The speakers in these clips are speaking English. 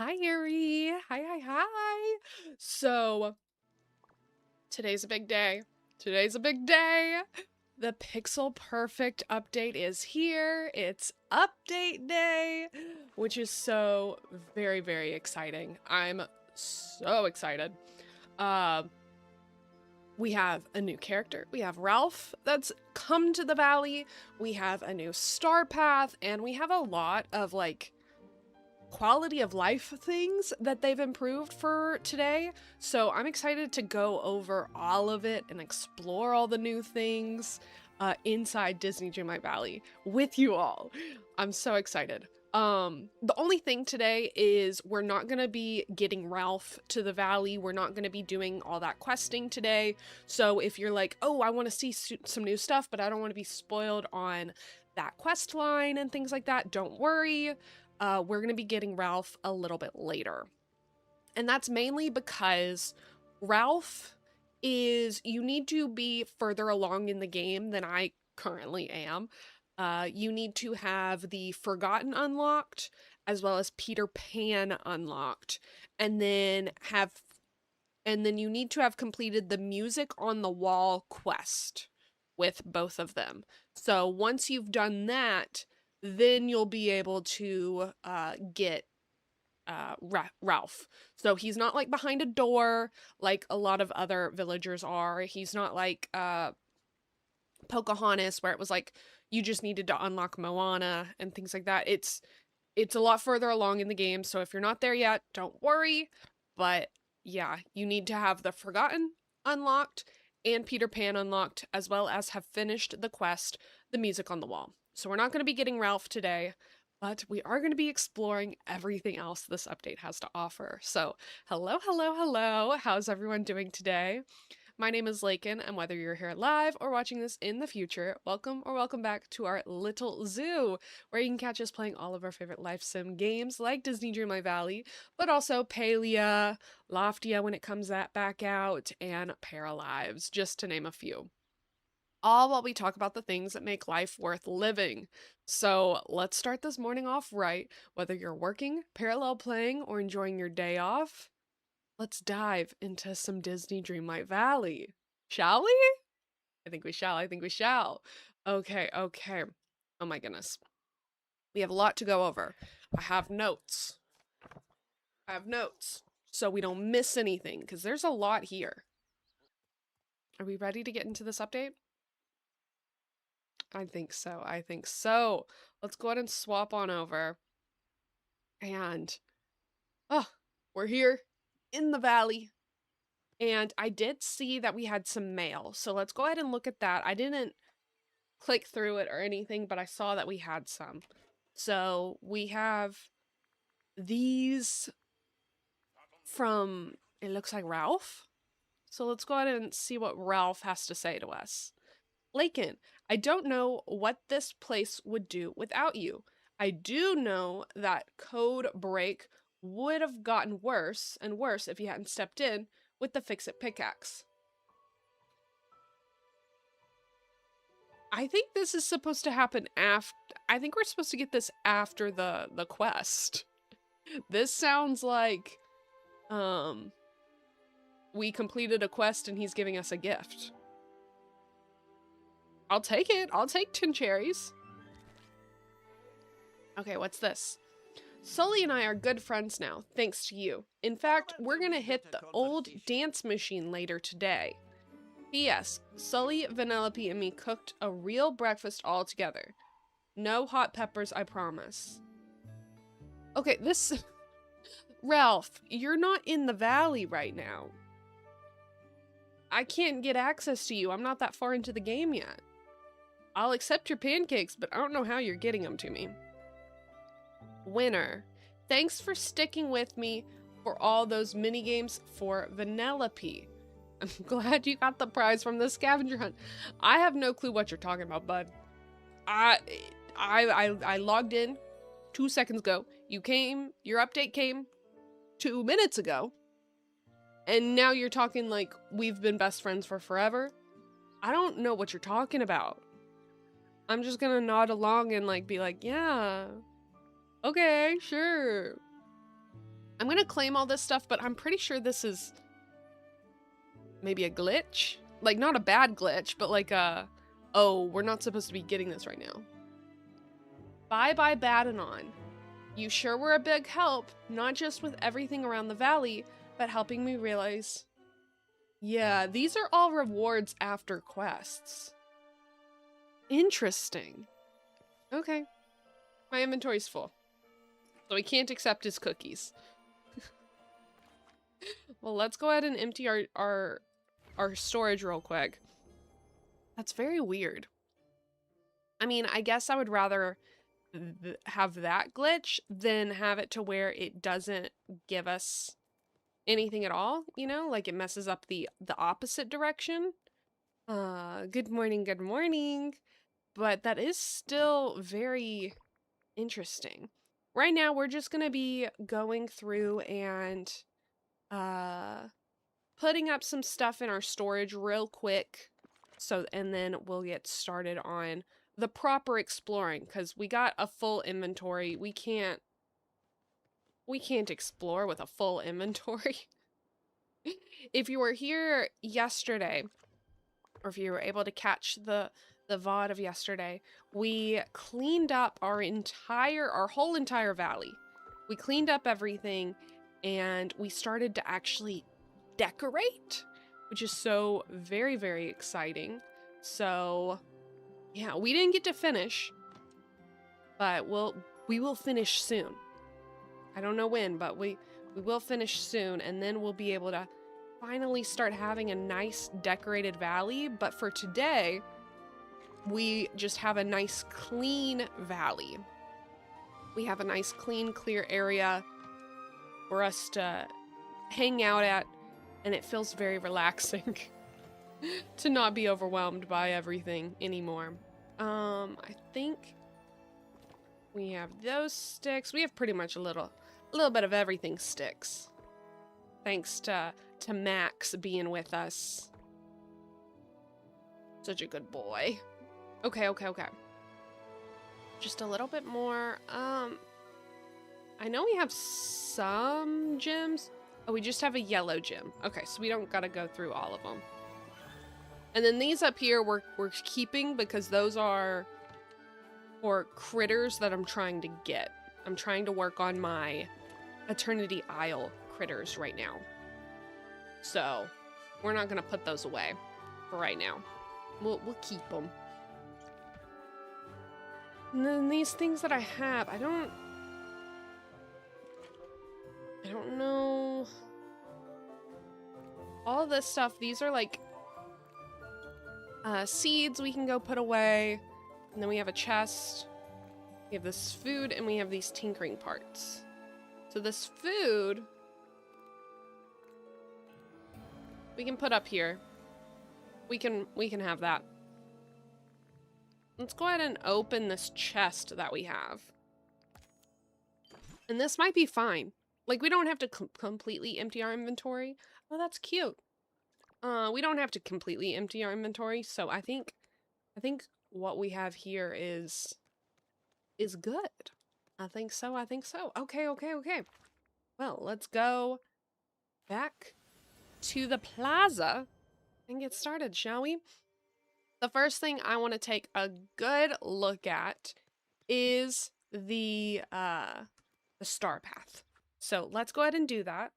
Hi, Yuri. Hi. So, today's a big day. Today's a big day. The Pixel Perfect update is here. It's update day, which is so very exciting. I'm so excited. Uh, we have a new character. We have Ralph that's come to the valley. We have a new star path, and we have a lot of quality of life things that they've improved for today. So I'm excited to go over all of it and explore all the new things inside Disney Dreamlight Valley with you all. I'm so excited. The only thing today is we're not going to be getting Ralph to the valley. We're not going to be doing all that questing today. So if you're like, oh, I want to see some new stuff, but I don't want to be spoiled on that quest line and things like that, don't worry. We're going to be getting Ralph a little bit later. And that's mainly because Ralph is, you need to be further along in the game than I currently am. You need to have the Forgotten unlocked, as well as Peter Pan unlocked, and then you need to have completed the Music on the Wall quest with both of them. So once you've done that, then you'll be able to get Ralph. So he's not like behind a door like a lot of other villagers are. He's not like Pocahontas, where it was like you just needed to unlock Moana and things like that. It's a lot further along in the game, so if you're not there yet, don't worry. But yeah, you need to have the Forgotten unlocked and Peter Pan unlocked, as well as have finished the quest, the Music on the Wall. So we're not going to be getting Ralph today, but we are going to be exploring everything else this update has to offer. So hello. How's everyone doing today? My name is Lakin, and whether you're here live or watching this in the future, welcome or welcome back to our little zoo, where you can catch us playing all of our favorite life sim games like Disney Dreamlight Valley, but also Palia, Loftia when it comes back out, and Paralives, just to name a few. All while we talk about the things that make life worth living. So let's start this morning off right. Whether you're working, parallel playing, or enjoying your day off, let's dive into some Disney Dreamlight Valley. Shall we? I think we shall. Okay. Oh my goodness. We have a lot to go over. I have notes. So we don't miss anything, because there's a lot here. Are we ready to get into this update? I think so. Let's go ahead and swap on over. And, we're here in the valley. And I did see that we had some mail. So let's go ahead and look at that. I didn't click through it or anything, but I saw that we had some. So we have these from, it looks like Ralph. So let's go ahead and see what Ralph has to say to us. Lakin, I don't know what this place would do without you. I do know that code break would have gotten worse and worse if you hadn't stepped in with the fix-it pickaxe. I think this is supposed to happen after. I think we're supposed to get this after the quest. This sounds like we completed a quest and he's giving us a gift. I'll take it. I'll take 10 cherries. Okay, what's this? Sully and I are good friends now, thanks to you. In fact, we're gonna hit the old dance machine later today. P.S. Sully, Vanellope, and me cooked a real breakfast all together. No hot peppers, I promise. Okay, this... Ralph, you're not in the valley right now. I can't get access to you. I'm not that far into the game yet. I'll accept your pancakes, but I don't know how you're getting them to me. Winner. Thanks for sticking with me for all those mini-games for Vanellope. I'm glad you got the prize from the scavenger hunt. I have no clue what you're talking about, bud. I logged in 2 seconds ago. Your update came 2 minutes ago. And now you're talking like we've been best friends for forever. I don't know what you're talking about. I'm just gonna nod along and be like, yeah, okay, sure. I'm gonna claim all this stuff, but I'm pretty sure this is maybe a glitch. Like, not a bad glitch, but like a, oh, we're not supposed to be getting this right now. Bye-bye, Badanon. You sure were a big help, not just with everything around the valley, but helping me realize... Yeah, these are all rewards after quests. Interesting. Okay. My inventory's full. So we can't accept his cookies. Well, let's go ahead and empty our storage real quick. That's very weird. I mean, I guess I would rather have that glitch than have it to where it doesn't give us anything at all, you know? Like it messes up the opposite direction. Good morning, good morning. But that is still very interesting. Right now, we're just gonna be going through and putting up some stuff in our storage real quick. So, and then we'll get started on the proper exploring, because we got a full inventory. We can't explore with a full inventory. If you were here yesterday, or if you were able to catch the VOD of yesterday, we cleaned up our whole entire valley. We cleaned up everything, and we started to actually decorate, which is so very, very exciting. So yeah, we didn't get to finish, but we will finish soon. I don't know when, but we will finish soon, and then we'll be able to finally start having a nice decorated valley. But for today, we just have a nice clean valley. We have a nice clean, clear area for us to hang out at, and it feels very relaxing to not be overwhelmed by everything anymore. I think we have those sticks. We have pretty much a little bit of everything sticks. Thanks to Max being with us. Such a good boy. Okay. Just a little bit more. I know we have some gems. Oh, we just have a yellow gem. Okay, so we don't gotta go through all of them. And then these up here we're keeping because those are for critters that I'm trying to get. I'm trying to work on my Eternity Isle critters right now. So we're not gonna put those away for right now. We'll keep them. And then these things that I have, I don't know. All this stuff, these are like seeds we can go put away. And then we have a chest. We have this food, and we have these tinkering parts. So this food we can put up here. We can have that. Let's go ahead and open this chest that we have. And this might be fine. Like, we don't have to completely empty our inventory. Oh, that's cute. We don't have to completely empty our inventory, so I think what we have here is good. I think so. Okay. Well, let's go back to the plaza and get started, shall we? The first thing I want to take a good look at is the star path. So let's go ahead and do that.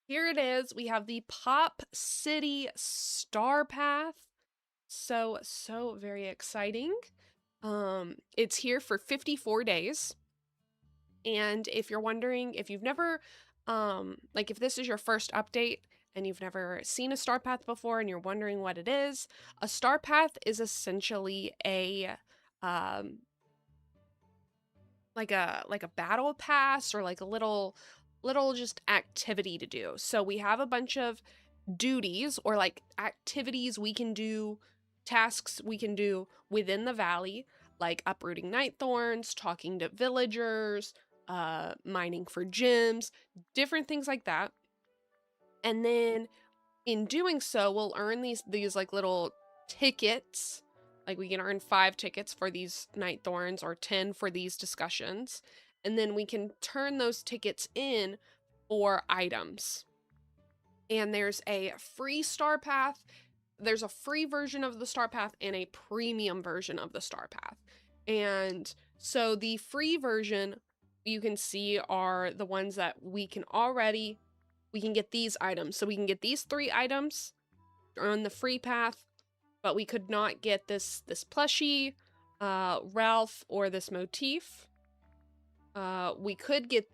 Here it is. We have the Pop City Star Path. So very exciting. It's here for 54 days. And if you're wondering, if you've never, like if this is your first update and you've never seen a star path before and you're wondering what it is, a star path is essentially a, like a battle pass, or like a little just activity to do. So we have a bunch of duties, or like activities we can do, tasks we can do within the valley, like uprooting night thorns, talking to villagers, mining for gems, different things like that. And then in doing so, we'll earn these like little tickets. Like we can earn 5 tickets for these night thorns or 10 for these discussions. And then we can turn those tickets in for items. And there's a free star path. There's a free version of the star path and a premium version of the star path. And so the free version you can see are the ones that we can get these items. So we can get these 3 items on the free path, but we could not get this plushie, Ralph, or this motif. We could get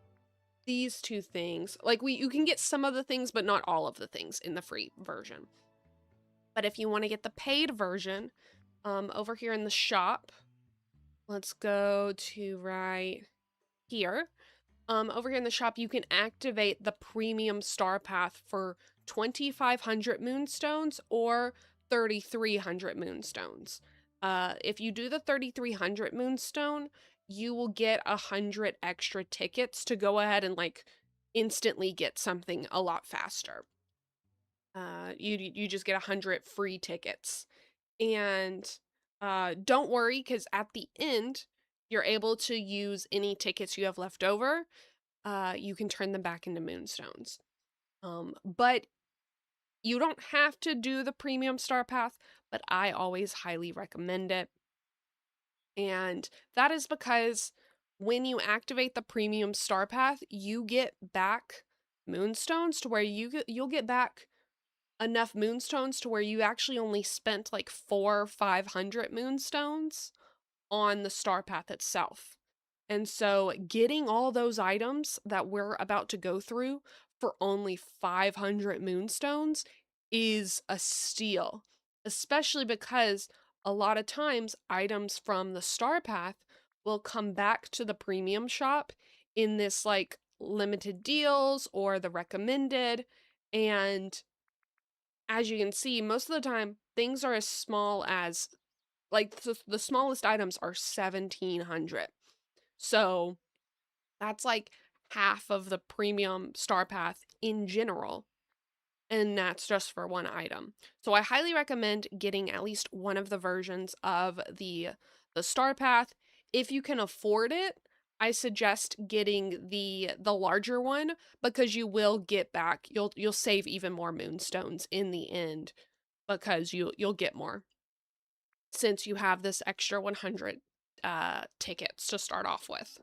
these 2 things. Like you can get some of the things, but not all of the things in the free version. But if you want to get the paid version, over here in the shop, let's go to right here. Over here in the shop, you can activate the premium star path for 2,500 moonstones or 3,300 moonstones. If you do the 3,300 moonstone, you will get 100 extra tickets to go ahead and like instantly get something a lot faster. You just get 100 free tickets. And don't worry, because at the end, you're able to use any tickets you have left over. You can turn them back into moonstones. But you don't have to do the premium star path, but I always highly recommend it. And that is because when you activate the premium star path, you get back moonstones to where you'll get back enough moonstones to where you actually only spent like 400 or 500 moonstones on the star path itself. And so getting all those items that we're about to go through for only 500 moonstones is a steal, especially because a lot of times items from the star path will come back to the premium shop in this like limited deals or the recommended. And as you can see, most of the time things are as small as like the smallest items are 1,700. So that's like half of the premium star path in general. And that's just for one item. So I highly recommend getting at least one of the versions of the star path. If you can afford it, I suggest getting the larger one because you will get back. You'll save even more moonstones in the end because you'll get more since you have this extra 100 tickets to start off with.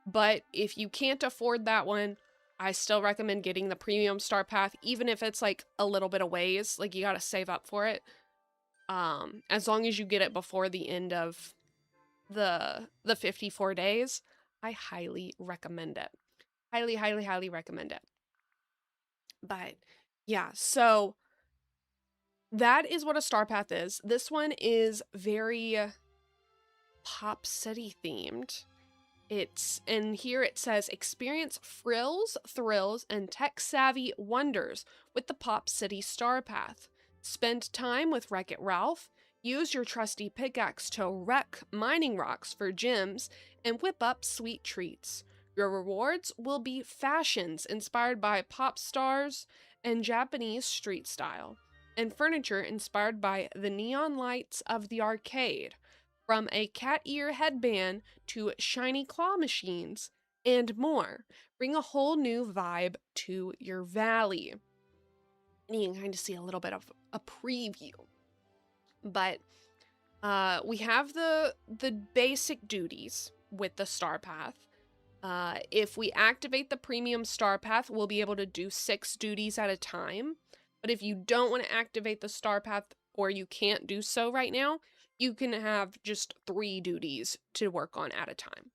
But if you can't afford that one, I still recommend getting the premium star path, even if it's like a little bit of ways, like you gotta save up for it. As long as you get it before the end of the 54 days, I highly recommend it. Highly, highly, highly recommend it. But yeah, so that is what a star path is. This one is very Pop City themed. And here it says, experience frills, thrills, and tech-savvy wonders with the Pop City Star Path. Spend time with Wreck-It Ralph, use your trusty pickaxe to wreck mining rocks for gems, and whip up sweet treats. Your rewards will be fashions inspired by pop stars and Japanese street style, and furniture inspired by the neon lights of the arcade. From a cat ear headband to shiny claw machines and more. Bring a whole new vibe to your valley. And you can kind of see a little bit of a preview. But we have the basic duties with the star path. If we activate the premium star path, we'll be able to do 6 duties at a time. But if you don't want to activate the star path or you can't do so right now, you can have just 3 duties to work on at a time.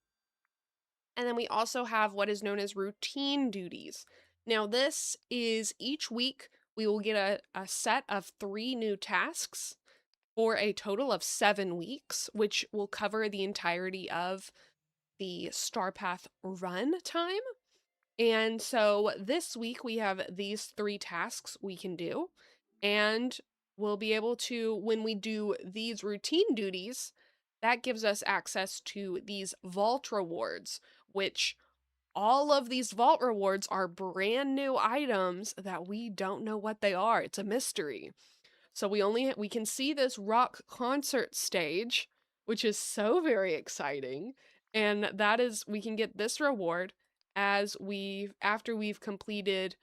And then we also have what is known as routine duties. Now this is each week we will get a set of 3 new tasks for a total of 7 weeks, which will cover the entirety of the Star Path run time. And so this week we have these 3 tasks we can do, and we'll be able to, when we do these routine duties, that gives us access to these vault rewards, which all of these vault rewards are brand new items that we don't know what they are. It's a mystery. So we can see this rock concert stage, which is so very exciting. And that is, we can get this reward after we've completed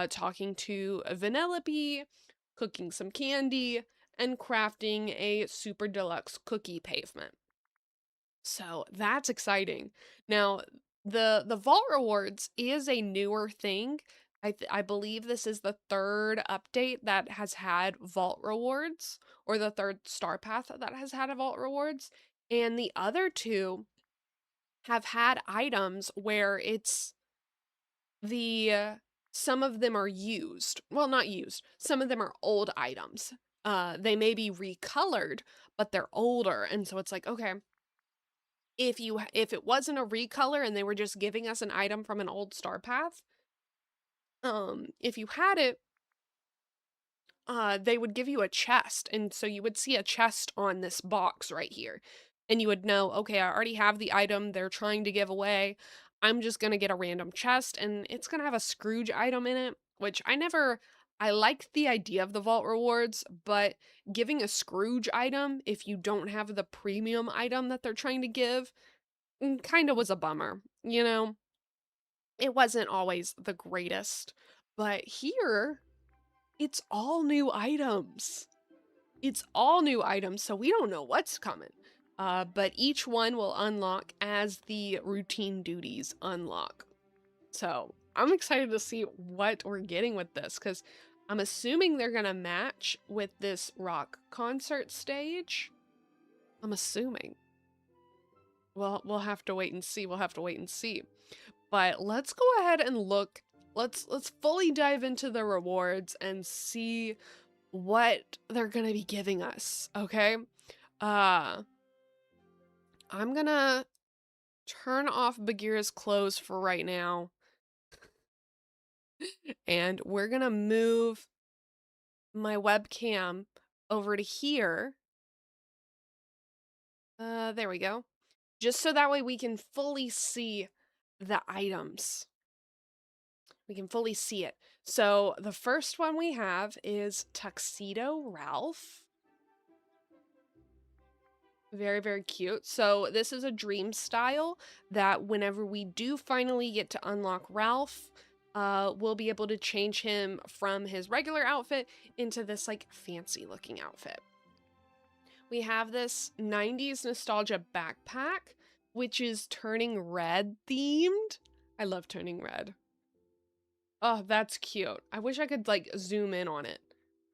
talking to Vanellope, cooking some candy, and crafting a super deluxe cookie pavement. So that's exciting. Now, the vault rewards is a newer thing. I believe this is the third update that has had vault rewards, or the third star path that has had a vault rewards, and the other two have had items where it's the some of them are used. Well, not used. Some of them are old items. They may be recolored, but they're older, and so it's like, okay, if it wasn't a recolor and they were just giving us an item from an old star path, if you had it, they would give you a chest, and so you would see a chest on this box right here, and you would know, okay, I already have the item they're trying to give away. I'm just gonna get a random chest, and it's gonna have a Scrooge item in it, which I like the idea of the vault rewards, but giving a Scrooge item if you don't have the premium item that they're trying to give kind of was a bummer, you know? It wasn't always the greatest, but here it's all new items. It's all new items, so we don't know what's coming. But each one will unlock as the routine duties unlock. So I'm excited to see what we're getting with this, because I'm assuming they're gonna match with this rock concert stage. I'm assuming. Well, we'll have to wait and see. We'll have to wait and see. But let's go ahead and look. Let's fully dive into the rewards and see what they're gonna be giving us, okay? I'm gonna turn off Bagheera's clothes for right now. And we're gonna move my webcam over to here. There we go. Just so that way we can fully see the items. We can fully see it. So the first one we have is Tuxedo Ralph. Very, very cute. So this is a dream style that whenever we do finally get to unlock Ralph, we'll be able to change him from his regular outfit into this like fancy looking outfit. We have this 90s nostalgia backpack, which is turning red themed. I love turning red. Oh, that's cute. I wish I could like zoom in on it,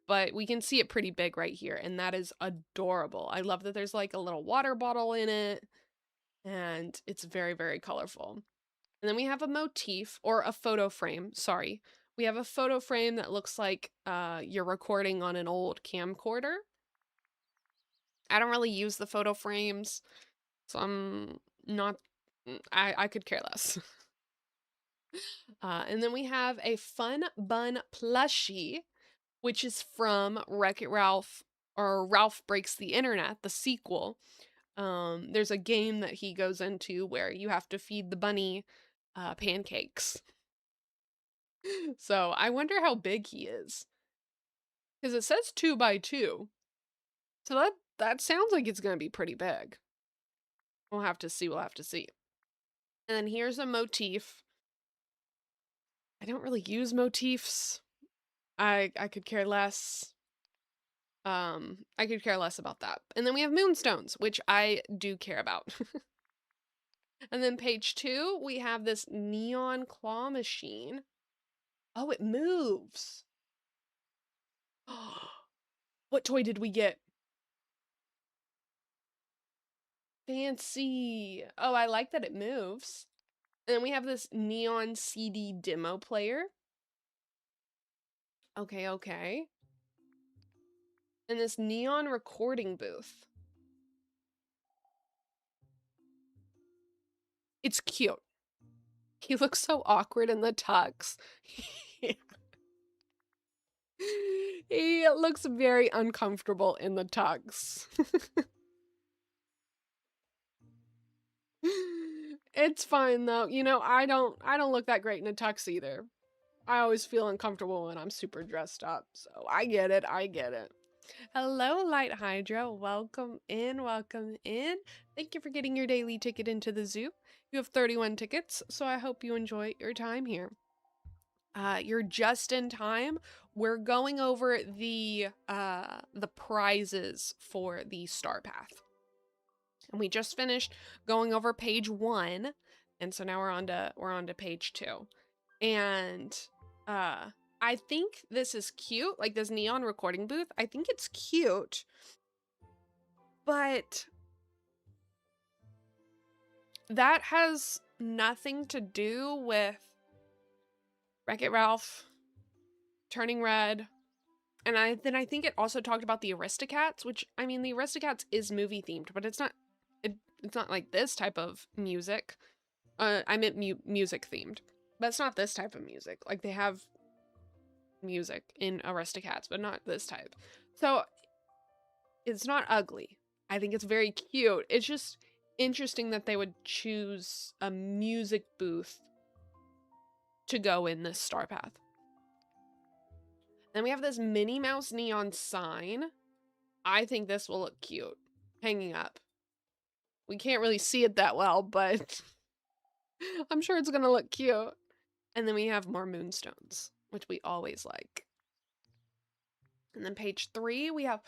but we can see it pretty big right here, and that is adorable. I love that there's like a little water bottle in it, and it's very, very colorful. And then we have a motif, or a photo frame, sorry. We have a photo frame that looks like you're recording on an old camcorder. I don't really use the photo frames, so I'm not, I could care less. And then we have a Fun Bun plushie, which is from Wreck-It Ralph, or Ralph Breaks the Internet, the sequel. There's a game that he goes into where you have to feed the bunny pancakes. So I wonder how big he is, because it says 2 by 2. So that sounds like it's gonna be pretty big. We'll have to see. We'll have to see. And then here's a motif. I don't really use motifs. I could care less. I could care less about that. And then we have moonstones, which I do care about. And then page 2, we have this neon claw machine. Oh, it moves. What toy did we get? Fancy. Oh, I like that it moves. And then we have this neon CD demo player. Okay, okay. And this neon recording booth. It's cute. He looks so awkward in the tux. He looks very uncomfortable in the tux. It's fine though. You know, I don't look that great in a tux either. I always feel uncomfortable when I'm super dressed up. So I get it. I get it. Hello, Light Hydra. Welcome in, welcome in. Thank you for getting your daily ticket into the zoo. You have 31 tickets, so I hope you enjoy your time here. You're just in time. We're going over the prizes for the Star Path. And we just finished going over page 1, and so now we're on to page 2. And I think this is cute, like this neon recording booth. I think it's cute, but that has nothing to do with Wreck-It Ralph, Turning Red, and I think it also talked about the Aristocats, which, I mean, the Aristocats is movie themed, but it's not like this type of music. I meant music themed, but it's not this type of music. Like, they have music in Aristocats, but not this type. So it's not ugly. I think it's very cute. It's just interesting that they would choose a music booth to go in this Star Path. Then we have this Minnie Mouse neon sign. I think this will look cute hanging up. We can't really see it that well, but I'm sure it's gonna look cute. And then we have more moonstones, which we always like. And then page 3, we have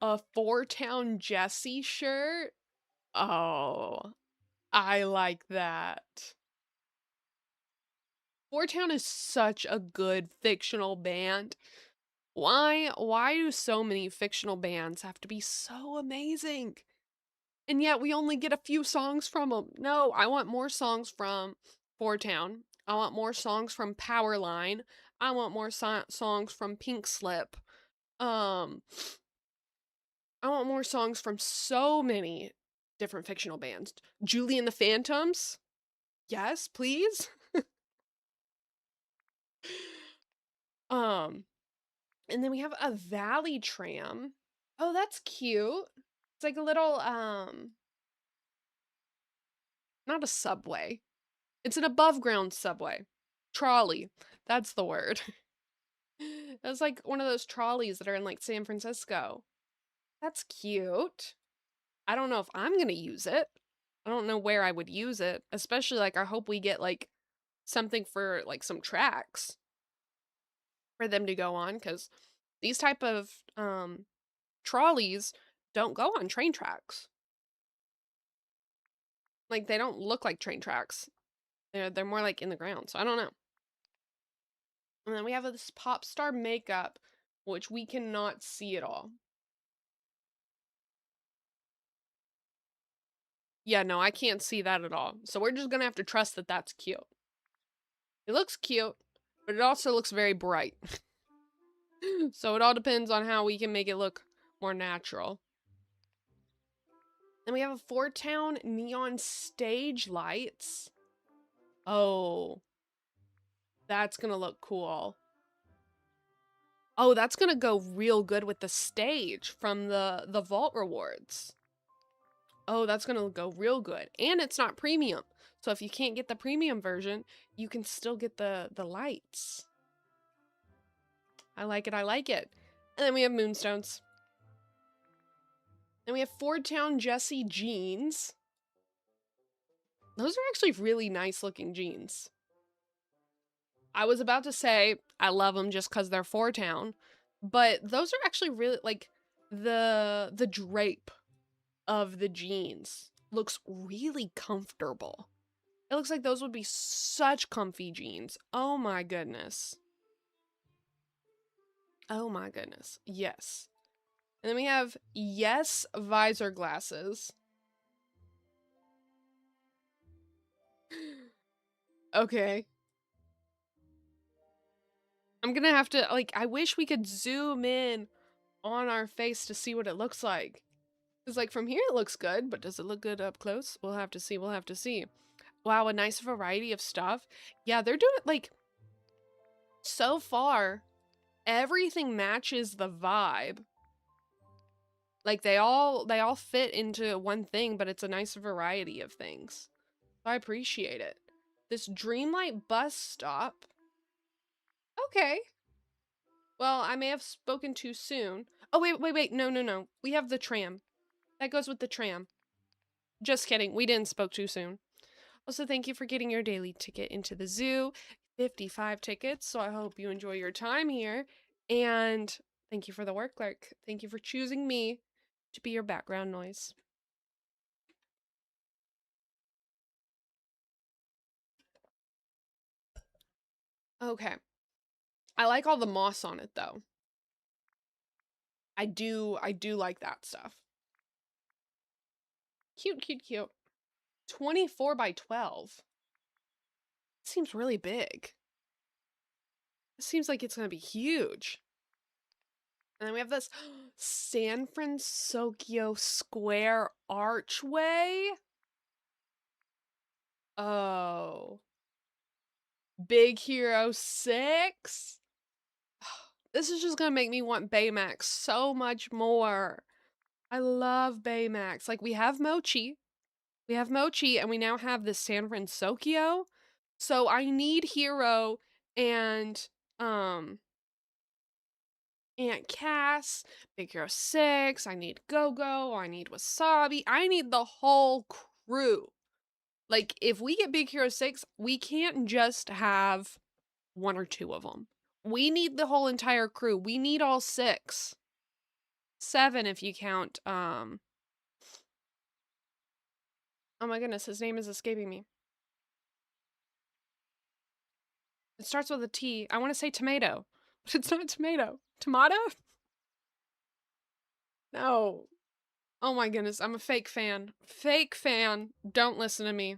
a Four Town Jessie shirt. Oh, I like that. Four Town is such a good fictional band. Why do so many fictional bands have to be so amazing? And yet we only get a few songs from them. No, I want more songs from Four Town. I want more songs from Powerline. I want more songs from Pink Slip. I want more songs from so many different fictional bands. Julie and the Phantoms? Yes, please. And then we have a Valley Tram. Oh, that's cute. It's like a little, not a subway. It's an above ground subway. Trolley. That's the word. That's like one of those trolleys that are in like San Francisco. That's cute. I don't know if I'm gonna use it. I don't know where I would use it. Especially, like, I hope we get like something for like some tracks for them to go on, because these type of trolleys don't go on train tracks. Like, they don't look like train tracks. They're more like in the ground, so I don't know. And then we have this pop star makeup, which we cannot see at all. Yeah, no, I can't see that at all. So we're just gonna have to trust that that's cute. It looks cute, but it also looks very bright. So it all depends on how we can make it look more natural. Then we have a Four Town neon stage lights. Oh, that's gonna look cool. Oh, that's gonna go real good with the stage from the vault rewards. Oh, that's gonna go real good. And it's not premium. So if you can't get the premium version, you can still get the lights. I like it, I like it. And then we have moonstones. And we have Ford Town Jessie jeans. Those are actually really nice looking jeans. I was about to say I love them just because they're Four Town, but those are actually really, like, the drape of the jeans looks really comfortable. It looks like those would be such comfy jeans. Oh my goodness. Oh my goodness. Yes. And then we have Yes visor glasses. Okay. I'm gonna have to, like, I wish we could zoom in on our face to see what it looks like. Because, like, from here it looks good, but does it look good up close? We'll have to see, we'll have to see. Wow, a nice variety of stuff. Yeah, they're doing, like, so far, everything matches the vibe. Like, they all fit into one thing, but it's a nice variety of things. I appreciate it. This Dreamlight bus stop. Okay. Well, I may have spoken too soon. Oh, wait. No. We have the tram. That goes with the tram. Just kidding. We didn't spoke too soon. Also, thank you for getting your daily ticket into the zoo. 55 tickets, so I hope you enjoy your time here. And thank you for the work clerk. Thank you for choosing me to be your background noise. Okay. I like all the moss on it, though. I do like that stuff. Cute. 24 by 12. Seems really big. It seems like it's gonna be huge. And then we have this San Francisco Square archway. Oh. Big Hero 6? This is just gonna make me want Baymax so much more. I love Baymax. Like, we have Mochi. And we now have the San Francisco. So I need Hero and Aunt Cass, Big Hero 6, I need Go-Go, I need Wasabi, I need the whole crew. Like, if we get Big Hero 6, we can't just have one or two of them. We need the whole entire crew. We need all 6. 7 if you count, oh my goodness, his name is escaping me. It starts with a T. I want to say tomato, but it's not tomato. Tomato? No. Oh my goodness, I'm a fake fan. Fake fan. Don't listen to me.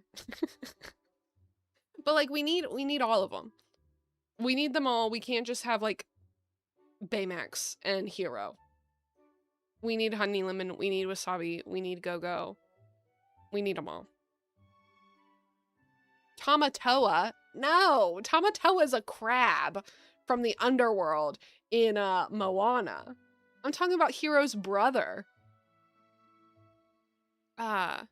But like we need all of them. We need them all. We can't just have like Baymax and Hero. We need Honey Lemon, we need Wasabi, we need Go-Go. We need them all. Tamatoa? No, Tamatoa is a crab from the underworld in Moana. I'm talking about Hero's brother. I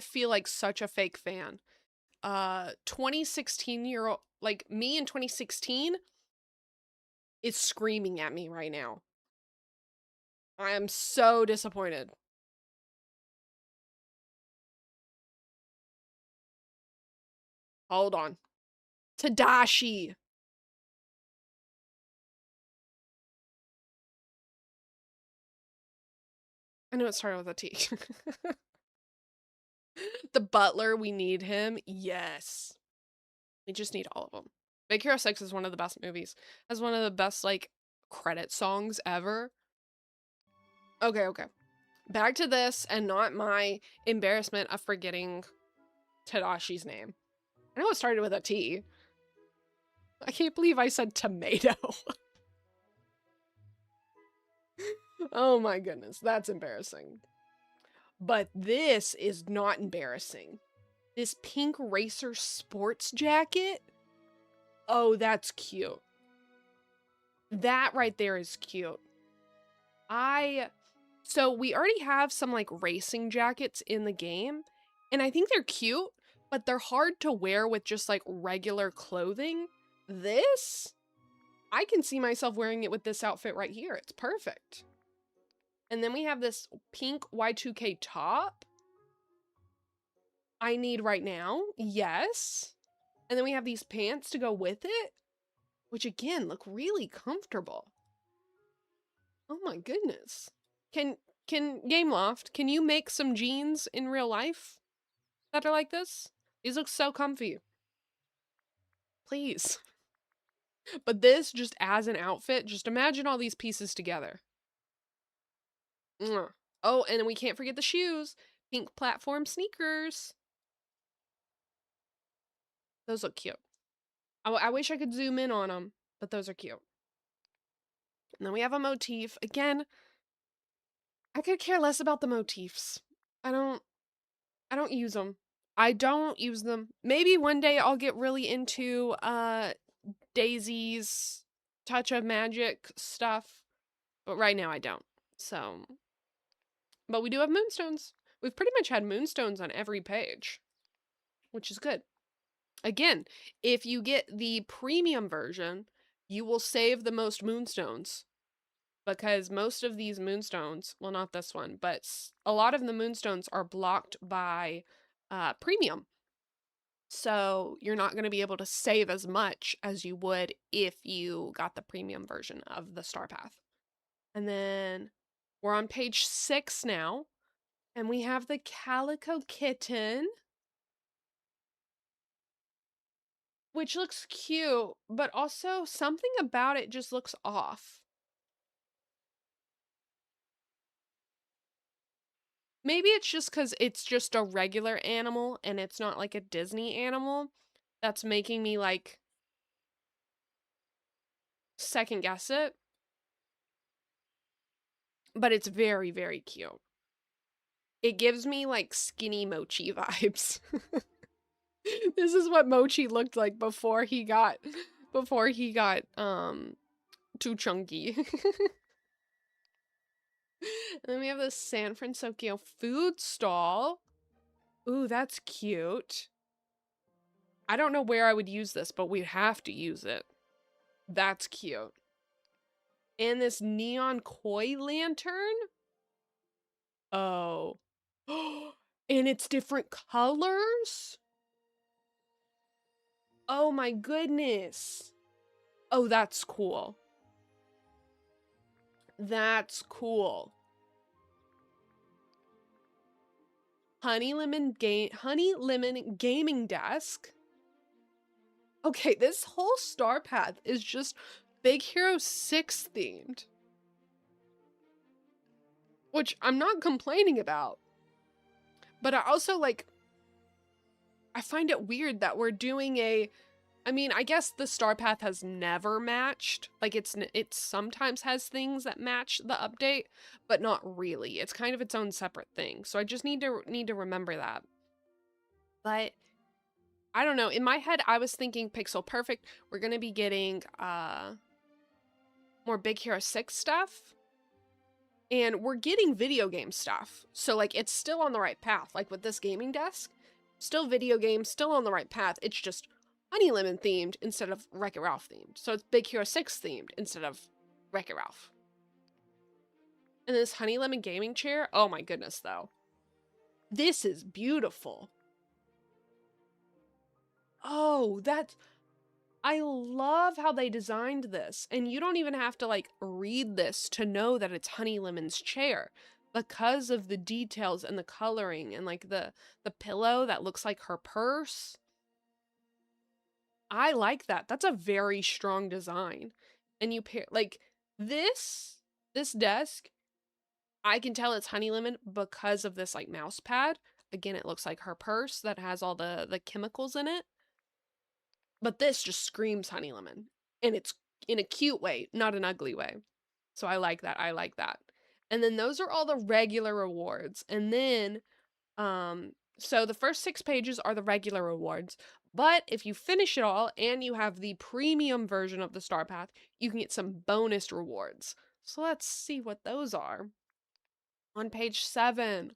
feel like such a fake fan. 2016-year-old, like me in 2016 is screaming at me right now. I am so disappointed. Hold on. Tadashi. I know it started with a T. The butler, we need him. Yes. We just need all of them. Big Hero 6 is one of the best movies. Has one of the best, like, credit songs ever. Okay. Back to this and not my embarrassment of forgetting Tadashi's name. I know it started with a T. I can't believe I said tomato. Oh my goodness, that's embarrassing. But this is not embarrassing. This pink racer sports jacket? Oh, that's cute. That right there is cute. So we already have some like racing jackets in the game, and I think they're cute, but they're hard to wear with just like regular clothing. This, I can see myself wearing it with this outfit right here. It's perfect. And then we have this pink Y2K top. I need right now. Yes. And then we have these pants to go with it, which again, look really comfortable. Oh my goodness. Can Gameloft, can you make some jeans in real life that are like this? These look so comfy. Please. But this, just as an outfit, just imagine all these pieces together. Mwah. Oh, and then we can't forget the shoes. Pink platform sneakers. Those look cute. I wish I could zoom in on them, but those are cute. And then we have a motif. Again, I could care less about the motifs. I don't use them. I don't use them. Maybe one day I'll get really into Daisy's Touch of Magic stuff, but right now I don't. So, but we do have moonstones. We've pretty much had moonstones on every page, which is good. Again, if you get the premium version, you will save the most moonstones. Because most of these moonstones, well, not this one, but a lot of the moonstones are blocked by premium. So you're not going to be able to save as much as you would if you got the premium version of the Star Path. And then we're on page 6 now, and we have the Calico Kitten, which looks cute, but also something about it just looks off. Maybe it's just because it's just a regular animal and it's not like a Disney animal that's making me like second guess it. But it's very, very cute. It gives me like skinny Mochi vibes. This is what Mochi looked like before he got too chunky. And then we have the San Francisco food stall. Ooh, that's cute. I don't know where I would use this, but we'd have to use it. That's cute. And this neon koi lantern. Oh. And it's different colors? Oh my goodness. Oh, that's cool. That's cool. Honey lemon gaming desk. Okay, this whole Star Path is just Big Hero 6 themed. Which I'm not complaining about. But I also like, I find it weird that we're doing I mean, I guess the Star Path has never matched. Like it sometimes has things that match the update, but not really. It's kind of its own separate thing. So I just need to remember that. But I don't know. In my head, I was thinking Pixel Perfect. We're going to be getting more Big Hero 6 stuff. And we're getting video game stuff. So like it's still on the right path. Like with this gaming desk, still video games, still on the right path. It's just Honey Lemon themed instead of Wreck-It Ralph themed. So it's Big Hero 6 themed instead of Wreck-It Ralph. And this Honey Lemon gaming chair, oh my goodness though. This is beautiful. Oh, I love how they designed this. And you don't even have to like read this to know that it's Honey Lemon's chair because of the details and the coloring and like the pillow that looks like her purse. I like that. That's a very strong design. And you pair like this desk, I can tell it's Honey Lemon because of this like mouse pad. Again, it looks like her purse that has all the chemicals in it. But this just screams Honey Lemon. And it's in a cute way, not an ugly way. So I like that. I like that. And then those are all the regular rewards. And then so the first 6 pages are the regular rewards. But if you finish it all and you have the premium version of the Star Path, you can get some bonus rewards. So let's see what those are. On page 7.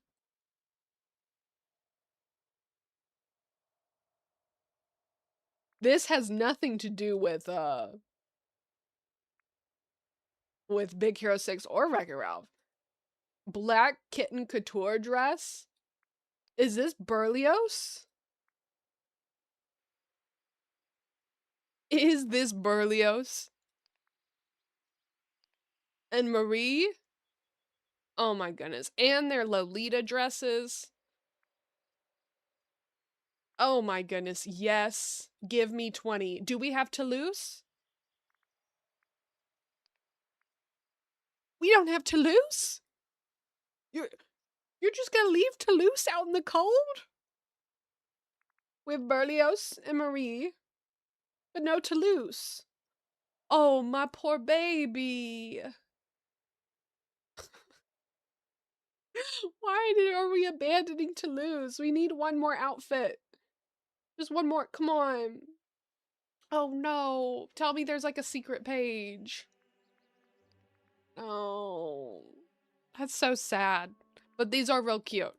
This has nothing to do with Big Hero 6 or Wreck-It Ralph. Black kitten couture dress? Is this Berlioz? Is this Berlioz? And Marie? Oh my goodness. And their Lolita dresses. Oh my goodness. Yes. Give me 20. Do we have Toulouse? We don't have Toulouse? You're just gonna leave Toulouse out in the cold? With Berlioz and Marie. But no Toulouse. Oh, my poor baby. Why are we abandoning Toulouse? We need one more outfit. Just one more. Come on. Oh no. Tell me there's like a secret page. Oh. That's so sad. But these are real cute.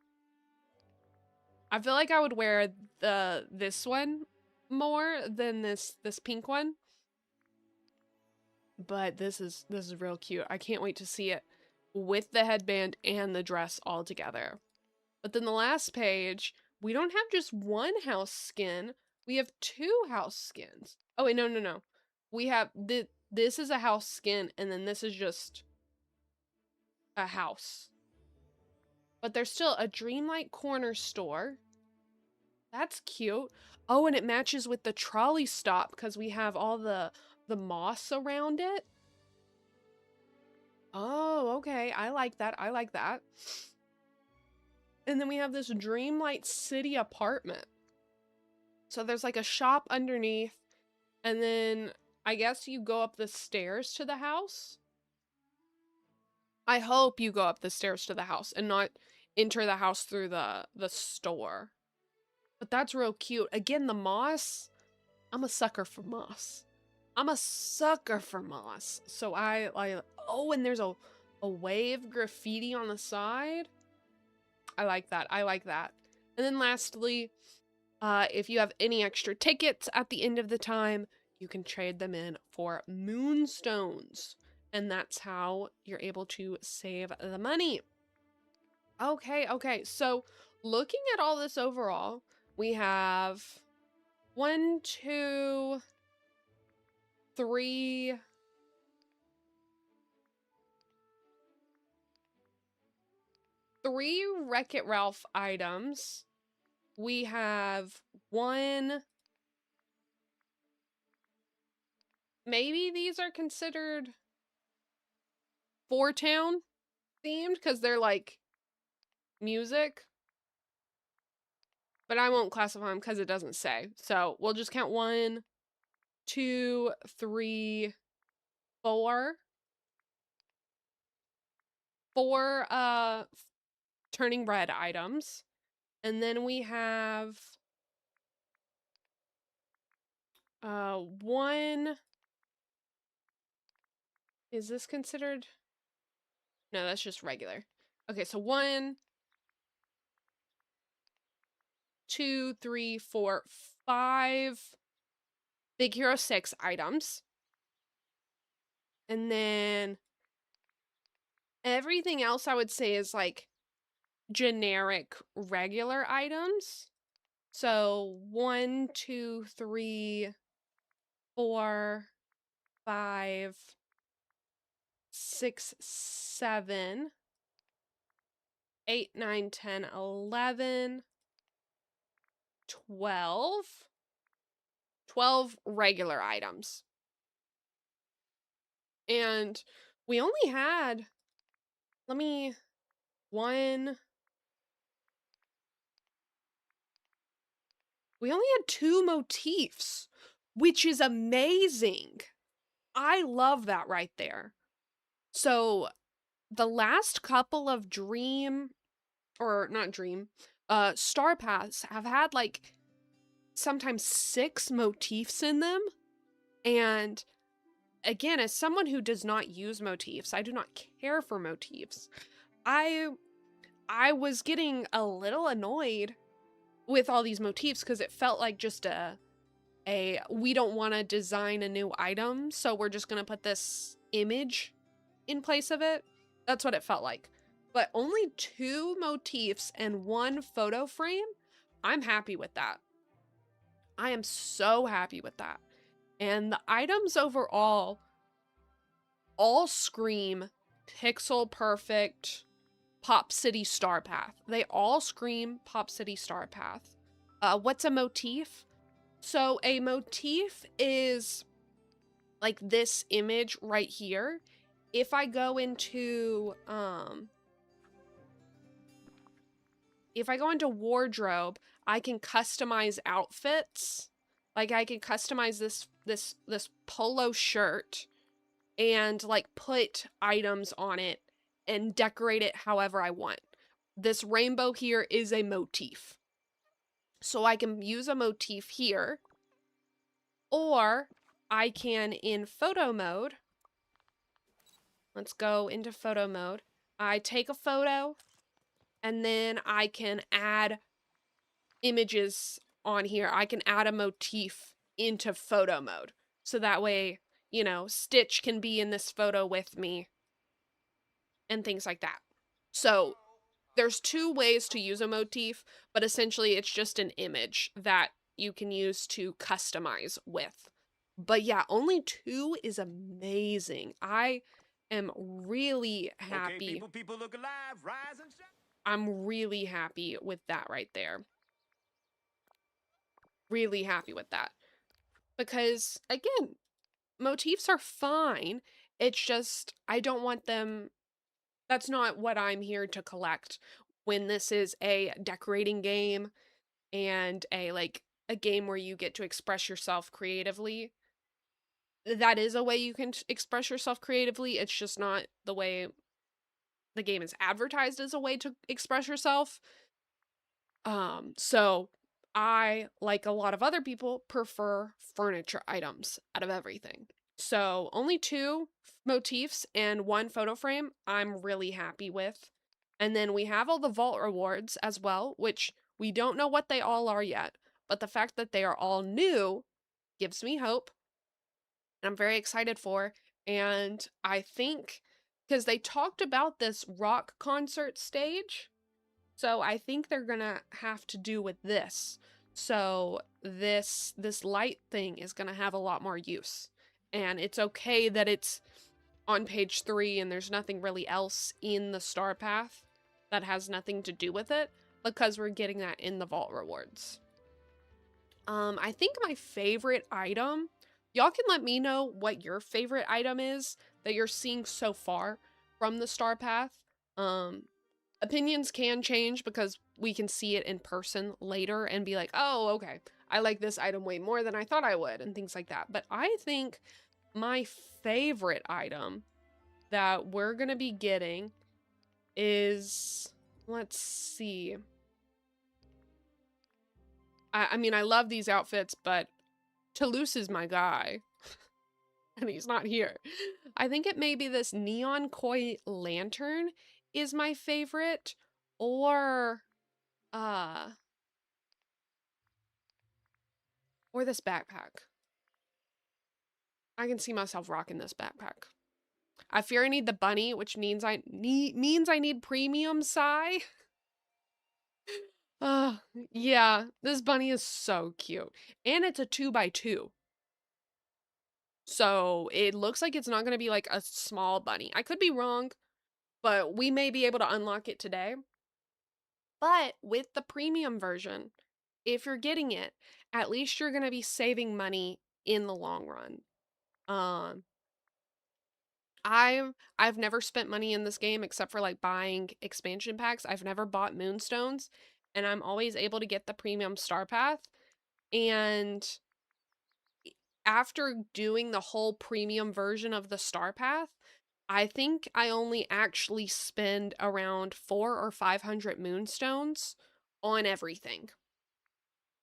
I feel like I would wear this one more than this pink one. But this is real cute. I can't wait to see it with the headband and the dress all together. But then the last page, we don't have just one house skin. We have two house skins. Oh wait, no. We have this is a house skin, and then this is just a house. But there's still a Dreamlight corner store. That's cute. Oh, and it matches with the trolley stop because we have all the moss around it. Oh, okay. I like that. I like that. And then we have this Dreamlight City apartment. So there's like a shop underneath, and then I guess you go up the stairs to the house. I hope you go up the stairs to the house and not enter the house through the store. But that's real cute. Again, the moss. I'm a sucker for moss. I'm a sucker for moss. So oh, and there's a wave graffiti on the side. I like that. I like that. And then lastly, if you have any extra tickets at the end of the time, you can trade them in for moonstones. And that's how you're able to save the money. Okay. So looking at all this overall, we have 1, 2, 3, 3 Wreck-It Ralph items. We have 1. Maybe these are considered 4-Town themed because they're like music. But I won't classify them because it doesn't say. So we'll just count 1, 2, 3, 4. 4 turning red items. And then we have 1. Is this considered? No, that's just regular. Okay, so 1, 2, 3, 4, 5 Big Hero 6 items. And then everything else I would say is like generic regular items. So 1, 2, 3, 4, 5, 6, 7, 8, 9, 10, 11, 12. 12 regular items. And we only had, we only had 2 motifs, which is amazing. I love that right there. So the last couple of Star Paths have had like sometimes 6 motifs in them. And again, as someone who does not use motifs, I do not care for motifs. I was getting a little annoyed with all these motifs because it felt like just we don't want to design a new item, so we're just going to put this image in place of it. That's what it felt like. But only 2 motifs and 1 photo frame, I'm happy with that. I am so happy with that. And the items overall all scream pixel perfect Pop City Star Path. They all scream Pop City Star Path. What's a motif? So a motif is like this image right here. If I go into wardrobe, I can customize outfits. Like I can customize this polo shirt and like put items on it and decorate it however I want. This rainbow here is a motif. So I can use a motif here, or I can in photo mode. Let's go into photo mode. I take a photo and then I can add images on here, I can add a motif into photo mode. So that way, you know, Stitch can be in this photo with me and things like that. So there's two ways to use a motif, but essentially it's just an image that you can use to customize with. But yeah, only two is amazing. I am really happy. Okay, people look alive, rise and shine. I'm really happy with that right there. Really happy with that. Because again, motifs are fine. It's just, I don't want them. That's not what I'm here to collect when this is a decorating game and a game where you get to express yourself creatively. That is a way you can express yourself creatively. It's just not the way the game is advertised as a way to express yourself. So I, like a lot of other people, prefer furniture items out of everything. So only two motifs and one photo frame I'm really happy with. And then we have all the vault rewards as well, which we don't know what they all are yet, but the fact that they are all new gives me hope. And I'm very excited for. And I think because they talked about this rock concert stage, so I think they're gonna have to do with this. So this light thing is gonna have a lot more use. And it's okay that it's on page 3 and there's nothing really else in the star path that has nothing to do with it, because we're getting that in the vault rewards. I think my favorite item, y'all can let me know what your favorite item is that you're seeing so far from the star path. Opinions can change because we can see it in person later and be like, oh, okay, I like this item way more than I thought I would, and things like that. But I think my favorite item that we're gonna be getting is, let's see. I mean, I love these outfits, but Toulouse is my guy. And he's not here. I think it may be this neon koi lantern is my favorite, or uh or this backpack. I can see myself rocking this backpack. I fear I need the bunny, which means I need premium Psy. Yeah, this bunny is so cute. And it's a 2x2. So it looks like it's not going to be like a small bunny. I could be wrong, but we may be able to unlock it today. But with the premium version, if you're getting it, at least you're going to be saving money in the long run. Um, I've never spent money in this game except for like buying expansion packs. I've never bought moonstones, and I'm always able to get the premium star path. And after doing the whole premium version of the star path, I think I only actually spend around 400 or 500 moonstones on everything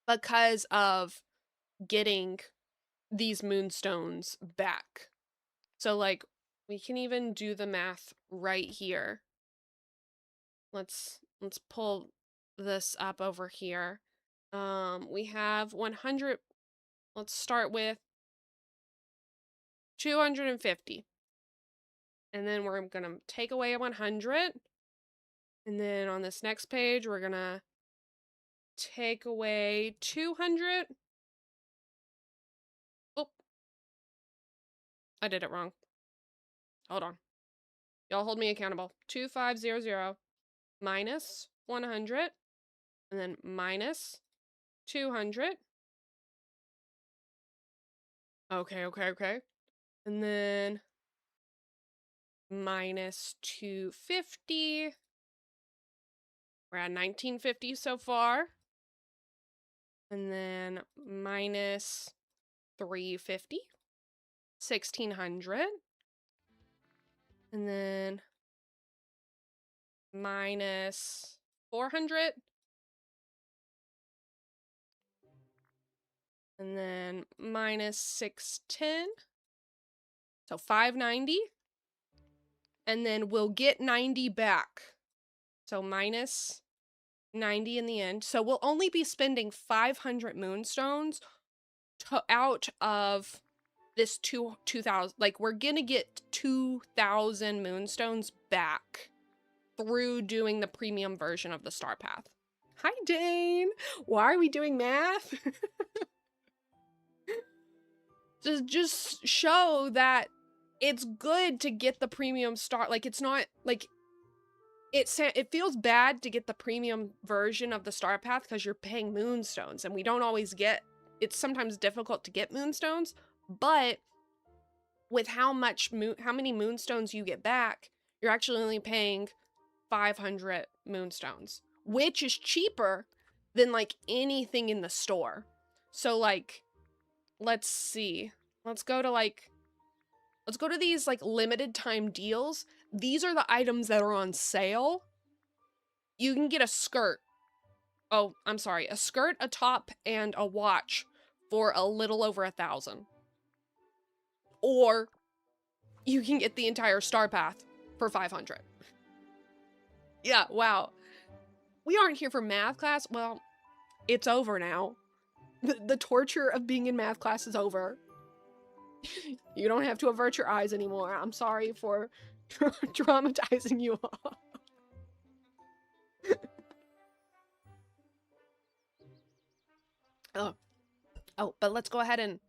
because of getting these moonstones back. So like we can even do the math right here. Let's pull this up over here. We have 100. Let's start with 250. And then we're going to take away 100. And then on this next page, we're going to take away 200. Oh, I did it wrong. Hold on. Y'all hold me accountable. 2500 minus 100. And then minus 200. Okay. And then minus 250. We're at 1950 so far. And then minus 350. 1600. And then minus 400. And then minus 610. So 590. And then we'll get 90 back. So minus 90 in the end. So we'll only be spending 500 moonstones out of this 2,000. Like, we're gonna get 2,000 moonstones back through doing the premium version of the Star Path. Hi, Dane. Why are we doing math? To just show that it's good to get the premium star. Like, it's not like it feels bad to get the premium version of the Star Path because you're paying moonstones, and we don't always get. It's sometimes difficult to get moonstones, but with how many moonstones you get back, you're actually only paying 500 moonstones, which is cheaper than like anything in the store. So like, let's see. Let's go to these like limited time deals. These are the items that are on sale. You can get a skirt. Oh, I'm sorry. A skirt, a top, and a watch for a little over 1,000. Or you can get the entire Star Path for 500. Yeah, wow. We aren't here for math class. Well, it's over now. The torture of being in math class is over. You don't have to avert your eyes anymore. I'm sorry for traumatizing you all. But let's go ahead and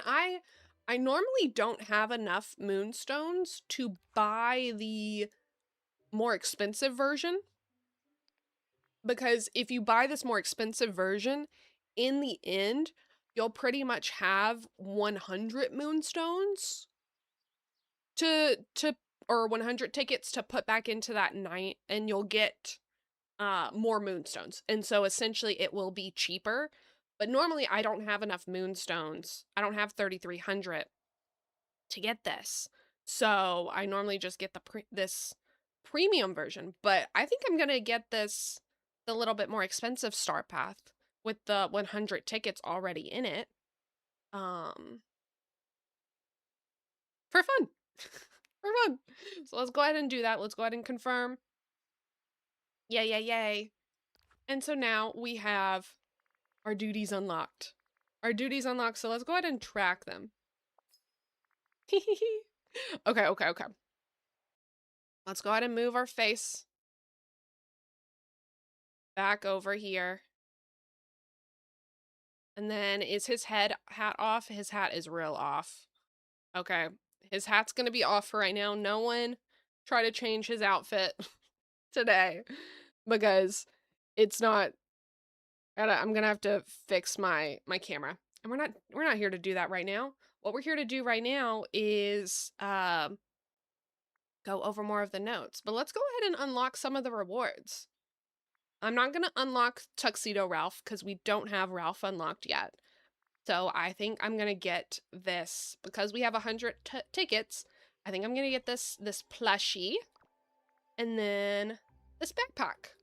I normally don't have enough moonstones to buy the more expensive version, because if you buy this more expensive version, in the end, you'll pretty much have 100 moonstones or 100 tickets to put back into that night, and you'll get more moonstones. And so essentially it will be cheaper. But normally I don't have enough moonstones. I don't have 3,300 to get this. So I normally just get this premium version. But I think I'm going to get the little bit more expensive Star Path with the 100 tickets already in it. For fun. For fun. So let's go ahead and do that. Let's go ahead and confirm. Yay, yay, yay. And so now we have our duties unlocked. Our duties unlocked, so let's go ahead and track them. Okay. Let's go ahead and move our face back over here. And then is his hat off? His hat is real off. Okay. His hat's gonna be off for right now. No one try to change his outfit today, because it's not. I'm gonna have to fix my camera, and we're not here to do that right now. What we're here to do right now is go over more of the notes. But let's go ahead and unlock some of the rewards. I'm not gonna unlock Tuxedo Ralph because we don't have Ralph unlocked yet. So I think I'm gonna get this because we have 100 tickets. I think I'm gonna get this plushie, and then this backpack.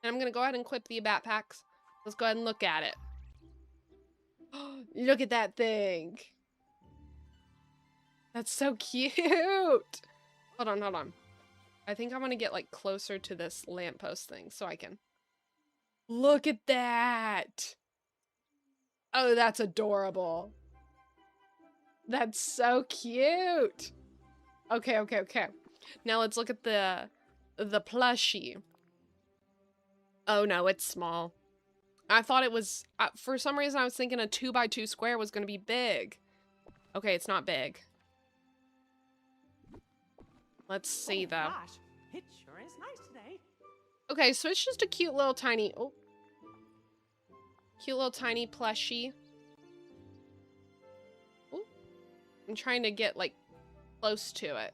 And I'm gonna go ahead and equip the backpacks. Let's go ahead and look at it. Look at that thing. That's so cute. Hold on. I think I want to get like closer to this lamppost thing so I can. Look at that. Oh, that's adorable. That's so cute. Okay. Now let's look at the plushie. Oh no, it's small. I thought it was, for some reason I was thinking a 2x2 square was going to be big. Okay, it's not big. Let's see though. Gosh, it sure is nice today. Okay, so it's just a cute little tiny, cute little tiny plushie. Ooh. I'm trying to get like close to it.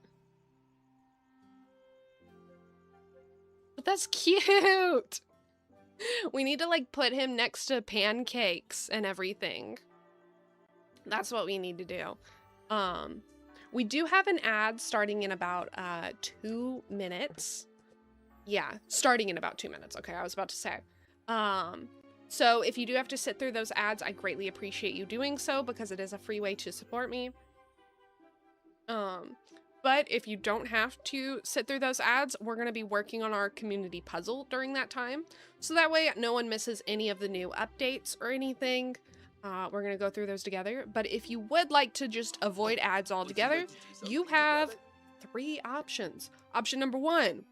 But that's cute. We need to like put him next to pancakes and everything. That's what we need to do. We do have an ad starting in about 2 minutes. Yeah, starting in about 2 minutes. Okay, I was about to say. So if you do have to sit through those ads, I greatly appreciate you doing so because it is a free way to support me. But But if you don't have to sit through those ads, we're going to be working on our community puzzle during that time. So that way no one misses any of the new updates or anything. We're going to go through those together. But if you would like to just avoid ads altogether, you have 3 options. Option number 1,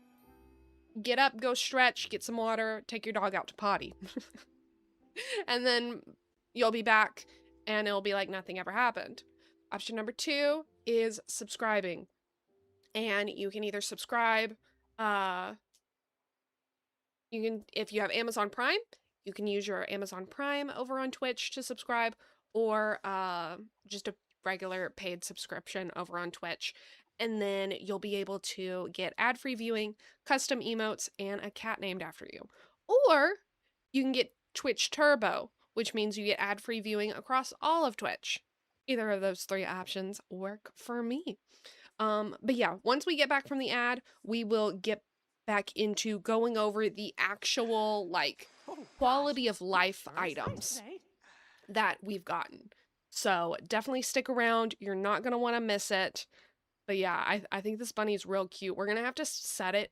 get up, go stretch, get some water, take your dog out to potty. And then you'll be back and it'll be like nothing ever happened. Option number 2 is subscribing. And you can either subscribe, if you have Amazon Prime, you can use your Amazon Prime over on Twitch to subscribe, or just a regular paid subscription over on Twitch. And then you'll be able to get ad-free viewing, custom emotes, and a cat named after you. Or you can get Twitch Turbo, which means you get ad-free viewing across all of Twitch. Either of those 3 options work for me. But yeah, once we get back from the ad, we will get back into going over the actual, like, quality of life items that we've gotten. So definitely stick around. You're not going to want to miss it. But yeah, I think this bunny is real cute. We're going to have to set it,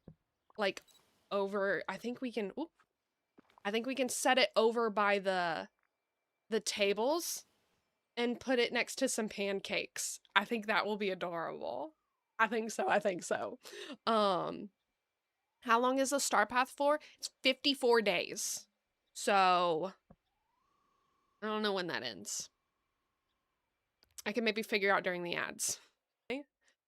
like, over, I think we can set it over by the tables and put it next to some pancakes. I think that will be adorable. I think so. How long is the Star Path for? It's 54 days. So, I don't know when that ends. I can maybe figure out during the ads. Okay?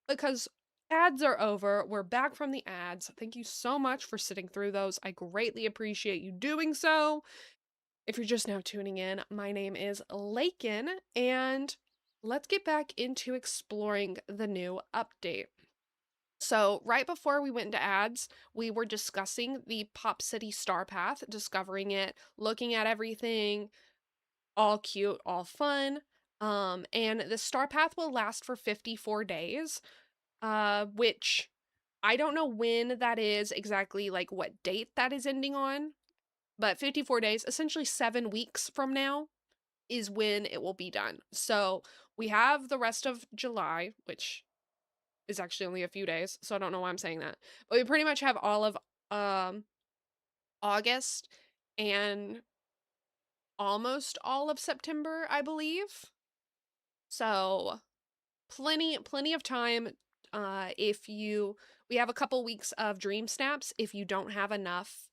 Because ads are over. We're back from the ads. Thank you so much for sitting through those. I greatly appreciate you doing so. If you're just now tuning in, my name is Lakin, and let's get back into exploring the new update. So right before we went into ads, we were discussing the Pop City Star Path, discovering it, looking at everything, all cute, all fun. And the Star Path will last for 54 days, which I don't know when that is exactly, like what date that is ending on. But 54 days, essentially 7 weeks from now, is when it will be done. So we have the rest of July, which is actually only a few days, so I don't know why I'm saying that. But we pretty much have all of August and almost all of September, I believe. So plenty of time. We have a couple weeks of dream snaps. If you don't have enough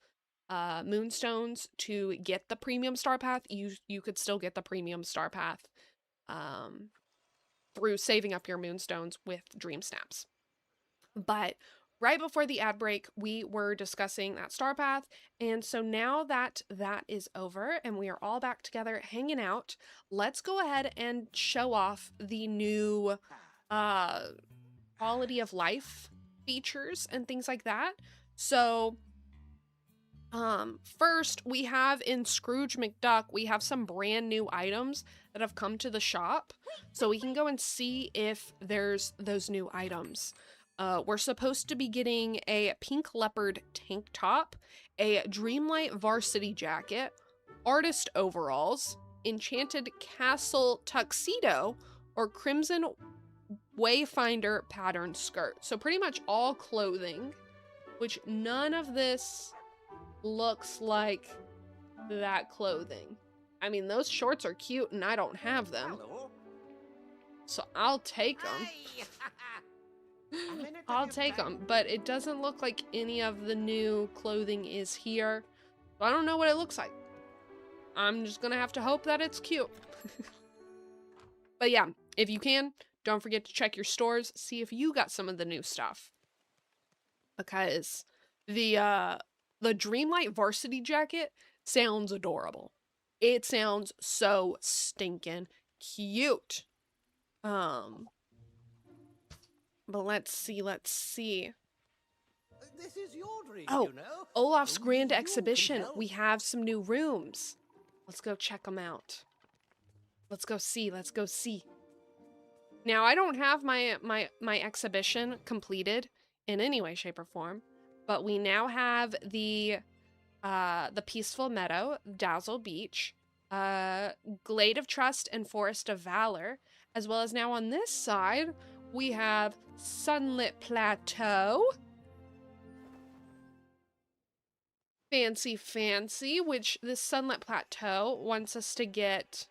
moonstones to get the premium star path, you could still get the premium star path through saving up your moonstones with dream snaps. But right before the ad break, we were discussing that star path, and so now that that is over and we are all back together hanging out, let's go ahead and show off the new quality of life features and things like that. So first, we have in Scrooge McDuck, we have some brand new items that have come to the shop. So we can go and see if there's those new items. We're supposed to be getting a pink leopard tank top, a Dreamlight varsity jacket, artist overalls, enchanted castle tuxedo, or crimson wayfinder pattern skirt. So pretty much all clothing, which none of this looks like that clothing. I mean, those shorts are cute and I don't have them. So I'll take them. I'll take them, but it doesn't look like any of the new clothing is here. So I don't know what it looks like. I'm just gonna have to hope that it's cute. But yeah, if you can, don't forget to check your stores, see if you got some of the new stuff. Because the Dreamlight varsity jacket sounds adorable. It sounds so stinking cute. But let's see. This is your dream, Oh, you know. Olaf's Only Grand you can Exhibition. help. We have some new rooms. Let's go check them out. Let's go see. Now, I don't have my exhibition completed in any way, shape, or form, but we now have the Peaceful Meadow, Dazzle Beach, Glade of Trust, and Forest of Valor, as well as now on this side, we have Sunlit Plateau. Fancy, fancy, which this Sunlit Plateau wants us to get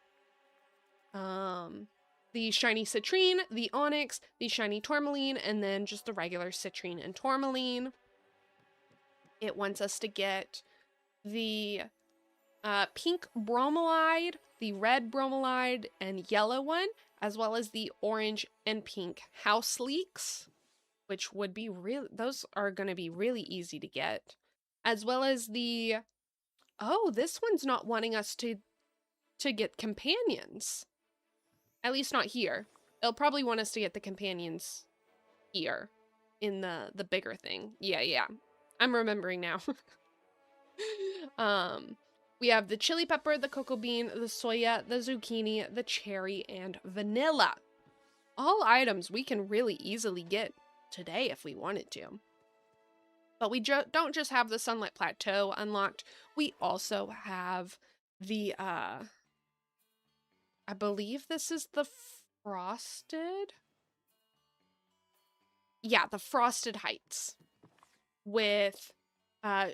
the shiny citrine, the onyx, the shiny tourmaline, and then just the regular citrine and tourmaline. It wants us to get the pink bromelide, the red bromelide and yellow one, as well as the orange and pink house leeks, which would be those are going to be really easy to get, as well as the, oh, this one's not wanting us to get companions. At least not here. It'll probably want us to get the companions here in the bigger thing. Yeah. I'm remembering now. We have the chili pepper, the cocoa bean, the soya, the zucchini, the cherry, and vanilla. All items we can really easily get today if we wanted to. But we don't just have the Sunlit Plateau unlocked. We also have the, I believe this is the Frosted? Yeah, the Frosted Heights. With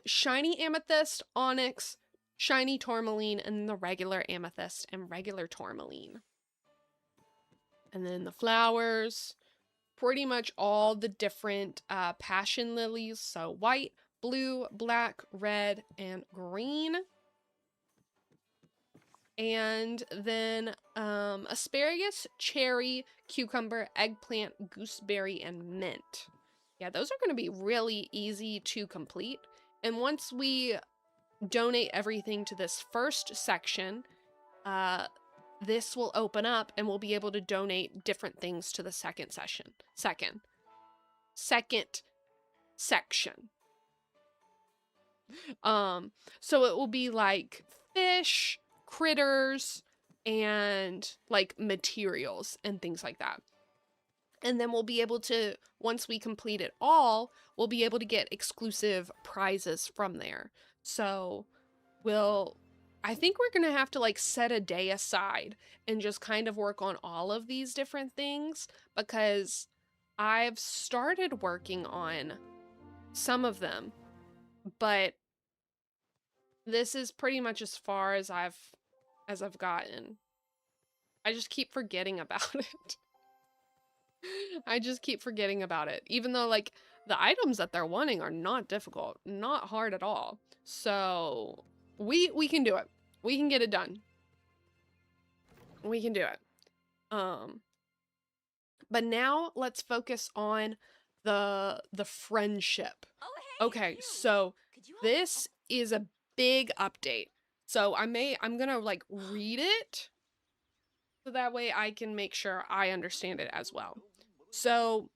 shiny amethyst, onyx, shiny tourmaline, and the regular amethyst and regular tourmaline. And then the flowers, pretty much all the different passion lilies. So white, blue, black, red, and green. And then asparagus, cherry, cucumber, eggplant, gooseberry, and mint. Yeah, those are going to be really easy to complete. And once we donate everything to this first section, this will open up and we'll be able to donate different things to the second section. Second section. So it will be like fish, critters, and like materials and things like that. And then we'll be able to, once we complete it all, we'll be able to get exclusive prizes from there. So I think we're going to have to like set a day aside and just kind of work on all of these different things, because I've started working on some of them, but this is pretty much as far as I've gotten. I just keep forgetting about it. I just keep forgetting about it, even though like the items that they're wanting are not difficult, not hard at all. So we can do it. We can get it done. We can do it. But now let's focus on the friendship. Oh, hey, Okay, so this is a big update. So I'm gonna like read it so that way I can make sure I understand it as well. So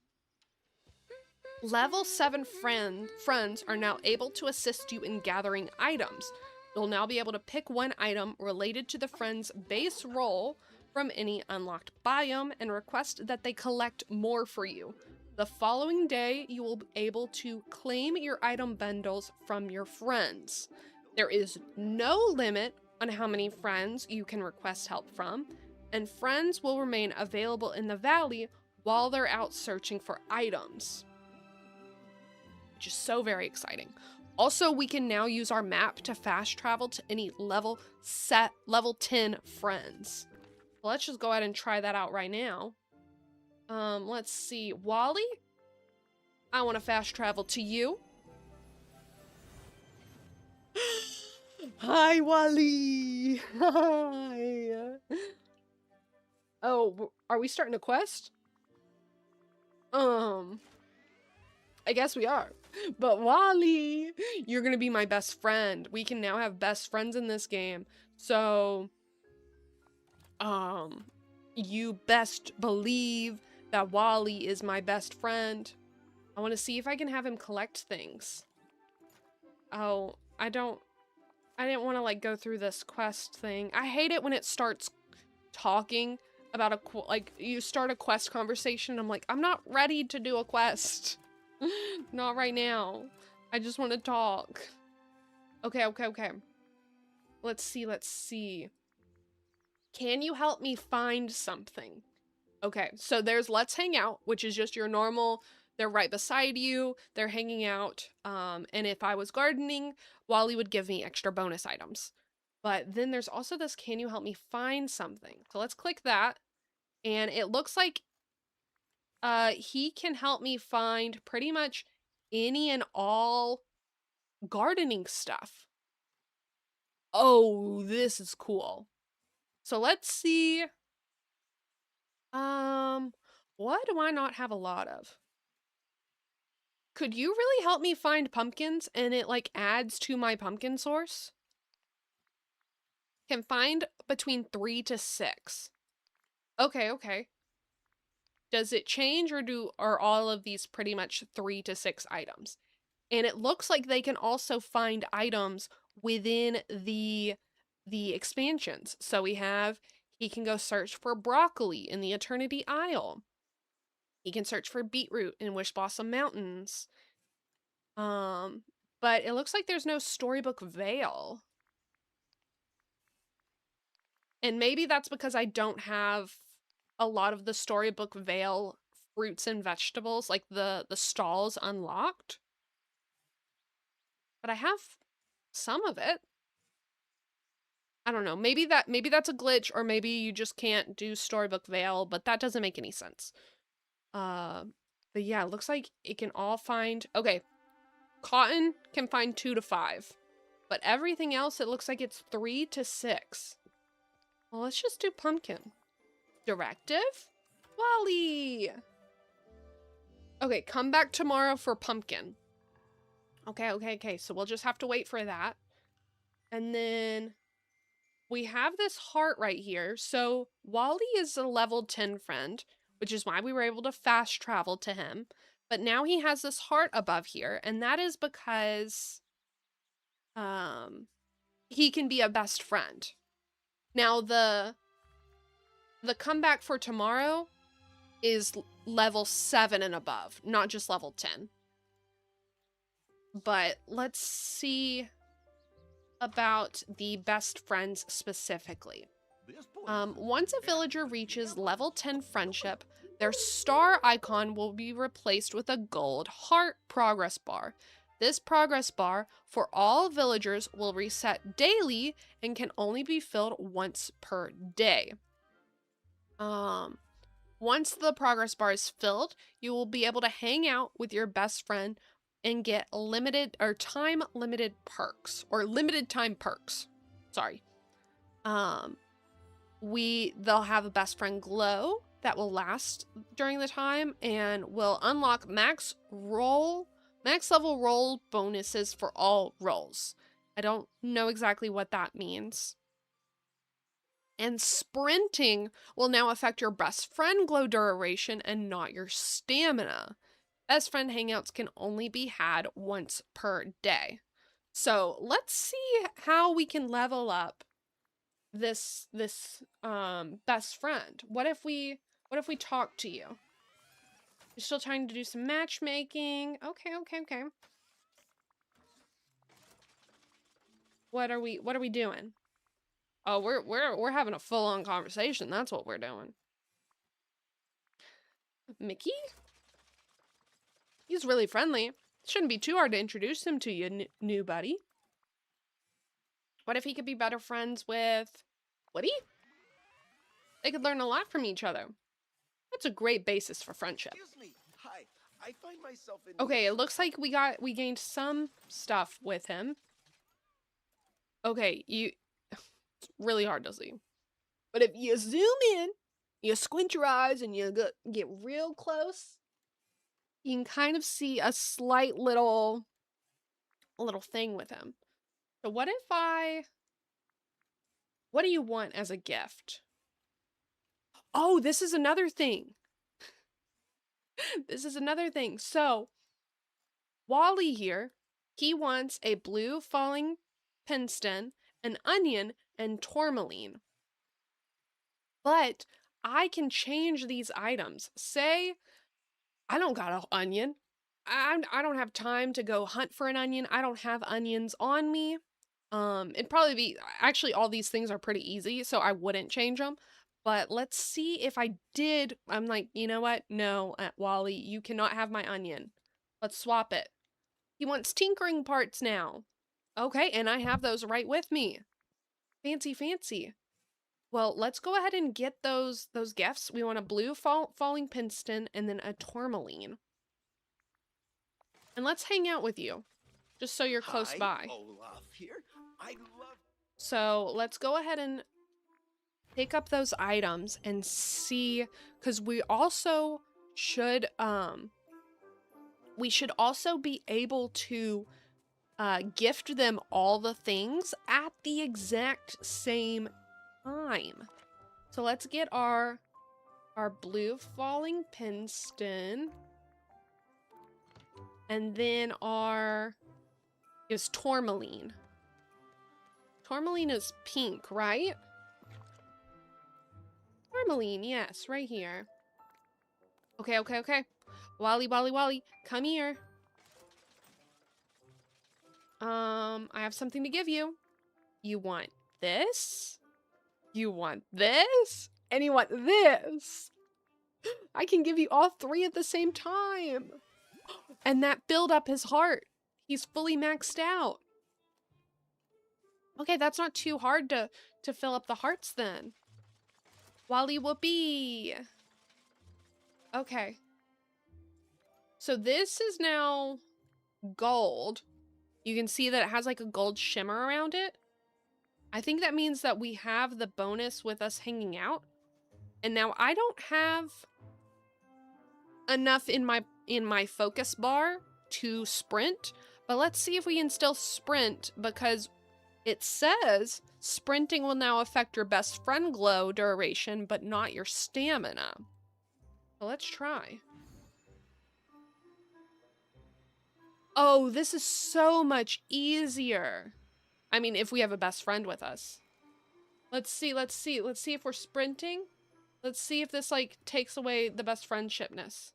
level 7 friends are now able to assist you in gathering items. You'll now be able to pick one item related to the friend's base role from any unlocked biome and request that they collect more for you. The following day, you will be able to claim your item bundles from your friends. There is no limit on how many friends you can request help from, and friends will remain available in the valley while they're out searching for items, which is so very exciting. Also, we can now use our map to fast travel to any level 10 friends. Let's just go ahead and try that out right now. Let's see. Wally, I want to fast travel to you. Hi, Wally. Hi. Oh, are we starting a quest? I guess we are. But Wally, you're gonna be my best friend. We can now have best friends in this game. So, you best believe that Wally is my best friend. I want to see if I can have him collect things. Oh, I didn't want to like go through this quest thing. I hate it when it starts talking about like you start a quest conversation. I'm like, I'm not ready to do a quest. Not right now. I just want to talk. Okay. Let's see. Can you help me find something? Okay, so there's Let's Hang Out, which is just your normal, they're right beside you, they're hanging out, and if I was gardening, Wally would give me extra bonus items. But then there's also this Can You Help Me Find Something? So let's click that, and it looks like he can help me find pretty much any and all gardening stuff. Oh, this is cool. So let's see. What do I not have a lot of? Could you really help me find pumpkins and it like adds to my pumpkin source? Can find between 3 to 6. Okay, okay. Does it change or are all of these pretty much 3 to 6 items? And it looks like they can also find items within the expansions. So he can go search for broccoli in the Eternity Isle. He can search for beetroot in Wish Blossom Mountains. But it looks like there's no Storybook Vale. And maybe that's because I don't have a lot of the Storybook Vale fruits and vegetables, like the stalls unlocked. But I have some of it. I don't know. Maybe that's a glitch, or maybe you just can't do Storybook Vale, but that doesn't make any sense. But yeah, it looks like it can all find. Okay, cotton can find 2 to 5, but everything else it looks like it's 3 to 6. Well, let's just do pumpkin. Directive, Wally. Okay, come back tomorrow for pumpkin. Okay. So we'll just have to wait for that, and then. We have this heart right here. So Wally is a level 10 friend, which is why we were able to fast travel to him. But now he has this heart above here, and that is because he can be a best friend. Now the comeback for tomorrow is level 7 and above, not just level 10. But let's see about the best friends specifically. Once a villager reaches level 10 friendship, their star icon will be replaced with a gold heart progress bar. This progress bar for all villagers will reset daily and can only be filled once per day. Once the progress bar is filled, you will be able to hang out with your best friend and get limited or time limited perks, or limited time perks. Sorry. They'll have a best friend glow that will last during the time and will unlock max level roll bonuses for all rolls. I don't know exactly what that means. And sprinting will now affect your best friend glow duration and not your stamina. Best friend hangouts can only be had once per day. So let's see how we can level up this best friend. What if we talk to you? You're still trying to do some matchmaking. Okay. What are we doing? Oh, we're having a full-on conversation. That's what we're doing. Mickey? He's really friendly. Shouldn't be too hard to introduce him to you, new buddy. What if he could be better friends with Woody? They could learn a lot from each other. That's a great basis for friendship. Excuse me. Hi. I find myself in. Okay, it looks like we gained some stuff with him. Okay, it's really hard to see. But if you zoom in, you squint your eyes and you get real close, you can kind of see a slight little thing with him. So what do you want as a gift? Oh, this is another thing. This is another thing. So Wally here, he wants a blue falling pinston, an onion, and tourmaline. But I can change these items. Say I don't got an onion. I don't have time to go hunt for an onion. I don't have onions on me. It'd probably be, actually all these things are pretty easy, so I wouldn't change them. But let's see if I did. I'm like, you know what? No, Wally, you cannot have my onion. Let's swap it. He wants tinkering parts now. Okay, and I have those right with me. Fancy, fancy. Well, let's go ahead and get those gifts. We want a blue falling piston and then a tourmaline. And let's hang out with you, just so you're close by. Olaf here. I love. So let's go ahead and pick up those items and see, because we should also be able to gift them all the things at the exact same time. So let's get our blue falling piston, and then is tourmaline. Tourmaline is pink, right? Tourmaline, yes, right here. Okay, okay, okay. Wally, come here. I have something to give you. You want this? You want this? And you want this? I can give you all three at the same time. And that filled up his heart. He's fully maxed out. Okay, that's not too hard to fill up the hearts then. Wally whoopee. Okay. So this is now gold. You can see that it has like a gold shimmer around it. I think that means that we have the bonus with us hanging out. And now I don't have enough in my focus bar to sprint, but let's see if we can still sprint, because it says sprinting will now affect your best friend glow duration, but not your stamina. So let's try. Oh, this is so much easier. I mean, if we have a best friend with us. Let's see if we're sprinting. Let's see if this like takes away the best friendshipness.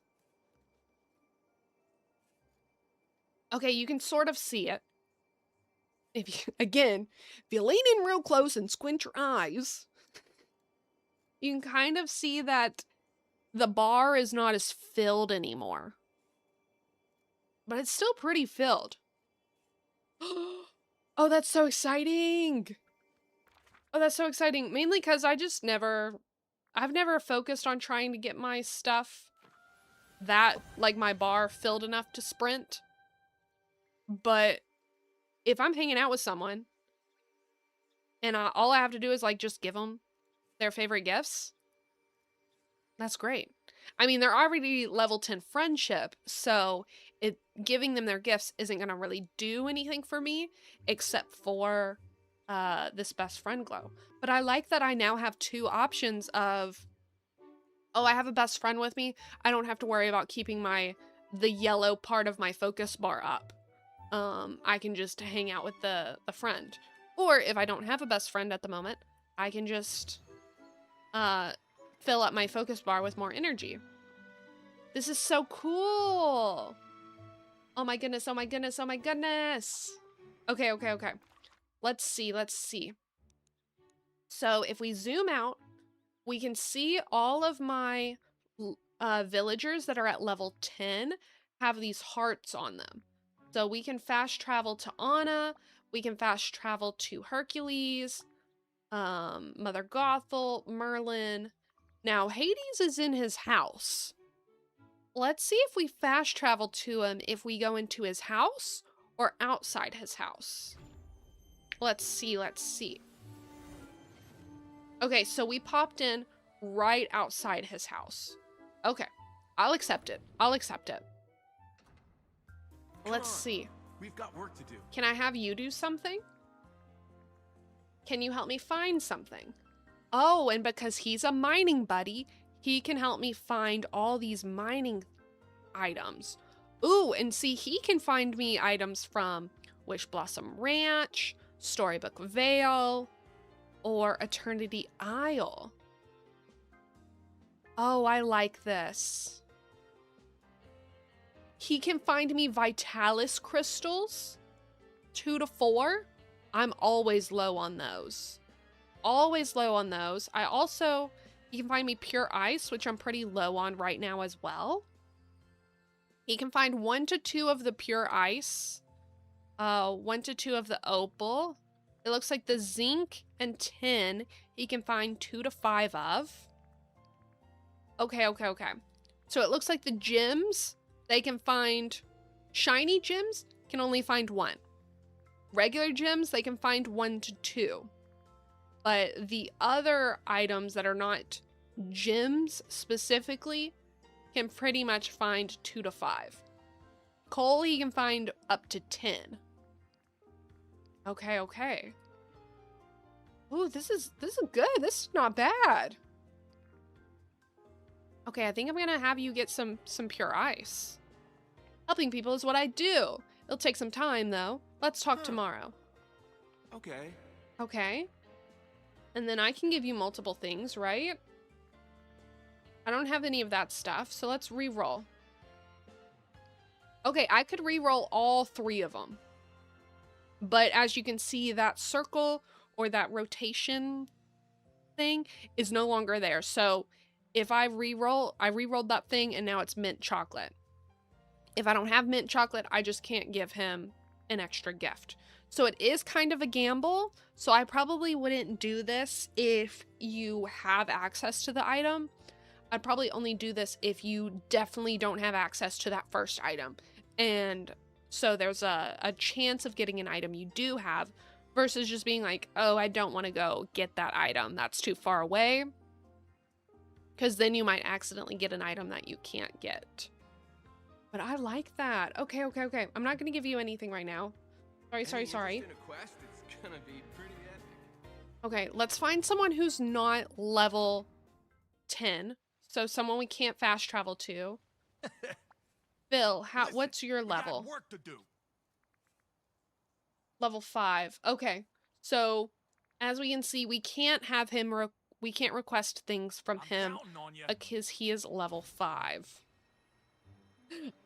Okay, you can sort of see it. If you lean in real close and squint your eyes, you can kind of see that the bar is not as filled anymore. But it's still pretty filled. Oh, that's so exciting. Oh, that's so exciting. Mainly because I've never focused on trying to get my stuff like my bar filled enough to sprint. But if I'm hanging out with someone and all I have to do is like just give them their favorite gifts, that's great. I mean, they're already level 10 friendship, so giving them their gifts isn't going to really do anything for me except for this best friend glow. But I like that I now have two options of, oh, I have a best friend with me. I don't have to worry about keeping the yellow part of my focus bar up. I can just hang out with the friend. Or if I don't have a best friend at the moment, I can just fill up my focus bar with more energy. This is so cool. Oh my goodness, oh my goodness, oh my goodness. Okay, okay, okay. Let's see. So if we zoom out, we can see all of my villagers that are at level 10 have these hearts on them. So we can fast travel to Anna, we can fast travel to Hercules, Mother Gothel, Merlin. Now Hades is in his house. Let's see if we fast travel to him if we go into his house or outside his house. Let's see. Okay, so we popped in right outside his house. Okay, I'll accept it. Let's see. We've got work to do. Can I have you do something? Can you help me find something? Oh, and because he's a mining buddy, he can help me find all these mining items. Ooh, and see, he can find me items from Wish Blossom Ranch, Storybook Vale, or Eternity Isle. Oh, I like this. He can find me Vitalis crystals, 2 to 4. I'm always low on those. I also He can find me pure ice, which I'm pretty low on right now as well. He can find 1 to 2 of the pure ice. 1 to 2 of the opal. It looks like the zinc and tin he can find 2 to 5 of. Okay. So it looks like the gems, they can find... Shiny gems can only find 1. Regular gems, they can find 1 to 2. But the other items that are not gems specifically can pretty much find 2 to 5. Coal, he can find up to 10. Okay. Ooh, this is good. This is not bad. Okay, I think I'm gonna have you get some pure ice. Helping people is what I do. It'll take some time though. Let's talk tomorrow. Okay. Okay. And then I can give you multiple things, right? I don't have any of that stuff, so let's re-roll. Okay, I could re-roll all 3 of them. But as you can see, that circle or that rotation thing is no longer there. So if I re-roll, I re-rolled that thing and now it's mint chocolate. If I don't have mint chocolate, I just can't give him an extra gift. So it is kind of a gamble. So I probably wouldn't do this if you have access to the item. I'd probably only do this if you definitely don't have access to that first item. And so there's a chance of getting an item you do have versus just being like, oh, I don't want to go get that item. That's too far away. Because then you might accidentally get an item that you can't get. But I like that. Okay. I'm not going to give you anything right now. Sorry. In a quest, it's gonna be pretty epic. Okay, let's find someone who's not level 10. So someone we can't fast travel to. Phil, what's your level? We got work to do. Level 5. Okay. So as we can see, we can't have him we can't request things from him Counting on you. because he is level 5.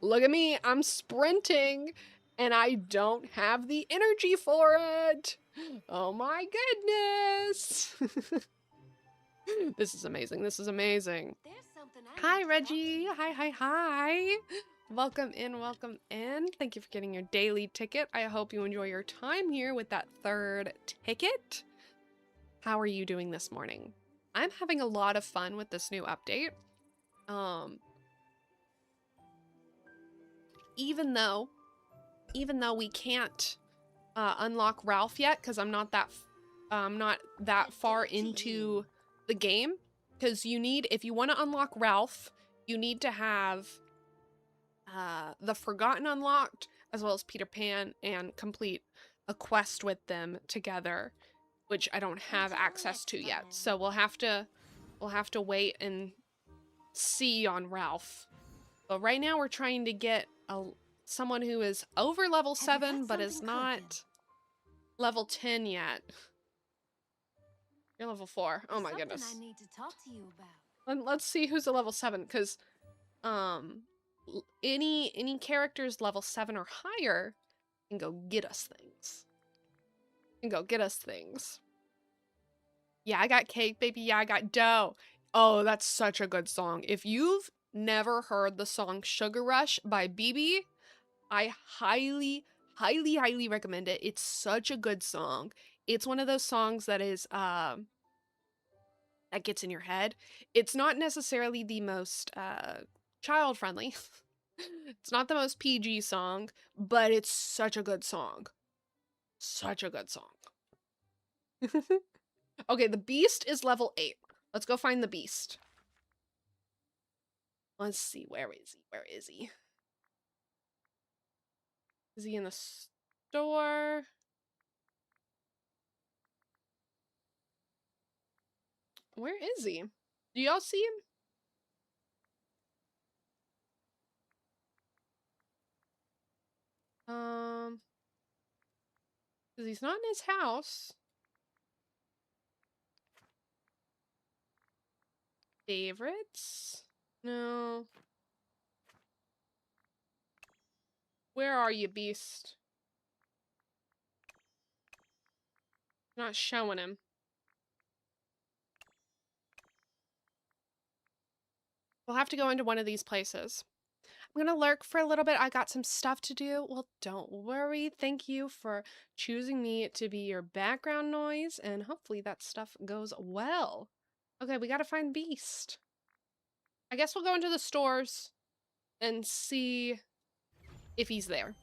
Look at me, I'm sprinting and I don't have the energy for it. Oh my goodness. This is amazing. Hi, Reggie. Hi. Welcome in. Thank you for getting your daily ticket. I hope you enjoy your time here with that 3rd ticket. How are you doing this morning? I'm having a lot of fun with this new update. Even though we can't unlock Ralph yet, because I'm not that far into the game. Because if you want to unlock Ralph, you need to have the Forgotten unlocked, as well as Peter Pan, and complete a quest with them together, which I don't have access to yet. So we'll have to wait and see on Ralph. But right now we're trying to get someone who is over level 7 but is not level 10 yet. You're level 4. Oh my goodness. I need to talk to you about. Let's see who's a level 7, because any characters level 7 or higher can go get us things. Yeah, I got cake, baby. Yeah, I got dough. Oh, that's such a good song. If you've never heard the song Sugar Rush by BB, I highly recommend it. It's such a good song. It's one of those songs that is that gets in your head. It's not necessarily the most child friendly. It's not the most PG song, but it's such a good song. Okay, the beast is level 8. Let's go find the beast. Let's see, where is he? Is he in the store? Where is he? Do y'all see him? Because he's not in his house. Favorites? No. Where are you, beast? Not showing him. We'll have to go into one of these places. I'm gonna lurk for a little bit. I got some stuff to do. Well, don't worry. Thank you for choosing me to be your background noise, and hopefully that stuff goes well. Okay, we gotta find Beast. I guess we'll go into the stores and see if he's there.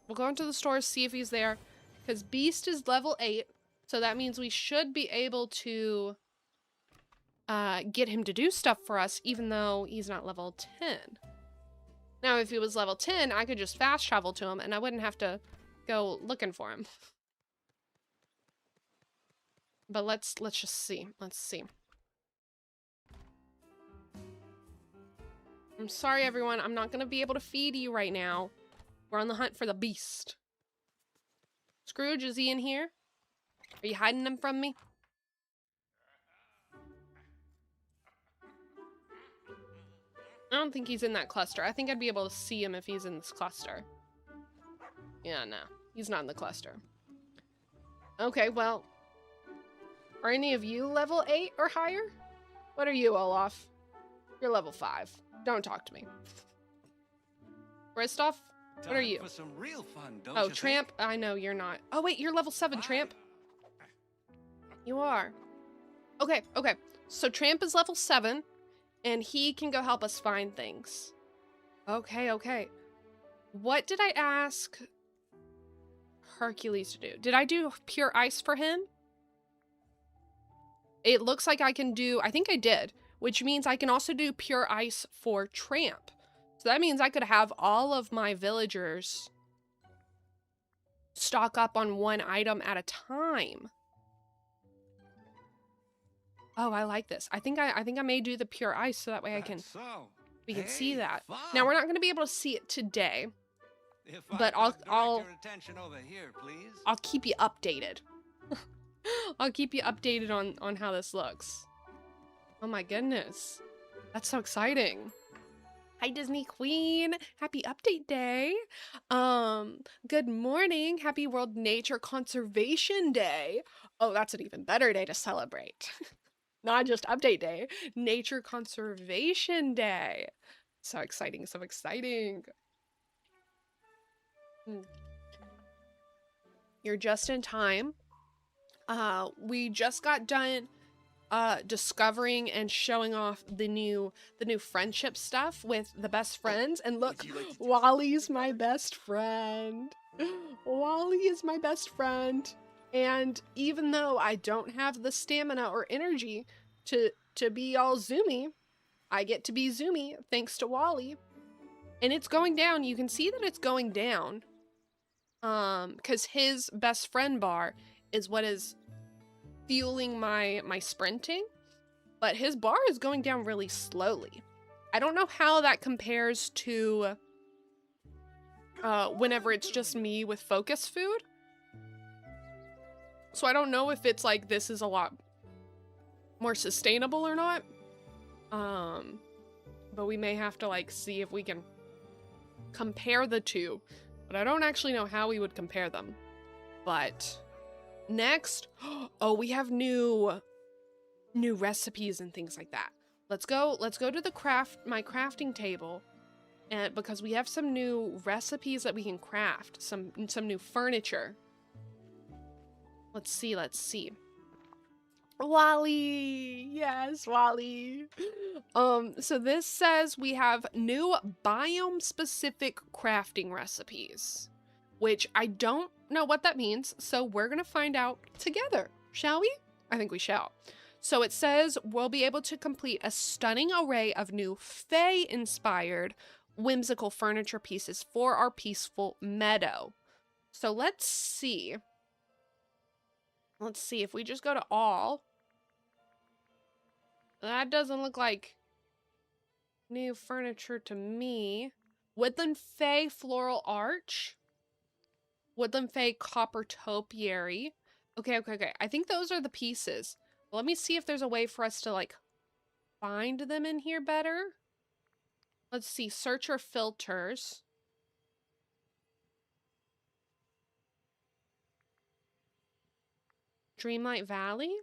We'll go into the stores, see if he's there, because Beast is level 8, so that means we should be able to get him to do stuff for us, even though he's not level 10. Now, if he was level 10, I could just fast travel to him, and I wouldn't have to go looking for him. But let's just see. Let's see. I'm sorry, everyone. I'm not going to be able to feed you right now. We're on the hunt for the Beast. Scrooge, is he in here? Are you hiding him from me? I don't think he's in that cluster. I think I'd be able to see him if he's in this cluster. Yeah, no. He's not in the cluster. Okay, well. Are any of you level 8 or higher? What are you, Olaf? You're level 5. Don't talk to me. Kristoff, what are you? For some real fun, don't Oh, you Tramp, think? I know you're not. Oh, wait, you're level 7, Tramp. You are. Okay, okay. So Tramp is level 7. And he can go help us find things. Okay, okay. What did I ask Hercules to do? Did I do pure ice for him? It looks like I can do, I think I did, which means I can also do pure ice for Tramp. So that means I could have all of my villagers stock up on one item at a time. Oh, I like this. I think I may do the pure ice so that way we can see that. Now we're not going to be able to see it today, but I'll keep you updated. I'll keep you updated on how this looks. Oh my goodness. That's so exciting. Hi, Disney Queen. Happy update day. Good morning. Happy World Nature Conservation Day. Oh, that's an even better day to celebrate. Not just update day, Nature Conservation Day. So exciting, so exciting. You're just in time. We just got done discovering and showing off the new friendship stuff with the best friends. And look, Wally's my best friend. Wally is my best friend. And even though I don't have the stamina or energy to be all zoomy, I get to be zoomy thanks to Wally. And it's going down. You can see that it's going down. Because his best friend bar is what is fueling my sprinting. But his bar is going down really slowly. I don't know how that compares to whenever it's just me with focus food. So I don't know if it's like this is a lot more sustainable or not. But we may have to like see if we can compare the two. But I don't actually know how we would compare them. But next, oh, we have new recipes and things like that. Let's go to the my crafting table, and because we have some new recipes that we can craft, some new furniture. Let's see. Wally! Yes, Wally! So this says we have new biome-specific crafting recipes, which I don't know what that means, so we're gonna find out together, shall we? I think we shall. So it says we'll be able to complete a stunning array of new Fae-inspired whimsical furniture pieces for our peaceful meadow. So let's see. Let's see if we just go to all. That doesn't look like new furniture to me. Woodland Fae Floral Arch. Woodland Fae Copper Topiary. Okay. I think those are the pieces. Let me see if there's a way for us to like find them in here better. Let's see. Searcher filters. Dreamlight Valley?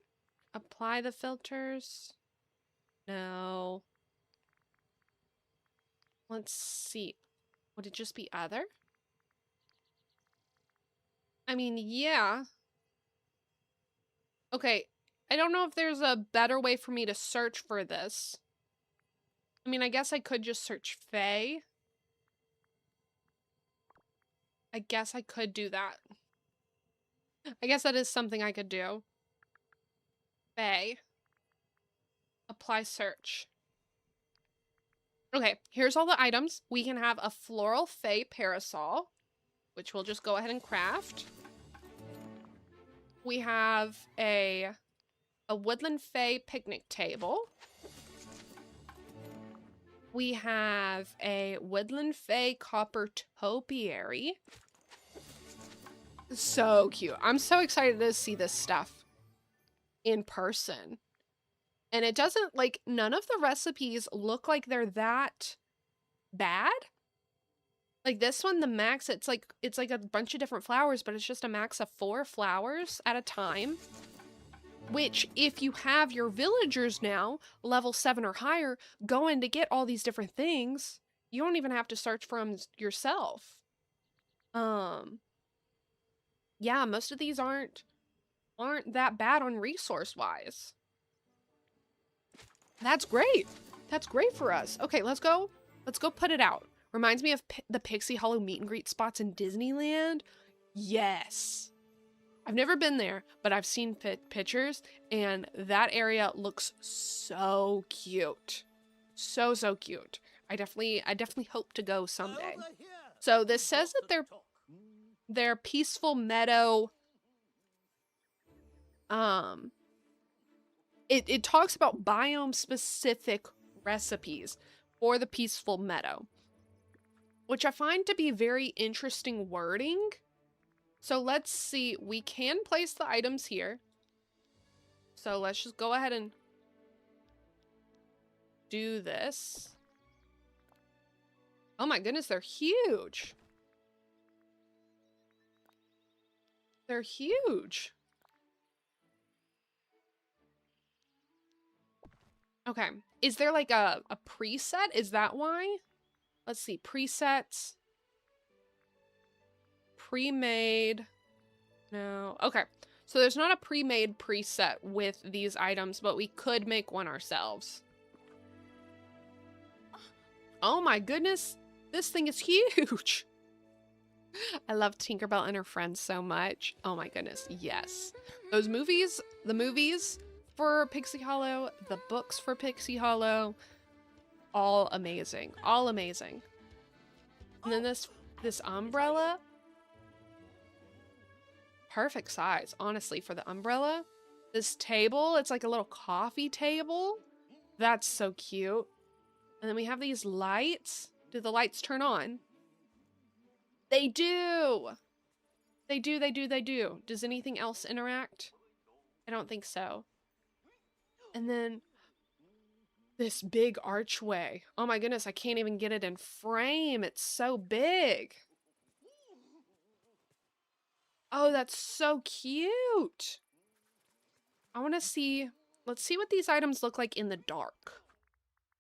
Apply the filters. No. Let's see. Would it just be other? I mean, yeah. Okay. I don't know if there's a better way for me to search for this. I mean, I guess I could just search Faye. I guess I could do that. I guess that is something I could do. Faye. Apply search. Okay, here's all the items. We can have a floral Faye parasol, which we'll just go ahead and craft. We have a woodland Faye picnic table. We have a woodland Faye copper topiary. So cute. I'm so excited to see this stuff in person. And it doesn't, like, none of the recipes look like they're that bad. Like this one, the max, it's like a bunch of different flowers, but it's just a max of 4 flowers at a time. Which, if you have your villagers now, level 7 or higher, going to get all these different things, you don't even have to search for them yourself. Yeah, most of these aren't that bad on resource-wise. That's great. That's great for us. Okay, let's go put it out. Reminds me of the Pixie Hollow meet and greet spots in Disneyland. Yes. I've never been there, but I've seen pictures, and that area looks so cute. So cute. I definitely hope to go someday. So this says that they're peaceful meadow. It talks about biome specific recipes for the peaceful meadow, which I find to be very interesting wording. So let's see, we can place the items here. So let's just go ahead and do this. Oh my goodness, they're huge. They're huge. Okay, is there like a preset? Is that why? Let's see, presets. Pre-made. No. Okay. So there's not a pre-made preset with these items, but we could make one ourselves. Oh my goodness. This thing is huge. I love Tinkerbell and her friends so much. Oh my goodness. Yes. Those movies, the movies for Pixie Hollow, the books for Pixie Hollow, all amazing. All amazing. And then this umbrella. Perfect size, honestly, for the umbrella. This table, it's like a little coffee table. That's so cute. And then we have these lights. Do the lights turn on? They do! They do. Does anything else interact? I don't think so. And then this big archway. Oh my goodness, I can't even get it in frame. It's so big. Oh, that's so cute. I want to see, let's see what these items look like in the dark.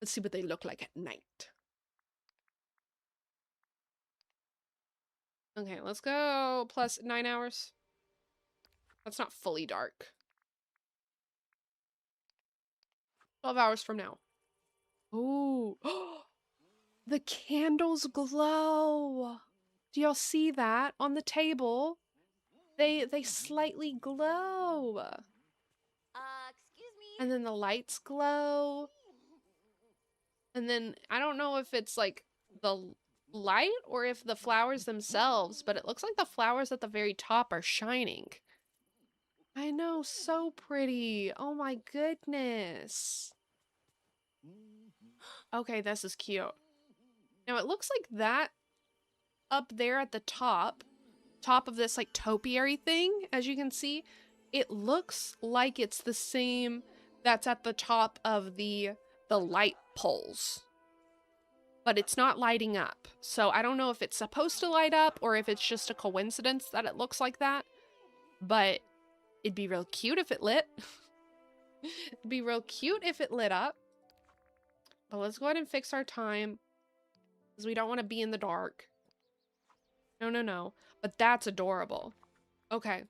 Let's see what they look like at night. Okay, let's go plus 9 hours. That's not fully dark. 12 hours from now. Ooh. The candles glow. Do y'all see that on the table? They slightly glow. Excuse me. And then the lights glow. And then I don't know if it's like the light or if the flowers themselves, but it looks like the flowers at the very top are shining. I know, so pretty. Oh my goodness. Okay, this is cute. Now it looks like that up there at the top of this like topiary thing, as you can see, it looks like it's the same that's at the top of the light poles. But it's not lighting up. So I don't know if it's supposed to light up or if it's just a coincidence that it looks like that. But it'd be real cute if it lit. It'd be real cute if it lit up. But let's go ahead and fix our time. because we don't want to be in the dark. No, no, no. But that's adorable. Okay.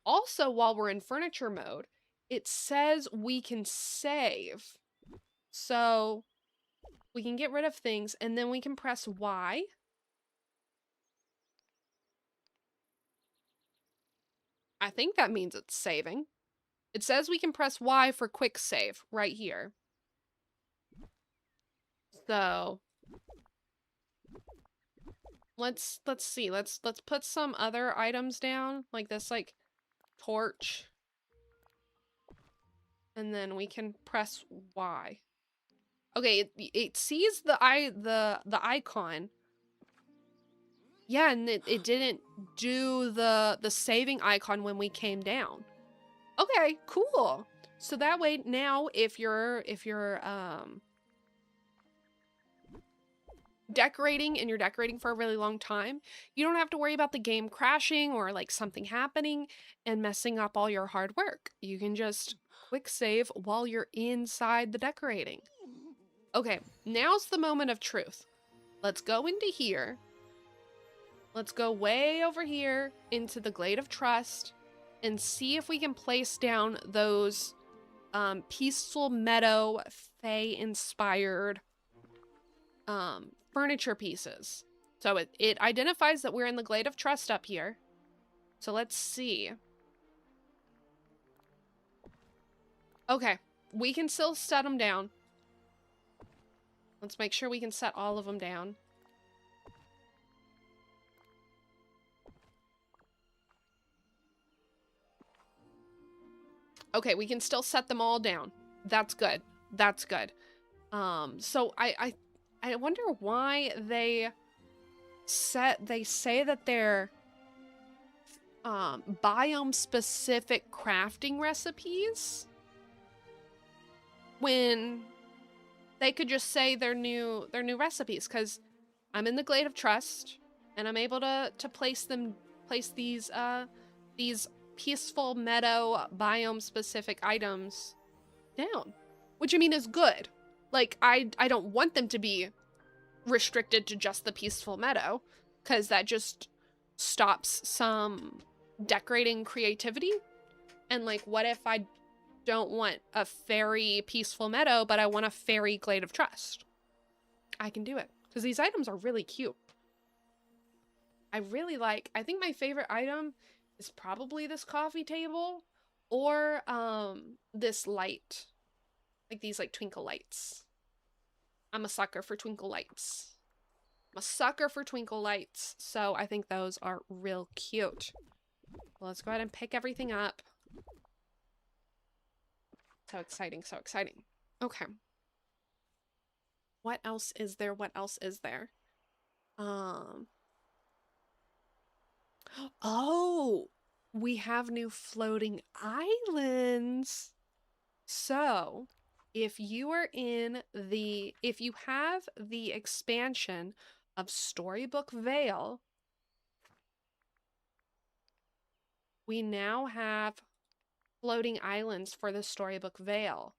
Also, while we're in furniture mode, it says we can save. So we can get rid of things and then we can press Y. I think that means it's saving. It says we can press Y for quick save right here. So let's see. Let's put some other items down, like this like torch. And then we can press Y. Okay, it sees the icon. Yeah, and it didn't do the saving icon when we came down. Okay, cool. So that way now if you're decorating and you're decorating for a really long time, you don't have to worry about the game crashing or like something happening and messing up all your hard work. You can just quick save while you're inside the decorating. Okay, now's the moment of truth. Let's go into here. Let's go way over here into the Glade of Trust and see if we can place down those Peaceful Meadow Fae-inspired furniture pieces. So it identifies that we're in the Glade of Trust up here. So let's see. Okay, we can still set them down. Let's make sure we can set all of them down. Okay, we can still set them all down. That's good. That's good. So I wonder why they say that they're biome specific crafting recipes when they could just say they're new recipes, because I'm in the Glade of Trust and I'm able to place these Peaceful Meadow biome specific items down, which I mean is good. Like I don't want them to be restricted to just the Peaceful Meadow, because that just stops some decorating creativity. And like, what if I don't want a fairy Peaceful Meadow, but I want a fairy Glade of Trust? I can do it, because these items are really cute. I think my favorite item is probably this coffee table or this light. Like these like twinkle lights. I'm a sucker for twinkle lights. I'm a sucker for twinkle lights. So I think those are real cute. Well, let's go ahead and pick everything up. So exciting, so exciting. Okay. What else is there? What else is there? Oh, we have new floating islands. So, if you have the expansion of Storybook Vale, we now have floating islands for the Storybook Vale.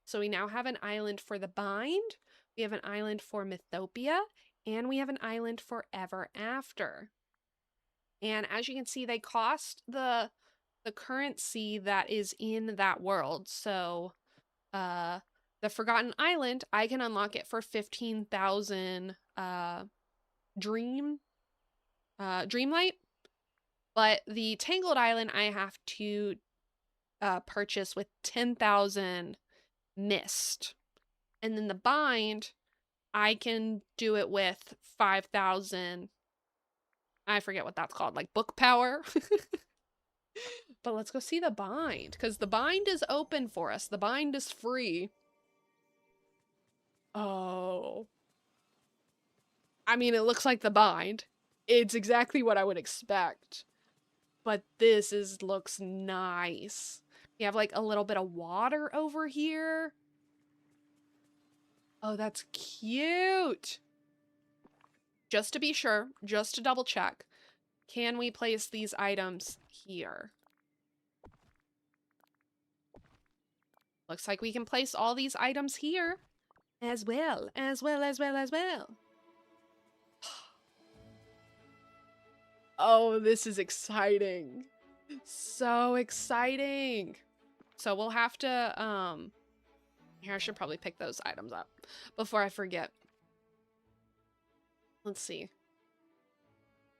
So we now have an island for the Bind, we have an island for Mythopia, and we have an island for Ever After. And as you can see, they cost the currency that is in that world. So the Forgotten Island, I can unlock it for 15,000 Dreamlight. But the Tangled Island I have to purchase with 10,000 Mist. And then the Bind, I can do it with 5,000. I forget what that's called, like book power. But let's go see the Bind, because the Bind is open for us. The Bind is free. Oh. I mean, it looks like the Bind. It's exactly what I would expect. But this looks nice. We have like a little bit of water over here. Oh, that's cute. Just to be sure, just to double check, can we place these items here? Looks like we can place all these items here as well. Oh, this is exciting. So exciting. So we'll have to, here, I should probably pick those items up before I forget. Let's see.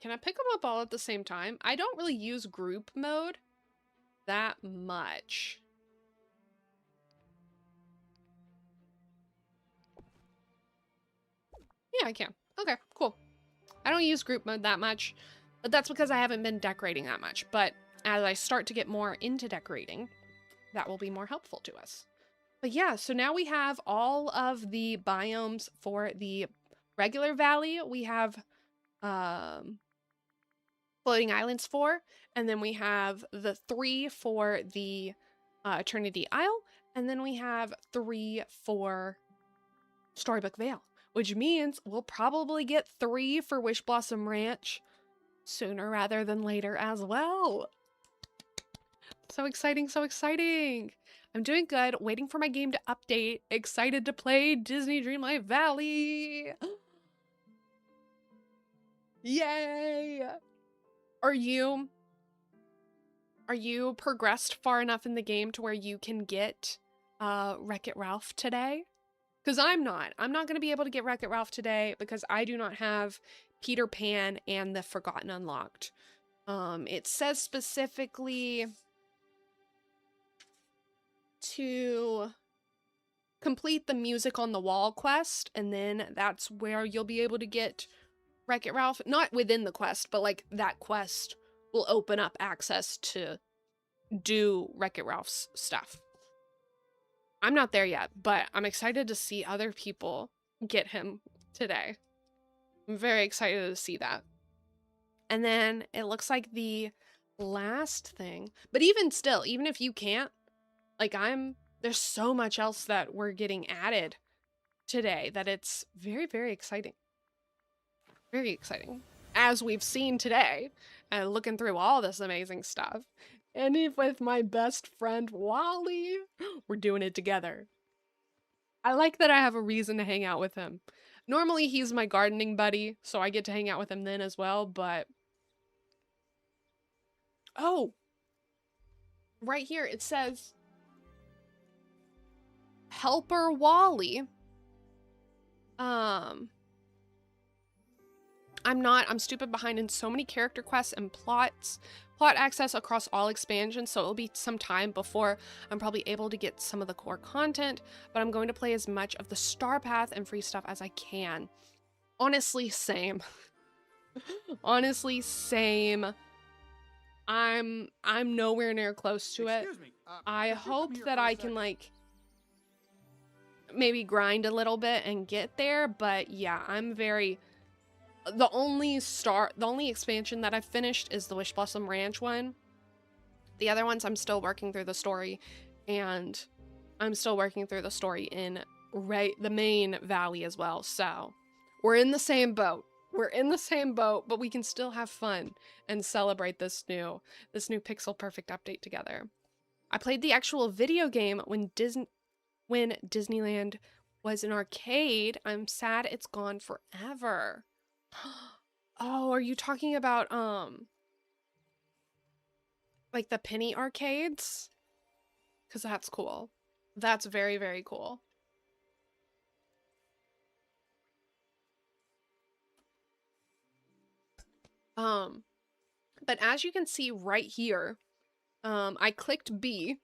Can I pick them up all at the same time? I don't really use group mode that much. Yeah, I can. Okay, cool. I don't use group mode that much, but that's because I haven't been decorating that much. But as I start to get more into decorating, that will be more helpful to us. But yeah, so now we have all of the biomes for the regular valley. We have floating islands 4, and then we have the 3 for the Eternity Isle, and then we have 3 for Storybook Vale, which means we'll probably get 3 for Wish Blossom Ranch sooner rather than later as well. So exciting, so exciting. I'm doing good, waiting for my game to update, excited to play Disney Dreamlight Valley. Yay! Are you progressed far enough in the game to where you can get Wreck-It Ralph today? Because I'm not. I'm not going to be able to get Wreck-It Ralph today because I do not have Peter Pan and the Forgotten Unlocked. It says specifically to complete the Music on the Wall quest, and then that's where you'll be able to get Wreck-It Ralph. Not within the quest, but like that quest will open up access to do Wreck-It Ralph's stuff. I'm not there yet, but I'm excited to see other people get him today. I'm very excited to see that. And then it looks like the last thing, but even still, even if you can't, like there's so much else that we're getting added today that it's very, very exciting. Very exciting. As we've seen today, looking through all this amazing stuff. And with my best friend, Wally, we're doing it together. I like that I have a reason to hang out with him. Normally, he's my gardening buddy, so I get to hang out with him then as well, but... Oh! Right here, it says... Helper Wally. I'm stupid behind in so many character quests and plot access across all expansions, so it'll be some time before I'm probably able to get some of the core content, but I'm going to play as much of the Star Path and free stuff as I can. Honestly, same. Honestly, same. I'm nowhere near close to it. I hope that I can, like, maybe grind a little bit and get there, but yeah, I'm very... The only expansion that I've finished is the Wish Blossom Ranch one. The other ones I'm still working through the story, and I'm still working through the story in the main valley as well. So we're in the same boat. We're in the same boat, but we can still have fun and celebrate this new Pixel Perfect update together. I played the actual video game when Disneyland was an arcade. I'm sad it's gone forever. Oh, are you talking about, like the penny arcades? Because that's cool. That's very, very cool. But as you can see right here, I clicked B,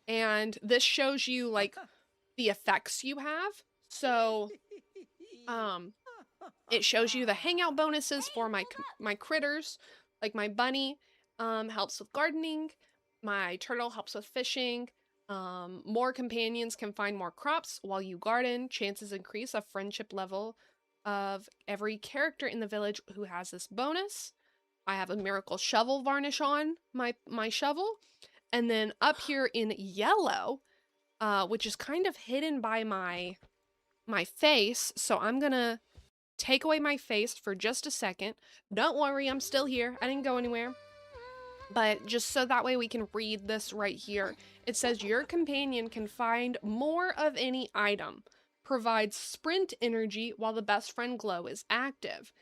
and this shows you, like, the effects you have. So, it shows you the hangout bonuses for my critters, like my bunny helps with gardening, my turtle helps with fishing, more companions can find more crops while you garden, chances increase a friendship level of every character in the village who has this bonus. I have a miracle shovel varnish on my shovel, and then up here in yellow, which is kind of hidden by my face, so I'm gonna take away my face for just a second. Don't worry, I'm still here. I didn't go anywhere. But just so that way we can read this right here. It says your companion can find more of any item. Provides sprint energy while the best friend glow is active.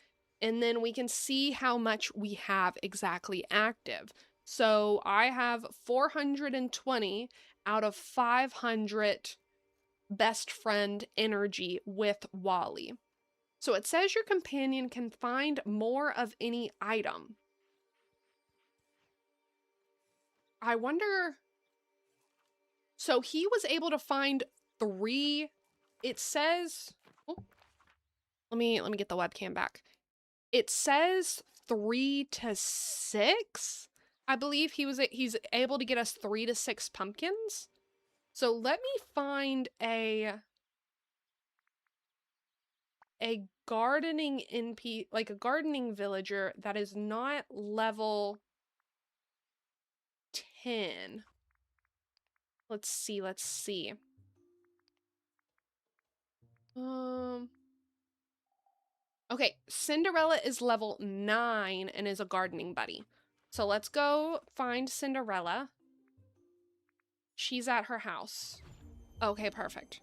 and then we can see how much we have exactly active. So I have 420 out of 500 best friend energy with Wally. So it says your companion can find more of any item. I wonder... So he was able to find 3... It says... Oh, let me get the webcam back. It says 3 to 6. I believe he's able to get us 3 to 6 pumpkins. So let me find a gardening NP, like a gardening villager that is not level 10. Let's see. Okay, Cinderella is level 9 and is a gardening buddy. So let's go find Cinderella. She's at her house. Okay, perfect.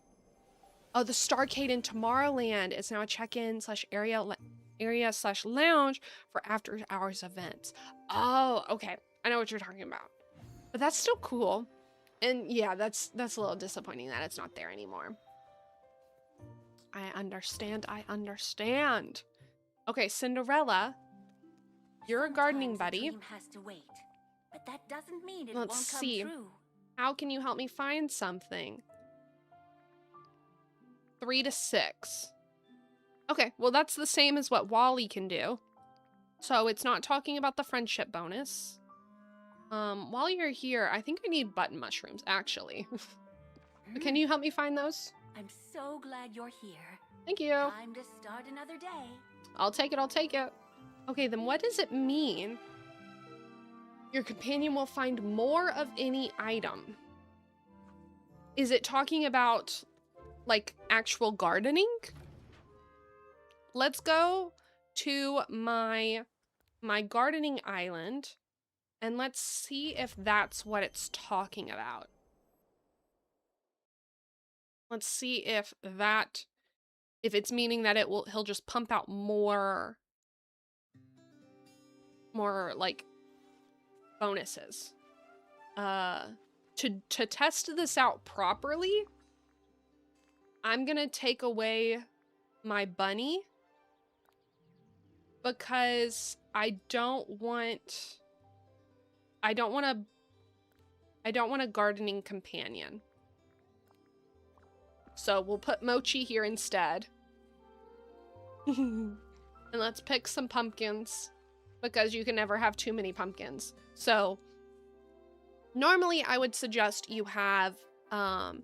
Oh, the Starcade in Tomorrowland is now a check-in / area / lounge for after-hours events. Oh, okay. I know what you're talking about. But that's still cool. And yeah, that's a little disappointing that it's not there anymore. I understand. Okay, Cinderella, you're a gardening buddy. Has to wait, but that doesn't mean it Let's won't come see. true. How can you help me find something? 3 to 6. Okay, well that's the same as what Wally can do. So it's not talking about the friendship bonus. While you're here, I think I need button mushrooms, actually. Can you help me find those? I'm so glad you're here. Thank you. Time to start another day. I'll take it. Okay, then what does it mean? Your companion will find more of any item. Is it talking about, like, actual gardening? Let's go to my gardening island, and let's see if that's what it's talking about. Let's see if it's meaning that he'll just pump out more like bonuses. To test this out properly, I'm gonna take away my bunny because I don't want a gardening companion. So we'll put Mochi here instead. And let's pick some pumpkins because you can never have too many pumpkins. So normally I would suggest you have a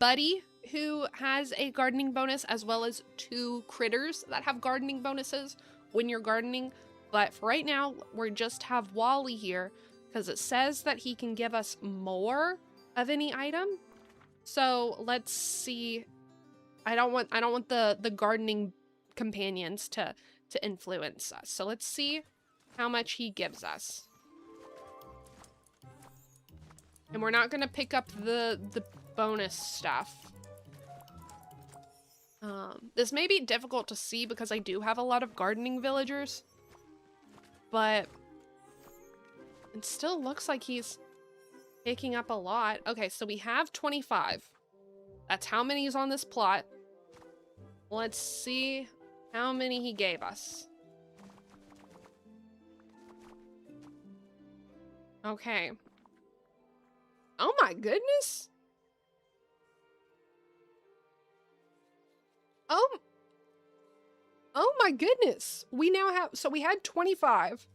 buddy who has a gardening bonus as well as 2 critters that have gardening bonuses when you're gardening. But for right now, we just have Wally here because it says that he can give us more of any item. So let's see. I don't want the gardening companions to influence us. So let's see how much he gives us. And we're not gonna pick up the bonus stuff. This may be difficult to see because I do have a lot of gardening villagers, but it still looks like he's picking up a lot. Okay, so we have 25. That's how many is on this plot. Let's see how many he gave us. Okay. Oh my goodness. Oh my goodness. We now have, so we had 25.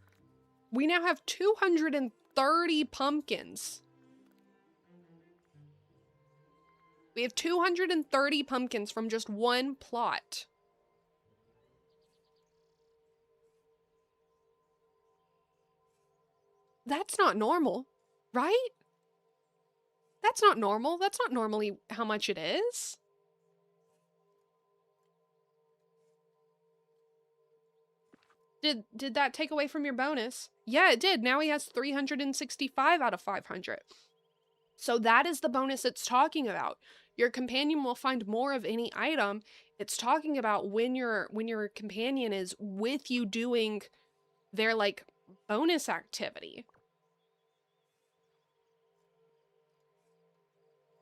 We now have 230 pumpkins. We have 230 pumpkins from just one plot. That's not normal, right? That's not normal. That's not normally how much it is. Did that take away from your bonus? Yeah, it did. Now he has 365 out of 500. So that is the bonus it's talking about. your companion will find more of any item. It's talking about when your companion is with you doing their like bonus activity.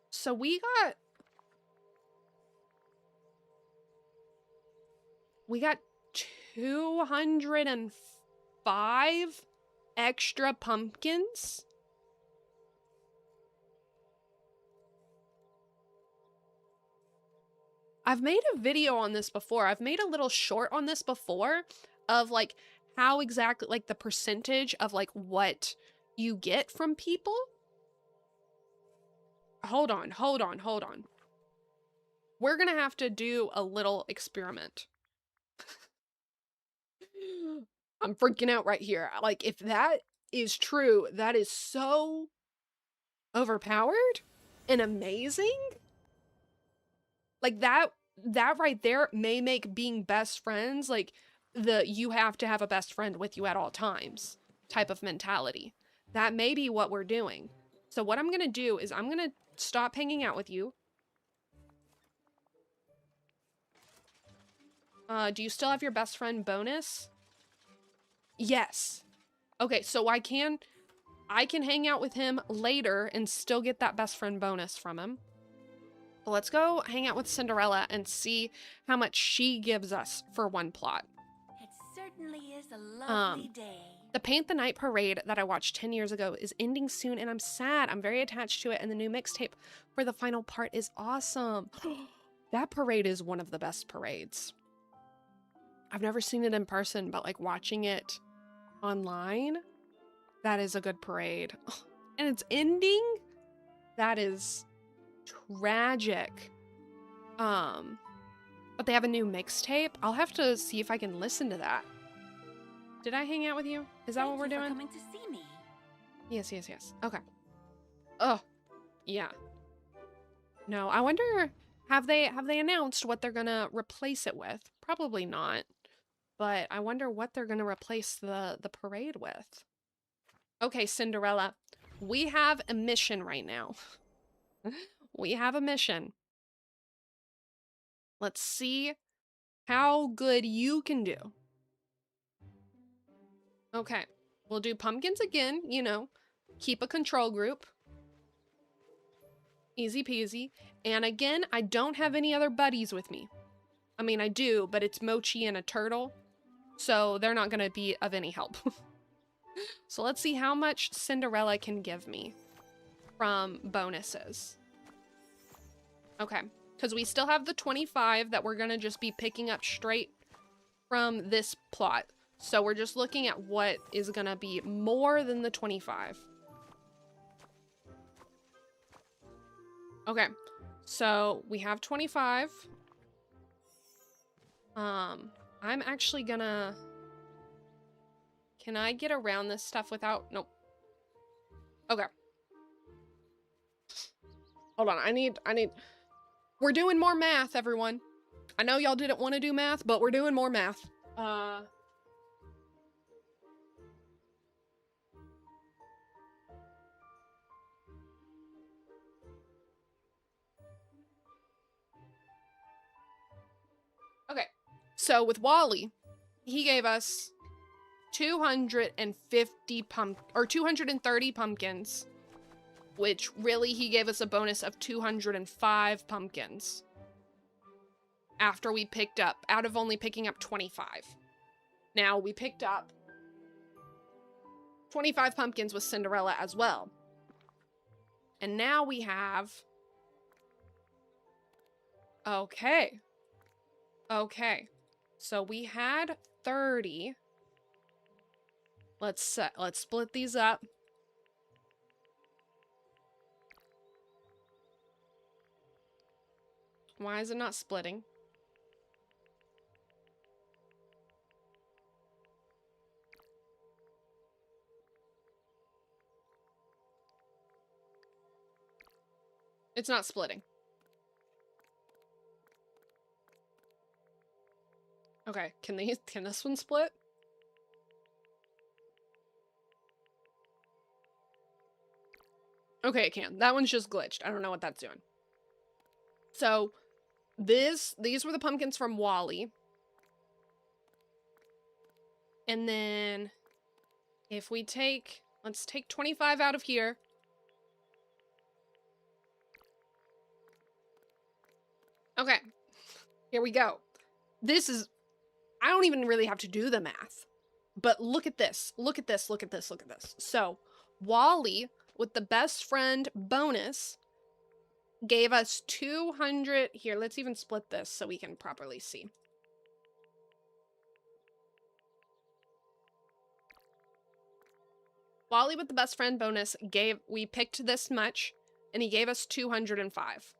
So we got 205 extra pumpkins. I've made a video on this before. I've made a little short on this before of like how exactly, like the percentage of like what you get from people. Hold on. We're gonna have to do a little experiment. I'm freaking out right here. Like, if that is true, that is so overpowered and amazing. Like, that right there may make being best friends, like, you have to have a best friend with you at all times type of mentality. That may be what we're doing. So what I'm gonna do is I'm gonna stop hanging out with you. Do you still have your best friend bonus? Yes. Okay, so I can hang out with him later and still get that best friend bonus from him. But let's go hang out with Cinderella and see how much she gives us for one plot. It certainly is a lovely day. The Paint the Night parade that I watched 10 years ago is ending soon and I'm sad. I'm very attached to it and the new mixtape for the final part is awesome. That parade is one of the best parades. I've never seen it in person, but like watching it online, that is a good parade. And it's ending? That is tragic. But they have a new mixtape. I'll have to see if I can listen to that. Did I hang out with you? Is that what we're doing? Coming to see me. Yes. Okay. Oh, yeah. No, I wonder, have they announced what they're gonna replace it with? Probably not. But I wonder what they're gonna replace the parade with. Okay, Cinderella, we have a mission right now. We have a mission. Let's see how good you can do. Okay, we'll do pumpkins again, you know, keep a control group. Easy peasy. And again, I don't have any other buddies with me. I mean, I do, but it's Mochi and a turtle, so they're not gonna be of any help. So let's see how much Cinderella can give me from bonuses. Okay, because we still have the 25 that we're gonna just be picking up straight from this plot. So we're just looking at what is gonna be more than the 25. Okay, so we have 25. I'm actually gonna... Can I get around this stuff without... Nope. Okay. Hold on, I need... We're doing more math, everyone. I know y'all didn't want to do math, but we're doing more math. Okay, so with Wally, he gave us 230 pumpkins, which really he gave us a bonus of 205 pumpkins after we picked up, out of only picking up 25. Now we picked up 25 pumpkins with Cinderella as well. And now we have... Okay. So we had 30. Let's split these up. Why is it not splitting? It's not splitting. Okay, can this one split? Okay, it can. That one's just glitched. I don't know what that's doing. So these were the pumpkins from Wally. And then if we let's take 25 out of here. Okay, here we go. I don't even really have to do the math, but look at this, look at this, look at this, look at this. So Wally, with the best friend bonus, gave us 200, here, let's even split this so we can properly see. Wally with the best friend bonus we picked this much, and he gave us 205.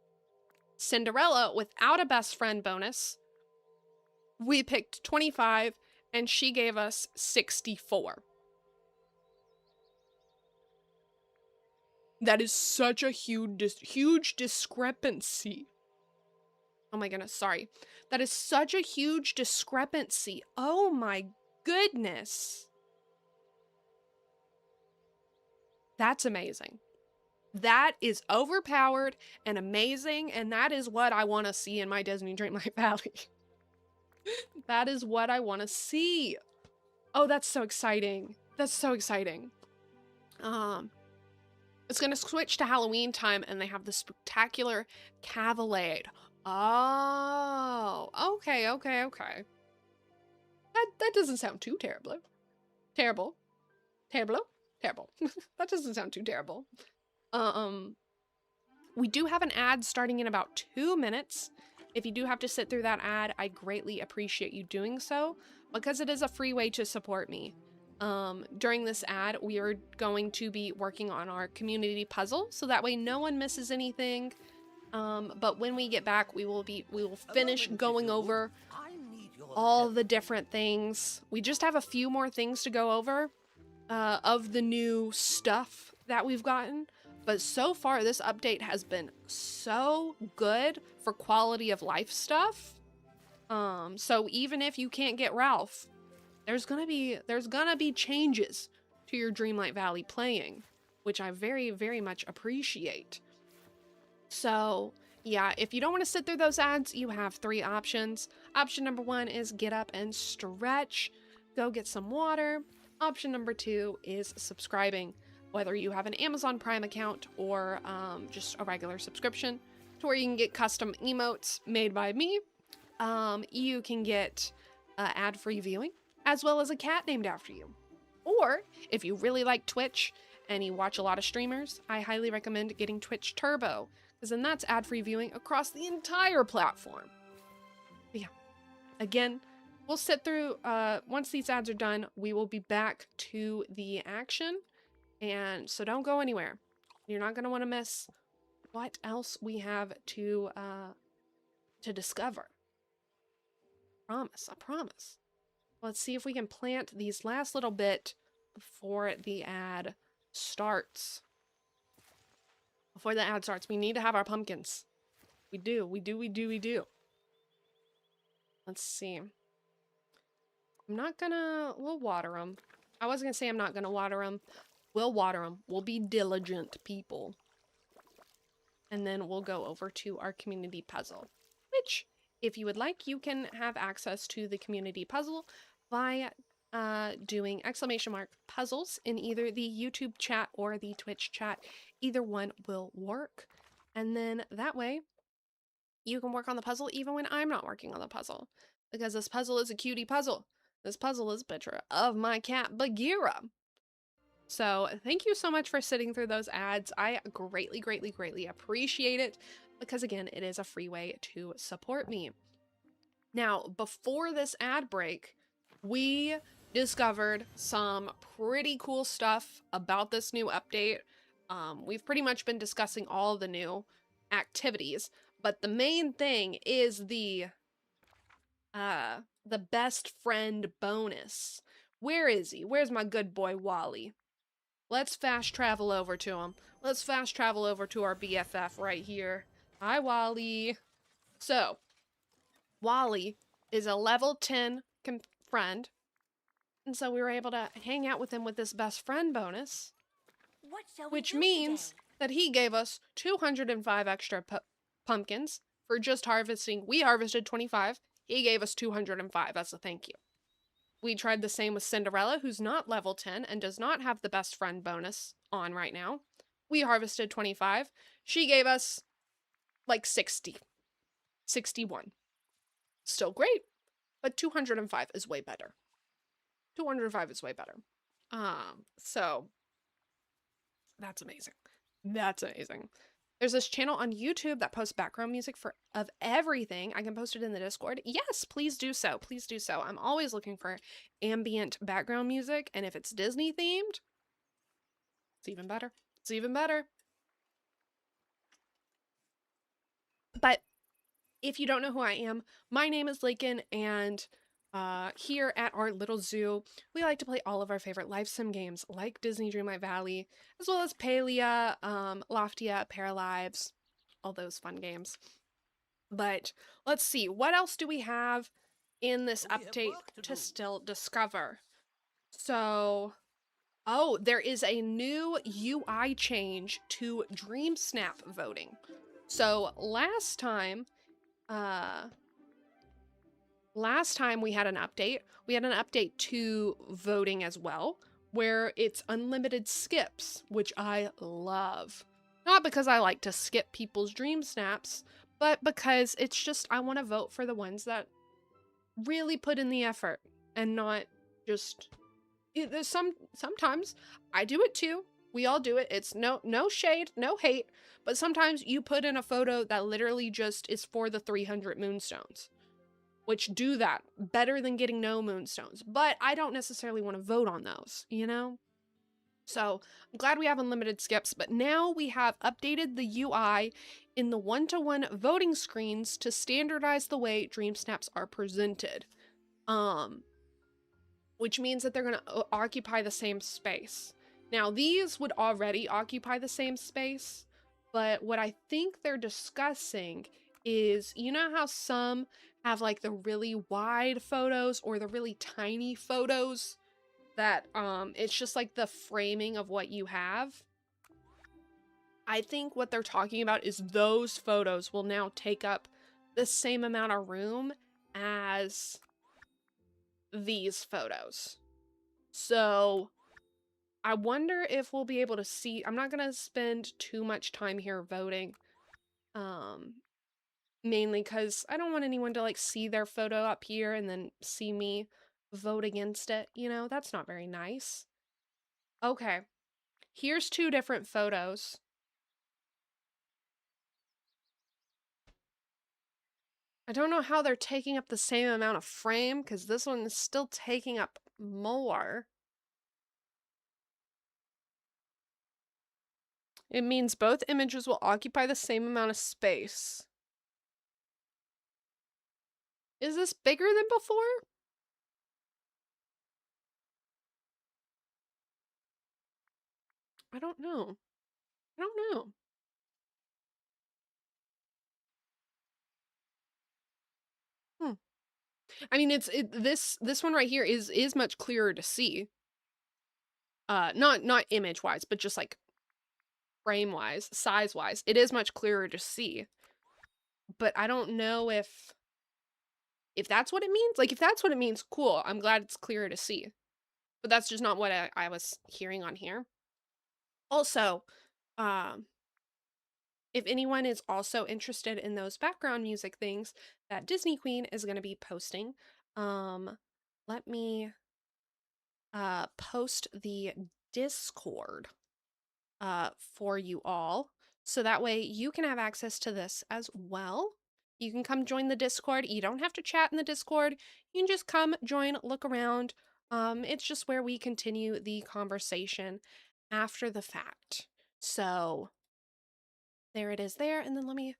Cinderella without a best friend bonus, we picked 25, and she gave us 64. That is such a huge discrepancy. Oh my goodness, sorry. That is such a huge discrepancy. Oh my goodness. That's amazing. That is overpowered and amazing, and that is what I want to see in my Disney Dreamlight Valley. That is what I want to see. Oh, that's so exciting. That's so exciting. It's going to switch to Halloween time, and they have the spectacular cavalcade. Oh, okay. That doesn't sound too terrible. Terrible. That doesn't sound too terrible. We do have an ad starting in about 2 minutes. If you do have to sit through that ad, I greatly appreciate you doing so, because it is a free way to support me. During this ad, we are going to be working on our community puzzle, so that way no one misses anything. But when we get back, we will finish going over all the different things. We just have a few more things to go over of the new stuff that we've gotten. But so far, this update has been so good for quality of life stuff. So even if you can't get Ralph, there's gonna be changes to your Dreamlight Valley playing, which I very, very much appreciate. So yeah, if you don't want to sit through those ads, you have 3 options. Option number 1 is get up and stretch, go get some water. Option number 2 is subscribing, whether you have an Amazon Prime account or just a regular subscription, to where you can get custom emotes made by me. You can get ad-free viewing, as well as a cat named after you. Or, if you really like Twitch and you watch a lot of streamers, I highly recommend getting Twitch Turbo, because then that's ad-free viewing across the entire platform. But yeah, again, we'll sit through, once these ads are done, we will be back to the action. And so don't go anywhere. You're not going to want to miss what else we have to discover. I promise. Let's see if we can plant these last little bit before the ad starts. Before the ad starts, we need to have our pumpkins. We do. Let's see. We'll water them. I was going to say I'm not going to water them. We'll water them. We'll be diligent people. And then we'll go over to our community puzzle, which, if you would like, you can have access to the community puzzle by doing !puzzles in either the YouTube chat or the Twitch chat. Either one will work. And then that way, you can work on the puzzle even when I'm not working on the puzzle. Because this puzzle is a cutie puzzle. This puzzle is a picture of my cat, Bagheera. So thank you so much for sitting through those ads. I greatly appreciate it, because again, it is a free way to support me. Now, before this ad break, we discovered some pretty cool stuff about this new update. We've pretty much been discussing all the new activities, but the main thing is the best friend bonus. Where is he? Where's my good boy Wally? Let's fast travel over to him. Let's fast travel over to our BFF right here. Hi, Wally. So, Wally is a level 10 friend, and so we were able to hang out with him with this best friend bonus, What shall we which do means today? that he gave us 205 extra pumpkins, for just harvesting. We harvested 25. He gave us 205 as a thank you. We tried the same with Cinderella, who's not level 10 and does not have the best friend bonus on right now. We harvested 25. She gave us like 60. 61. Still great, but 205 is way better. 205 is way better. So that's amazing. That's amazing. There's this channel on YouTube that posts background music of everything. I can post it in the Discord. Yes, please do so. Please do so. I'm always looking for ambient background music, and if it's Disney themed, it's even better. It's even better. But if you don't know who I am, my name is Lakin, and here at our little zoo, we like to play all of our favorite life sim games like Disney Dreamlight Valley, as well as Palia, Loftia, Paralives, all those fun games. But let's see, what else do we have in this update to still discover? So, oh, there is a new UI change to Dream Snap voting. So last time we had an update. We had an update to voting as well, where it's unlimited skips, which I love. Not because I like to skip people's dream snaps, but because it's just I want to vote for the ones that really put in the effort and not just sometimes I do it too. We all do it. It's no shade, no hate, but sometimes you put in a photo that literally just is for the 300 moonstones, which do that better than getting no moonstones. But I don't necessarily want to vote on those, you know? So I'm glad we have unlimited skips, but now we have updated the UI in the one-to-one voting screens to standardize the way dream snaps are presented. Which means that they're going to occupy the same space. Now, these would already occupy the same space, but what I think they're discussing is, you know how some have like the really wide photos or the really tiny photos that it's just like the framing of what you have? I think what they're talking about is those photos will now take up the same amount of room as these photos. So I wonder if we'll be able to see. I'm not gonna spend too much time here voting, mainly because I don't want anyone to like see their photo up here and then see me vote against it, you know? That's not very nice. Okay, here's two different photos. I don't know how they're taking up the same amount of frame, because this one is still taking up more. It means both images will occupy the same amount of space. Is this bigger than before? I don't know. I don't know. I mean, this one right here is much clearer to see. Not image wise, but just like frame wise, size wise, it is much clearer to see. But I don't know if that's what it means. Like, if that's what it means, cool. I'm glad it's clearer to see. But that's just not what I was hearing on here. Also, if anyone is also interested in those background music things that Disney Queen is going to be posting, let me post the Discord for you all, so that way you can have access to this as well. You can come join the Discord. You don't have to chat in the Discord. You can just come join, look around. It's just where we continue the conversation after the fact. So there it is there, and then let me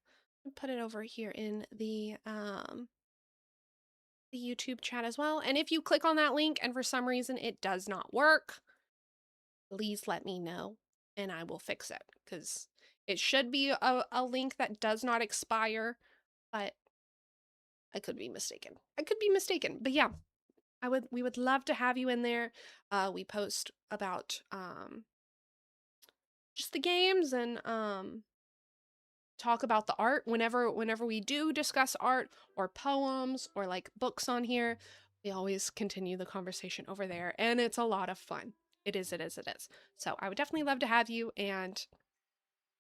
put it over here in the YouTube chat as well. And if you click on that link and for some reason it does not work, please let me know and I will fix it, because it should be a link that does not expire, but I could be mistaken. But yeah, we would love to have you in there. We post about just the games and talk about the art whenever we do discuss art or poems or like books on here. We always continue the conversation over there, and it's a lot of fun. It is. So I would definitely love to have you, and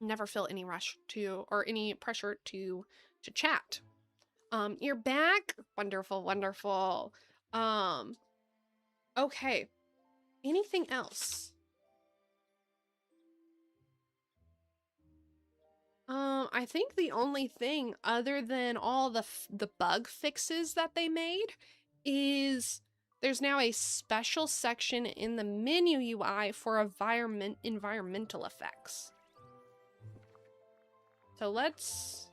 never feel any rush to or any pressure to chat. You're back. Wonderful, wonderful. Okay. Anything else? I think the only thing other than all the bug fixes that they made is there's now a special section in the menu UI for environmental effects. So let's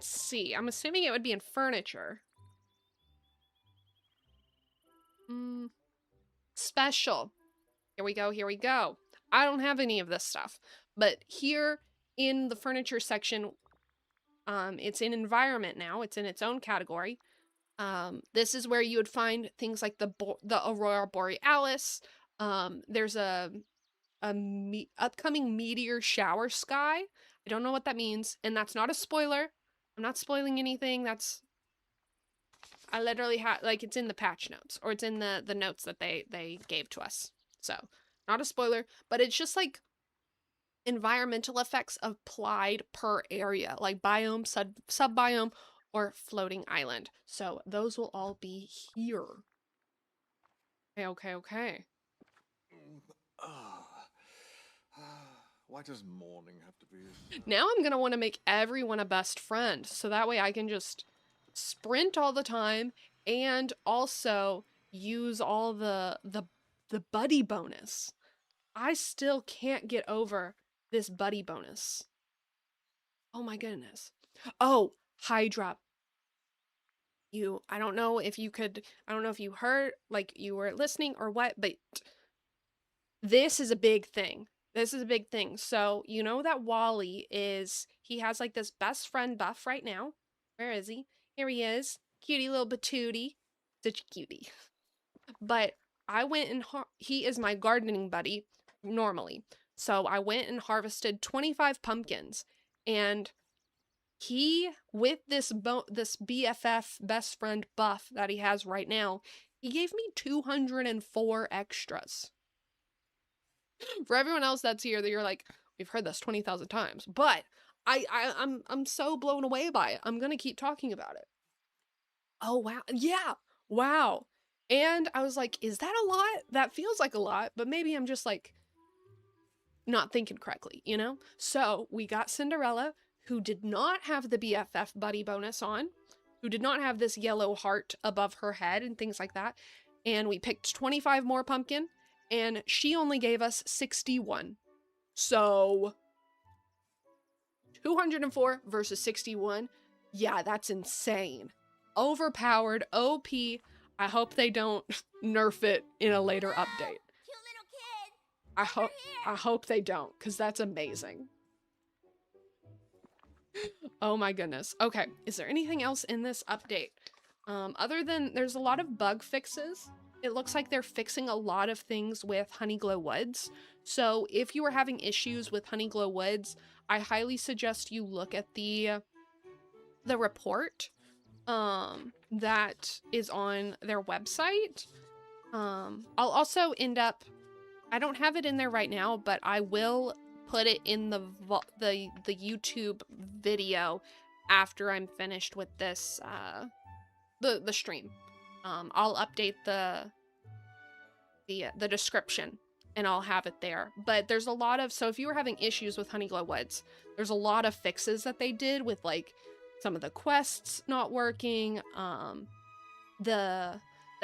see. I'm assuming it would be in furniture. Special. Here we go. I don't have any of this stuff. But here in the furniture section, it's in environment now. It's in its own category. This is where you would find things like the Aurora Borealis. There's a upcoming meteor shower sky. I don't know what that means, and that's not a spoiler. I'm not spoiling anything. I literally have, like, it's in the patch notes, or it's in the notes that they gave to us. So, not a spoiler, but it's just like environmental effects applied per area, like biome, sub-biome, or floating island. So those will all be here. Okay. Why does morning have to be? Now I'm gonna want to make everyone a best friend, so that way I can just sprint all the time and also use all the buddy bonus. I still can't get over this buddy bonus. Oh my goodness. Oh, Hydra. I don't know if you heard, like you were listening or what, but this is a big thing. So, you know that Wally he has like this best friend buff right now. Where is he? Here he is. Cutie little patootie. Such a cutie. But I went and he is my gardening buddy normally. So I went and harvested 25 pumpkins, and he, with this BFF best friend buff that he has right now, he gave me 204 extras. For everyone else that's here, that you're like, we've heard this 20,000 times, but I'm so blown away by it. I'm gonna keep talking about it. Oh wow, yeah, wow. And I was like, is that a lot? That feels like a lot, but maybe I'm just like not thinking correctly, you know? So we got Cinderella, who did not have the BFF buddy bonus on, who did not have this yellow heart above her head and things like that. And we picked 25 more pumpkin, and she only gave us 61. So 204 versus 61. Yeah, that's insane. Overpowered, OP. I hope they don't nerf it in a later update. I hope they don't, because that's amazing. Oh my goodness. Okay, is there anything else in this update? Other than there's a lot of bug fixes. It looks like they're fixing a lot of things with Honeyglow Woods. So if you are having issues with Honeyglow Woods, I highly suggest you look at the report that is on their website. I'll also end up, I don't have it in there right now, but I will put it in the YouTube video after I'm finished with this the stream. I'll update the description and I'll have it there. But there's a lot of, so if you were having issues with Honeyglow Woods, there's a lot of fixes that they did with like some of the quests not working, the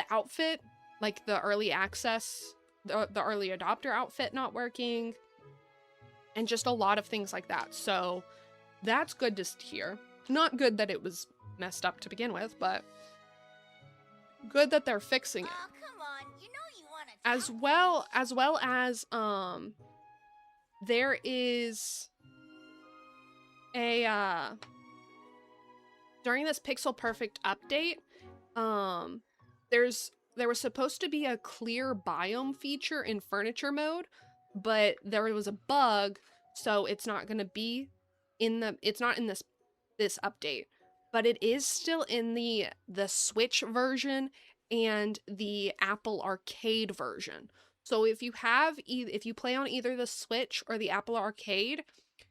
outfit, like the early access, the early adopter outfit not working, and just a lot of things like that. So that's good to hear. Not good that it was messed up to begin with, but good that they're fixing it. Oh, come on. You know you want to As well as there is a during this Pixel Perfect update, there was supposed to be a clear biome feature in furniture mode, but there was a bug, So it's not going to be it's not in this update, but it is still in the Switch version and the Apple Arcade version. So if you play on either the Switch or the Apple Arcade,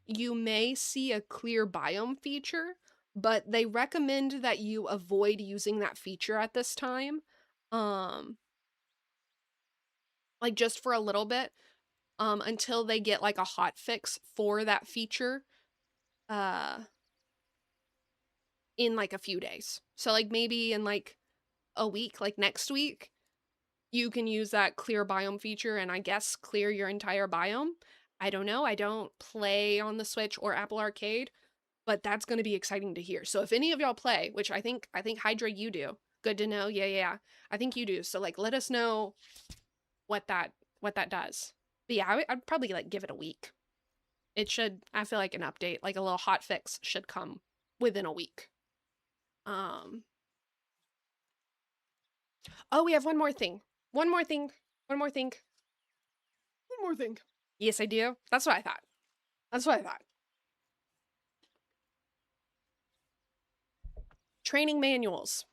you may see a clear biome feature, but they recommend that you avoid using that feature at this time. Like just for a little bit, until they get like a hot fix for that feature, in like a few days. So like maybe in like a week, like next week, you can use that clear biome feature and I guess clear your entire biome. I don't know. I don't play on the Switch or Apple Arcade, but that's going to be exciting to hear. So if any of y'all play, which I think Hydra, you do. Good to know. Yeah. I think you do. So like let us know what that does. But yeah, I'd probably like give it a week. It should, I feel like an update, like a little hot fix should come within a week. Oh, we have one more thing. One more thing. Yes, I do. That's what I thought. Training manuals.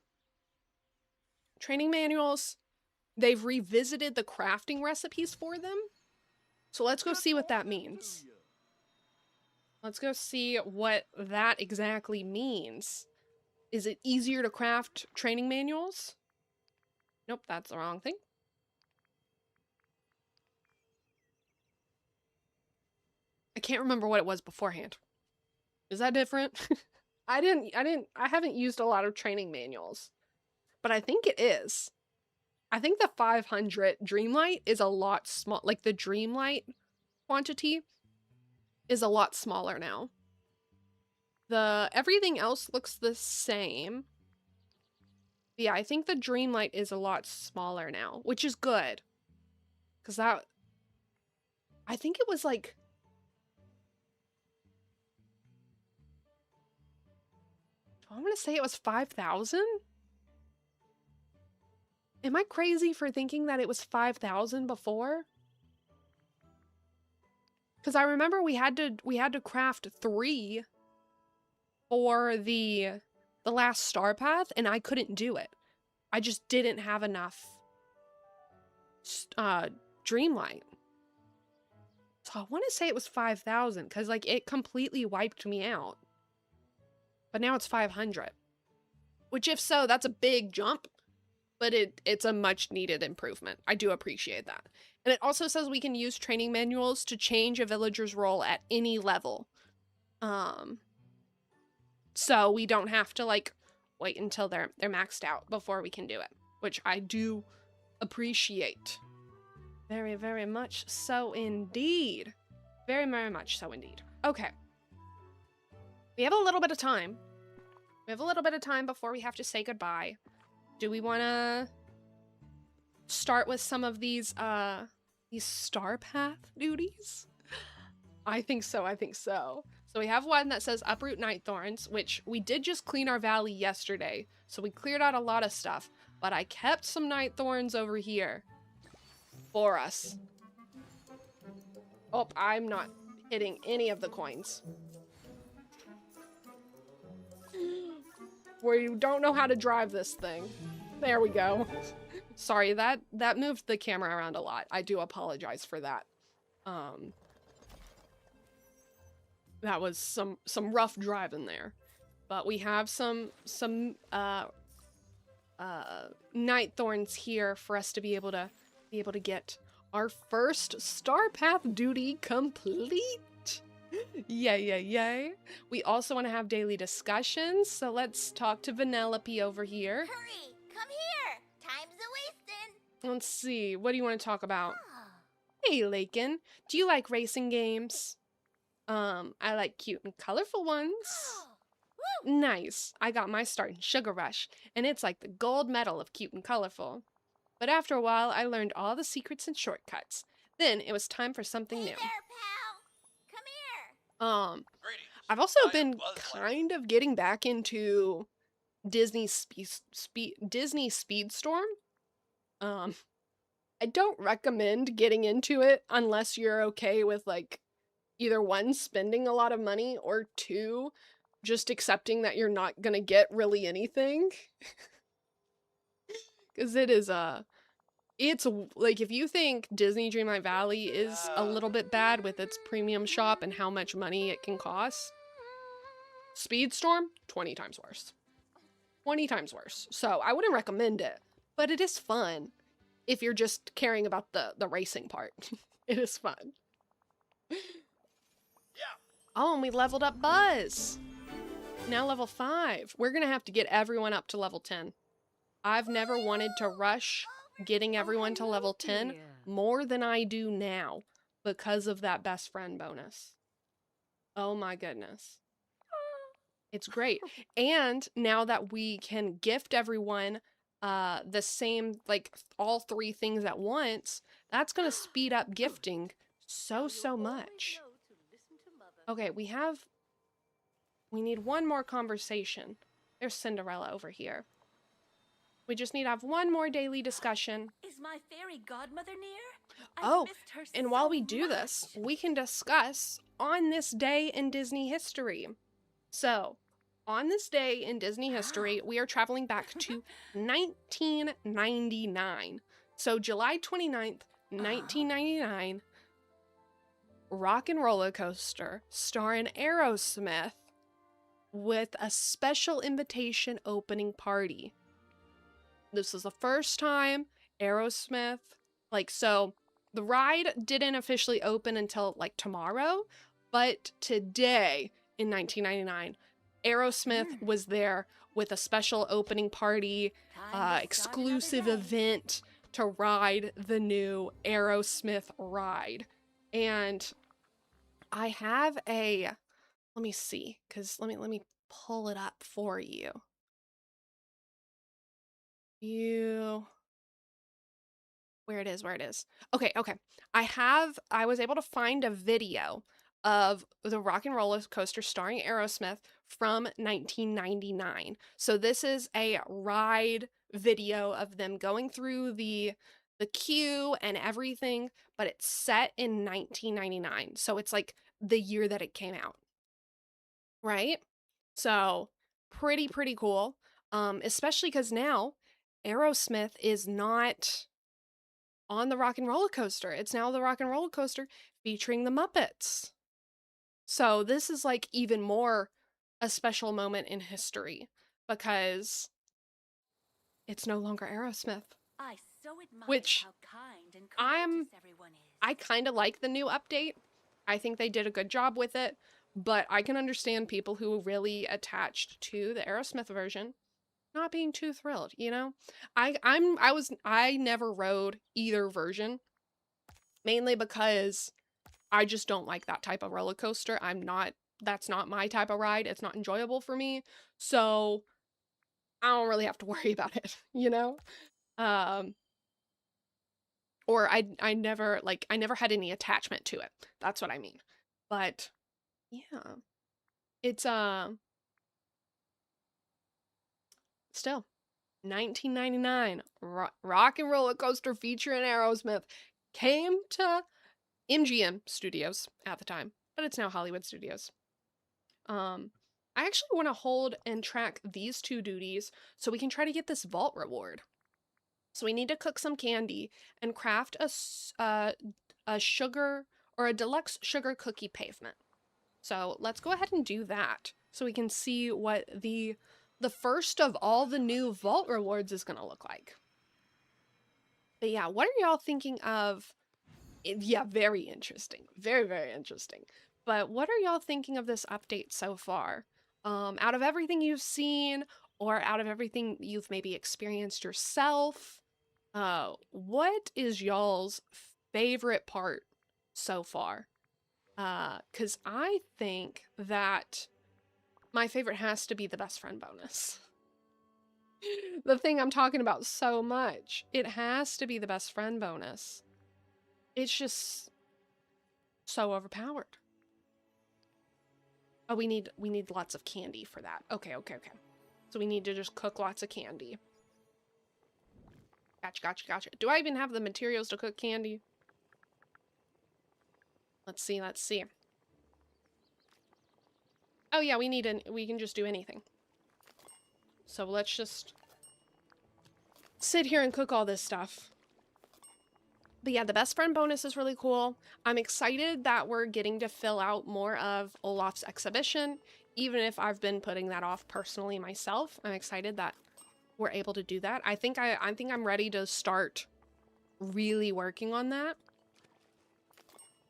They've revisited the crafting recipes for them. So let's go see what that means. Let's go see what that exactly means. Is it easier to craft training manuals? Nope, that's the wrong thing. I can't remember what it was beforehand. Is that different? I haven't used a lot of training manuals, but I think it is. I think the 500 Dreamlight is a lot small, like the Dreamlight quantity is a lot smaller now. Everything else looks the same. Yeah, I think the Dreamlight is a lot smaller now, which is good. Because I think it was like... I want to say it was 5,000? Am I crazy for thinking that it was 5,000 before? Because I remember we had to craft 3 for the last star path, and I couldn't do it. I just didn't have enough Dreamlight. So I want to say it was 5,000 because like it completely wiped me out. But now it's 500. Which if so, that's a big jump, but it's a much needed improvement. I do appreciate that. And it also says we can use training manuals to change a villager's role at any level. So we don't have to like wait until they're maxed out before we can do it, which I do appreciate. Very, very much so indeed. Very, very much so indeed. Okay. We have a little bit of time. Before we have to say goodbye. Do we want to start with some of these star path duties? I think so. So we have one that says uproot night thorns, which we did just clean our valley yesterday. So we cleared out a lot of stuff, but I kept some night thorns over here for us. Oh, I'm not hitting any of the coins. Where you don't know how to drive this thing. There we go. Sorry, that moved the camera around a lot. I do apologize for that. That was some rough driving there. But we have some night thorns here for us to be able to get our first star path duty complete. Yay. We also want to have daily discussions, so let's talk to Vanellope over here. Hurry, come here. Time's a-wasting. Let's see, what do you want to talk about? Oh. Hey, Lakin, do you like racing games? I like cute and colorful ones. Woo. Nice. I got my start in Sugar Rush, and it's like the gold medal of cute and colorful. But after a while, I learned all the secrets and shortcuts. Then it was time for something Hey new. there, pal. Come here. I've also been kind of getting back into Disney Speedstorm. I don't recommend getting into it unless you're okay with like either one, spending a lot of money, or two, just accepting that you're not gonna get really anything. Because it's like, if you think Disney Dreamlight Valley is a little bit bad with its premium shop and how much money it can cost, Speedstorm, 20 times worse. 20 times worse. So I wouldn't recommend it, but it is fun if you're just caring about the racing part. It is fun. Oh, and we leveled up Buzz. Now level 5. We're gonna have to get everyone up to level 10. I've never wanted to rush getting everyone to level 10 more than I do now because of that best friend bonus. Oh my goodness. It's great. And now that we can gift everyone the same, like, all 3 things at once, that's going to speed up gifting so much. Okay, we need one more conversation. There's Cinderella over here. We just need to have one more daily discussion. Is my fairy godmother near? Oh, and while we do this, we can discuss on this day in Disney history. So, on this day in Disney history, we are traveling back to 1999. So, July 29th, 1999, Rock and Roller Coaster starring Aerosmith with a special invitation opening party. This is the first time Aerosmith, so the ride didn't officially open until tomorrow, but today in 1999, Aerosmith was there with a special opening party, exclusive event to ride the new Aerosmith ride. And I have let me see, because let me pull it up for you. Where it is. Okay. I was able to find a video of the Rock and Roller Coaster starring Aerosmith from 1999. So this is a ride video of them going through the queue and everything, but it's set in 1999. So it's like the year that it came out. Right? So pretty cool. Especially because now Aerosmith is not on the Rock and Roller Coaster. It's now the Rock and Roller Coaster featuring the Muppets. So this is even more a special moment in history because it's no longer Aerosmith. I so admire Which how kind and courageous everyone is. I kind of like the new update. I think they did a good job with it, but I can understand people who are really attached to the Aerosmith version not being too thrilled, you know? I never rode either version, mainly because I just don't like that type of roller coaster. That's not my type of ride. It's not enjoyable for me. So I don't really have to worry about it, you know? Or I never had any attachment to it. That's what I mean. But yeah. It's still 1999, Rock and Roller Coaster featuring Aerosmith came to MGM Studios at the time, but it's now Hollywood Studios. I actually want to hold and track these 2 duties so we can try to get this vault reward. So we need to cook some candy and craft a sugar or a deluxe sugar cookie pavement. So let's go ahead and do that so we can see what the first of all the new vault rewards is going to look like. But yeah, what are y'all thinking of? Yeah, very interesting. Very interesting. But what are y'all thinking of this update so far? Out of everything you've seen or out of everything you've maybe experienced yourself, what is y'all's favorite part so far? 'Cause I think that my favorite has to be the best friend bonus. The thing I'm talking about so much. It has to be the best friend bonus. It's just so overpowered. Oh, we need lots of candy for that. Okay. So we need to just cook lots of candy. Gotcha. Do I even have the materials to cook candy? Let's see. Oh yeah, we can just do anything. So let's just sit here and cook all this stuff. But yeah, the best friend bonus is really cool. I'm excited that we're getting to fill out more of Olaf's exhibition, even if I've been putting that off personally myself. I'm excited that we're able to do that. I think I'm ready to start really working on that.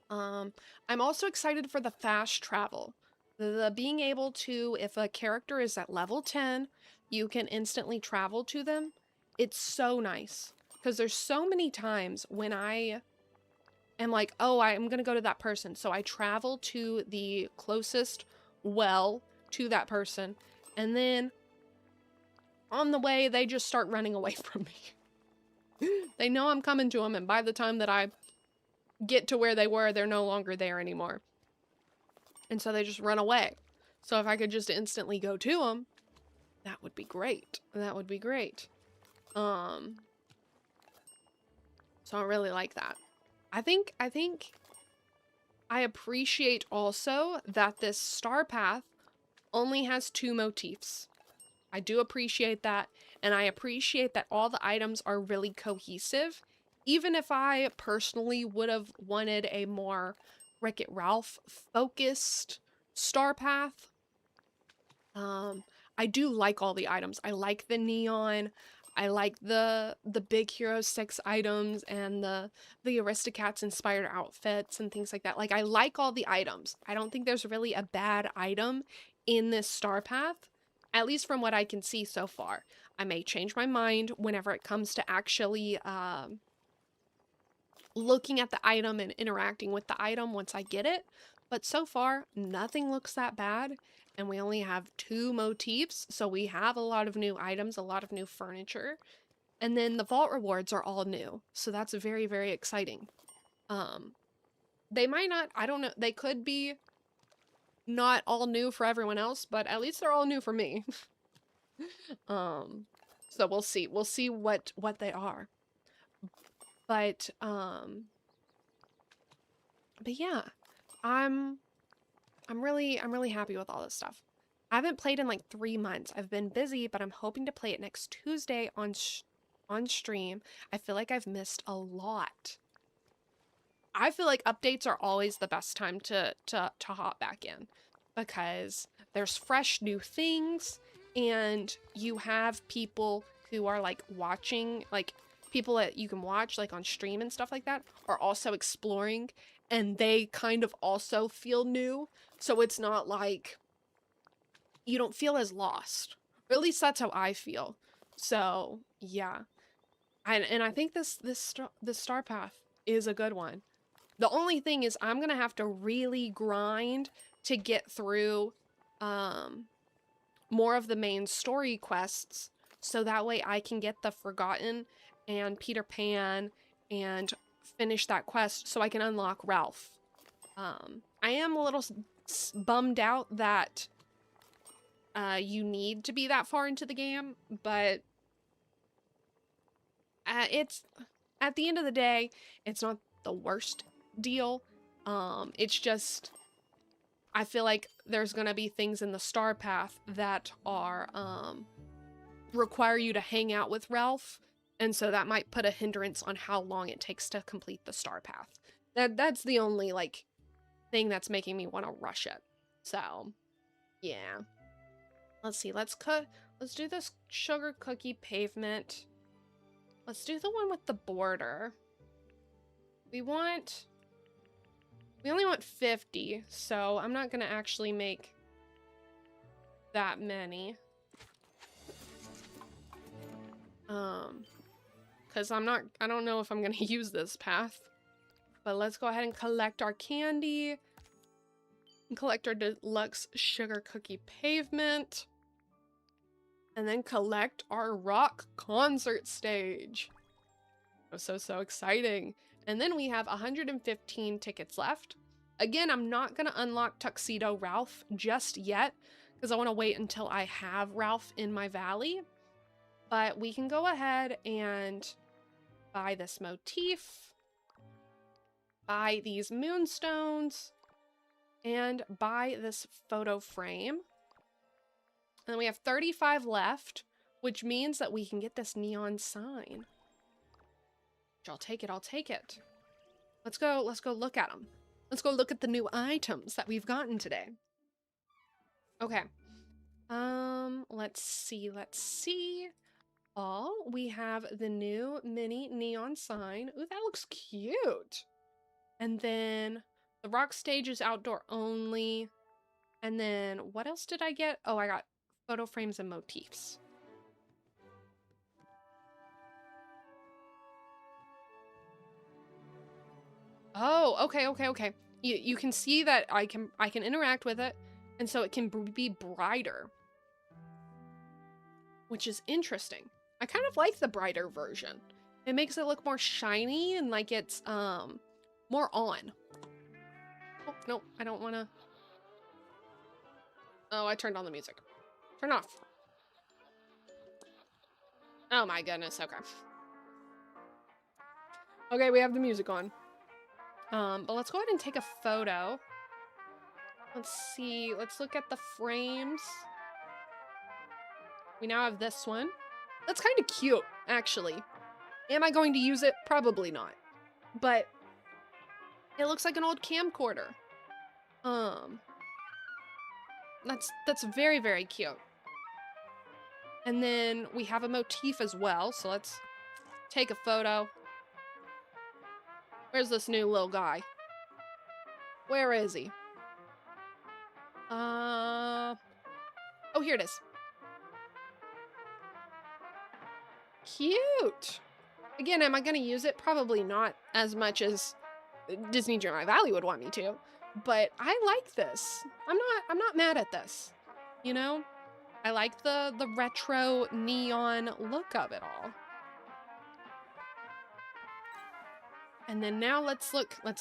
I'm also excited for the fast travel. The being able to, if a character is at level 10, you can instantly travel to them. It's so nice. Because there's so many times when I am like, oh, I'm going to go to that person. So I travel to the closest well to that person. And then on the way, they just start running away from me. They know I'm coming to them. And by the time that I get to where they were, they're no longer there anymore. And so they just run away. So if I could just instantly go to them, that would be great. That would be great. So I really like that. I think I appreciate also that this star path only has 2 motifs. I do appreciate that, and I appreciate that all the items are really cohesive. Even if I personally would have wanted a more Wreck-It Ralph focused star path, I do like all the items. I like the neon. I like the Big Hero 6 items and the Aristocats inspired outfits and things like that. Like, I like all the items. I don't think there's really a bad item in this star path, at least from what I can see so far. I may change my mind whenever it comes to actually looking at the item and interacting with the item once I get it. But so far, nothing looks that bad. And we only have 2 motifs, so we have a lot of new items, a lot of new furniture. And then the vault rewards are all new, so that's very, very exciting. They might not, I don't know, they could be not all new for everyone else, but at least they're all new for me. So we'll see. We'll see what they are. But yeah, I'm really happy with all this stuff. I haven't played in like 3 months. I've been busy, but I'm hoping to play it next Tuesday on stream. I feel like I've missed a lot. I feel like updates are always the best time to hop back in, because there's fresh new things, and you have people who are like watching, like people that you can watch like on stream and stuff like that are also exploring, and they kind of also feel new. So it's not like you don't feel as lost. Or at least that's how I feel. So yeah. And I think this star path is a good one. The only thing is I'm gonna have to really grind to get through more of the main story quests, so that way I can get the Forgotten and Peter Pan and finish that quest so I can unlock Ralph. I am a little bummed out that you need to be that far into the game, but it's, at the end of the day, it's not the worst deal. It's just, I feel like there's gonna be things in the star path that are require you to hang out with Ralph, and so that might put a hindrance on how long it takes to complete the star path. That's the only like thing that's making me want to rush it. So yeah, let's see, let's do this sugar cookie pavement. Let's do the one with the border. We only want 50, so I'm not gonna actually make that many. Because I don't know if I'm gonna use this path. But let's go ahead and collect our candy. And collect our deluxe sugar cookie pavement. And then collect our rock concert stage. So exciting. And then we have 115 tickets left. Again, I'm not going to unlock Tuxedo Ralph just yet, because I want to wait until I have Ralph in my valley. But we can go ahead and buy this motif. Buy these moonstones. and buy this photo frame. And we have 35 left, which means that we can get this neon sign. I'll take it, I'll take it. Let's go look at them. Let's go look at the new items that we've gotten today. Okay. Let's see. Oh, we have the new mini neon sign. Ooh, that looks cute. And then the rock stage is outdoor only. And then what else did I get? Oh, I got photo frames and motifs. Oh, okay. You can see that I can interact with it, and so it can be brighter, which is interesting. I kind of like the brighter version. It makes it look more shiny and like it's more on. Oh, no, I don't want to. Oh, I turned on the music. Turn off. Oh my goodness, okay. Okay, we have the music on. But let's go ahead and take a photo. Let's see, let's look at the frames. We now have this one. That's kind of cute, actually. Am I going to use it? Probably not. But it looks like an old camcorder. That's very, very cute. And then we have a motif as well, so let's take a photo. Where's this new little guy? Where is he? Oh, here it is. Cute. Again, am I going to use it? Probably not as much as Disney Dreamlight Valley would want me to, but I like this. I'm not mad at this. You know? I like the retro neon look of it all. And then now let's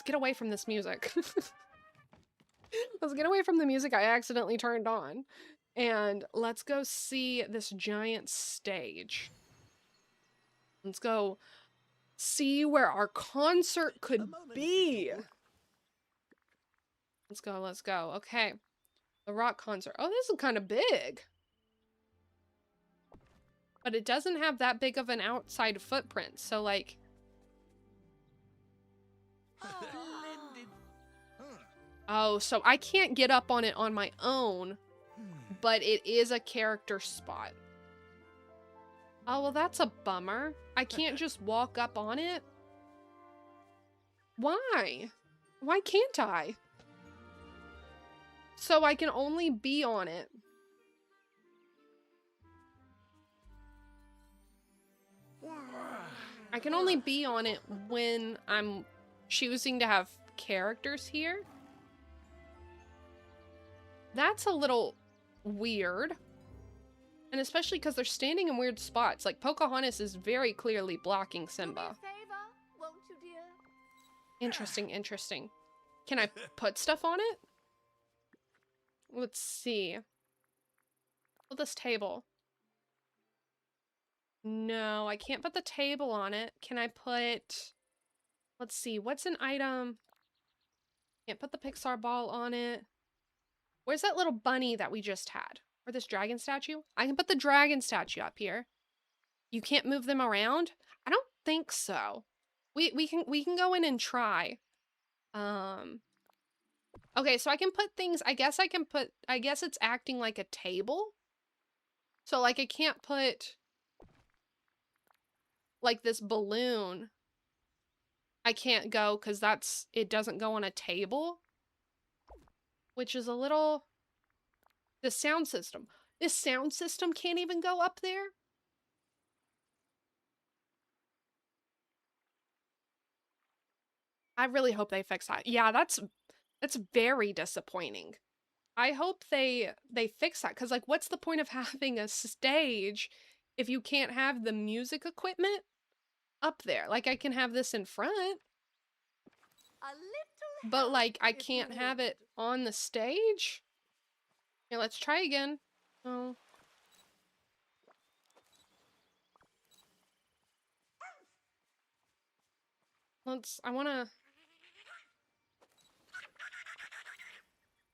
get away from this music. Let's get away from the music I accidentally turned on. And let's go see this giant stage. Let's go see where our concert could be. Let's go. Okay. The rock concert. Oh, this is kind of big. But it doesn't have that big of an outside footprint. So, like... Oh, so I can't get up on it on my own, but it is a character spot. Oh, well, that's a bummer. I can't just walk up on it. Why? Why can't I? So I can only be on it. I can only be on it when I'm choosing to have characters here. That's a little weird. And especially because they're standing in weird spots. Like, Pocahontas is very clearly blocking Simba. Won't you, dear? Interesting, interesting. Can I put stuff on it? Let's see. Oh, this table. No, I can't put the table on it. Can I put... Let's see, what's an item? Can't put the Pixar ball on it. Where's that little bunny that we just had? Or this dragon statue? I can put the dragon statue up here. You can't move them around? I don't think so. We can go in and try. Okay, so I can put things, I guess it's acting like a table. So like I can't put like this balloon. I can't go because it doesn't go on a table. Which is a little... The sound system. This sound system can't even go up there? I really hope they fix that. Yeah, that's very disappointing. I hope they fix that, because like what's the point of having a stage if you can't have the music equipment up there? Like I can have this in front, but like I can't have it on the stage. Here, let's try again. Oh. I wanna...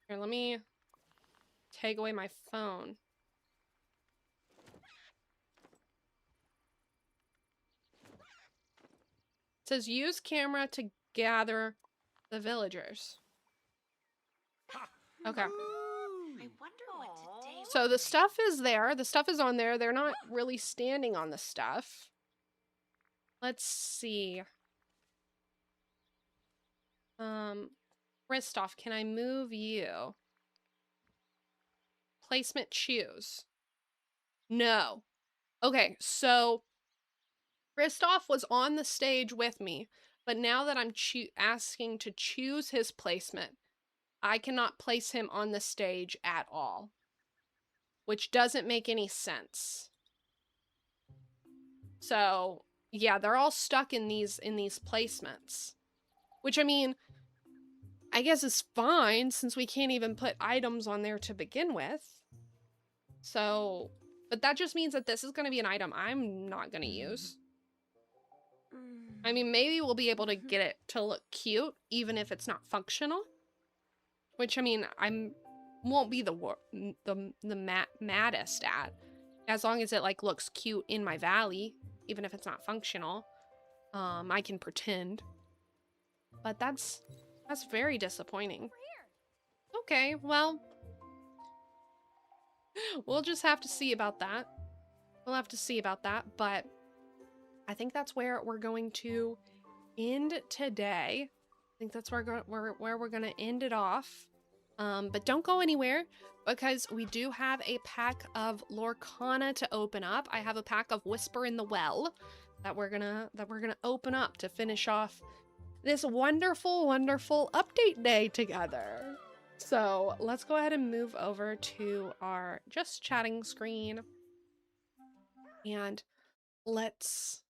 Here, let me take away my phone. It says use camera to gather the villagers. Okay. I wonder what today. So the stuff is there. The stuff is on there. They're not really standing on the stuff. Let's see. Kristoff, can I move you? Placement choose. No. Okay, so Kristoff was on the stage with me, but now that I'm asking to choose his placement, I cannot place him on the stage at all, which doesn't make any sense. So, yeah, they're all stuck in these placements, which, I mean, I guess is fine since we can't even put items on there to begin with. So, but that just means that this is going to be an item I'm not going to use. I mean, maybe we'll be able to get it to look cute, even if it's not functional. Which, I mean, won't be the maddest at, as long as it like looks cute in my valley, even if it's not functional. I can pretend. But that's very disappointing. Okay, well, we'll just have to see about that. We'll have to see about that, but I think that's where we're going to end today. I think that's where we're going to end it off. But don't go anywhere because we do have a pack of Lorcana to open up. I have a pack of Whisper in the Well that we're gonna open up to finish off this wonderful, wonderful update day together. So let's go ahead and move over to our just chatting screen. And let's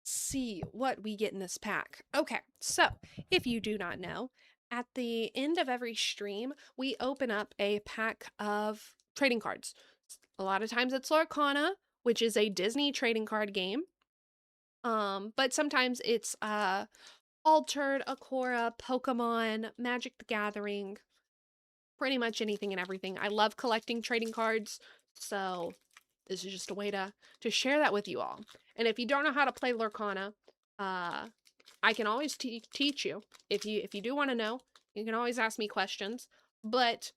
see what we get in this pack. Okay, so if you do not know, at the end of every stream, we open up a pack of trading cards. A lot of times it's Lorcana, which is a Disney trading card game. But sometimes it's Altered, Akora, Pokemon, Magic the Gathering, pretty much anything and everything. I love collecting trading cards, so this is just a way to share that with you all. And if you don't know how to play Lorcana, I can always teach you. If you do want to know, you can always ask me questions, but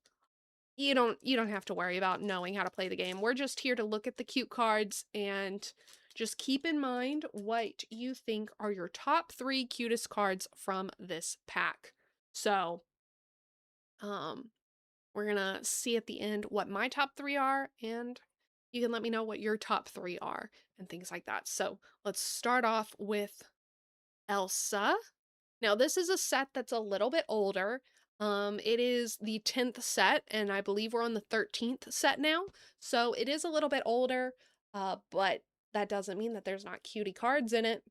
you don't have to worry about knowing how to play the game. We're just here to look at the cute cards and just keep in mind what you think are your top 3 cutest cards from this pack. So, we're gonna see at the end what my top 3 are, and you can let me know what your top 3 are and things like that. So let's start off with Elsa. Now this is a set that's a little bit older. It is the 10th set, and I believe we're on the 13th set now. So it is a little bit older, but that doesn't mean that there's not cutie cards in it.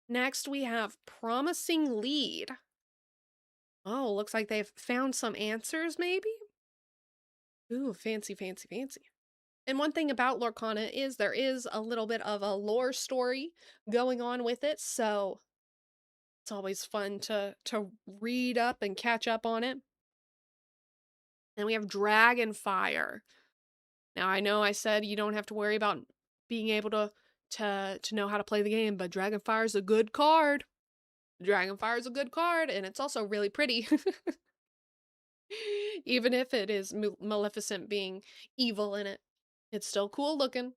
Next, we have Promising Lead. Oh, looks like they've found some answers, maybe? Ooh, fancy, fancy, fancy. And one thing about Lorcana is there is a little bit of a lore story going on with it, so it's always fun to read up and catch up on it. Then we have Dragonfire. Now, I know I said you don't have to worry about being able to know how to play the game, but Dragonfire is a good card. Dragonfire is a good card, and it's also really pretty. Even if it is Maleficent being evil in it, it's still cool looking.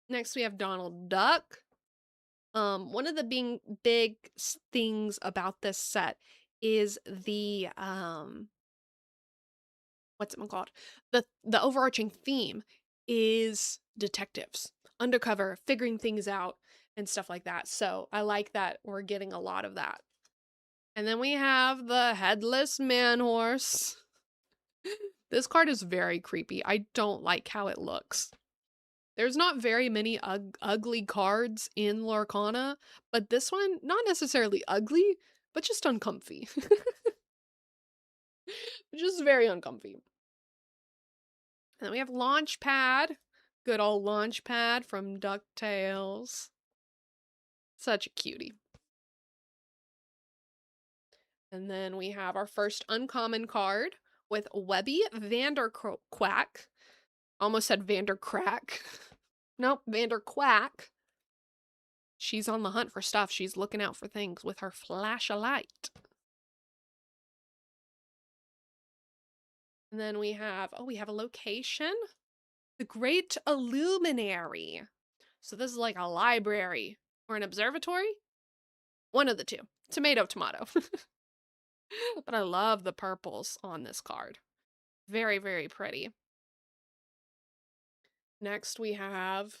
Next, we have Donald Duck. One of the big things about this set is the what's it called? The overarching theme is detectives, undercover, figuring things out and stuff like that. So I like that we're getting a lot of that. And then we have the Headless Man Horse. This card is very creepy. I don't like how it looks. There's not very many ugly cards in Lorcana, but this one, not necessarily ugly, but just uncomfy. Just very uncomfy. And then we have Launchpad. Good old Launchpad from DuckTales. Such a cutie. And then we have our first uncommon card with Webby Vanderquack. Almost said Vandercrack. Nope, Vanderquack. She's on the hunt for stuff. She's looking out for things with her flashlight. And then we have a location. The Great Illuminary. So this is like a library or an observatory. One of the two. Tomato, tomato. But I love the purples on this card. Very, very pretty. Next we have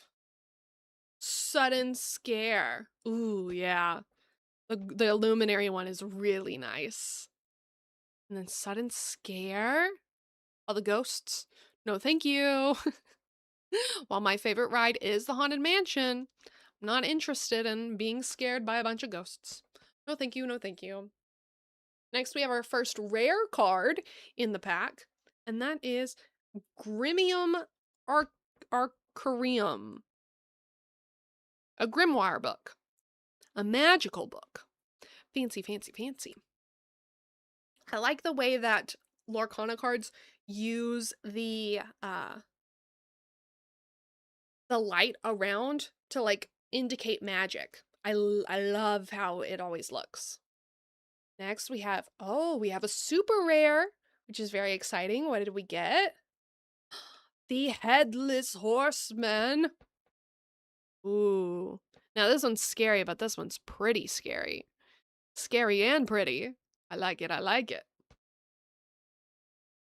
Sudden Scare. Ooh, yeah. The Illuminary one is really nice. And then Sudden Scare. All the ghosts. No, thank you. While my favorite ride is the Haunted Mansion, I'm not interested in being scared by a bunch of ghosts. No, thank you. No, thank you. Next, we have our first rare card in the pack, and that is Grimium Arcarium. A grimoire book. A magical book. Fancy, fancy, fancy. I like the way that Lorcana cards use the light around to like indicate magic. I love how it always looks. Next we have a super rare, which is very exciting. What did we get? The Headless Horseman. Ooh. Now this one's scary, but this one's pretty scary. Scary and pretty. I like it, I like it.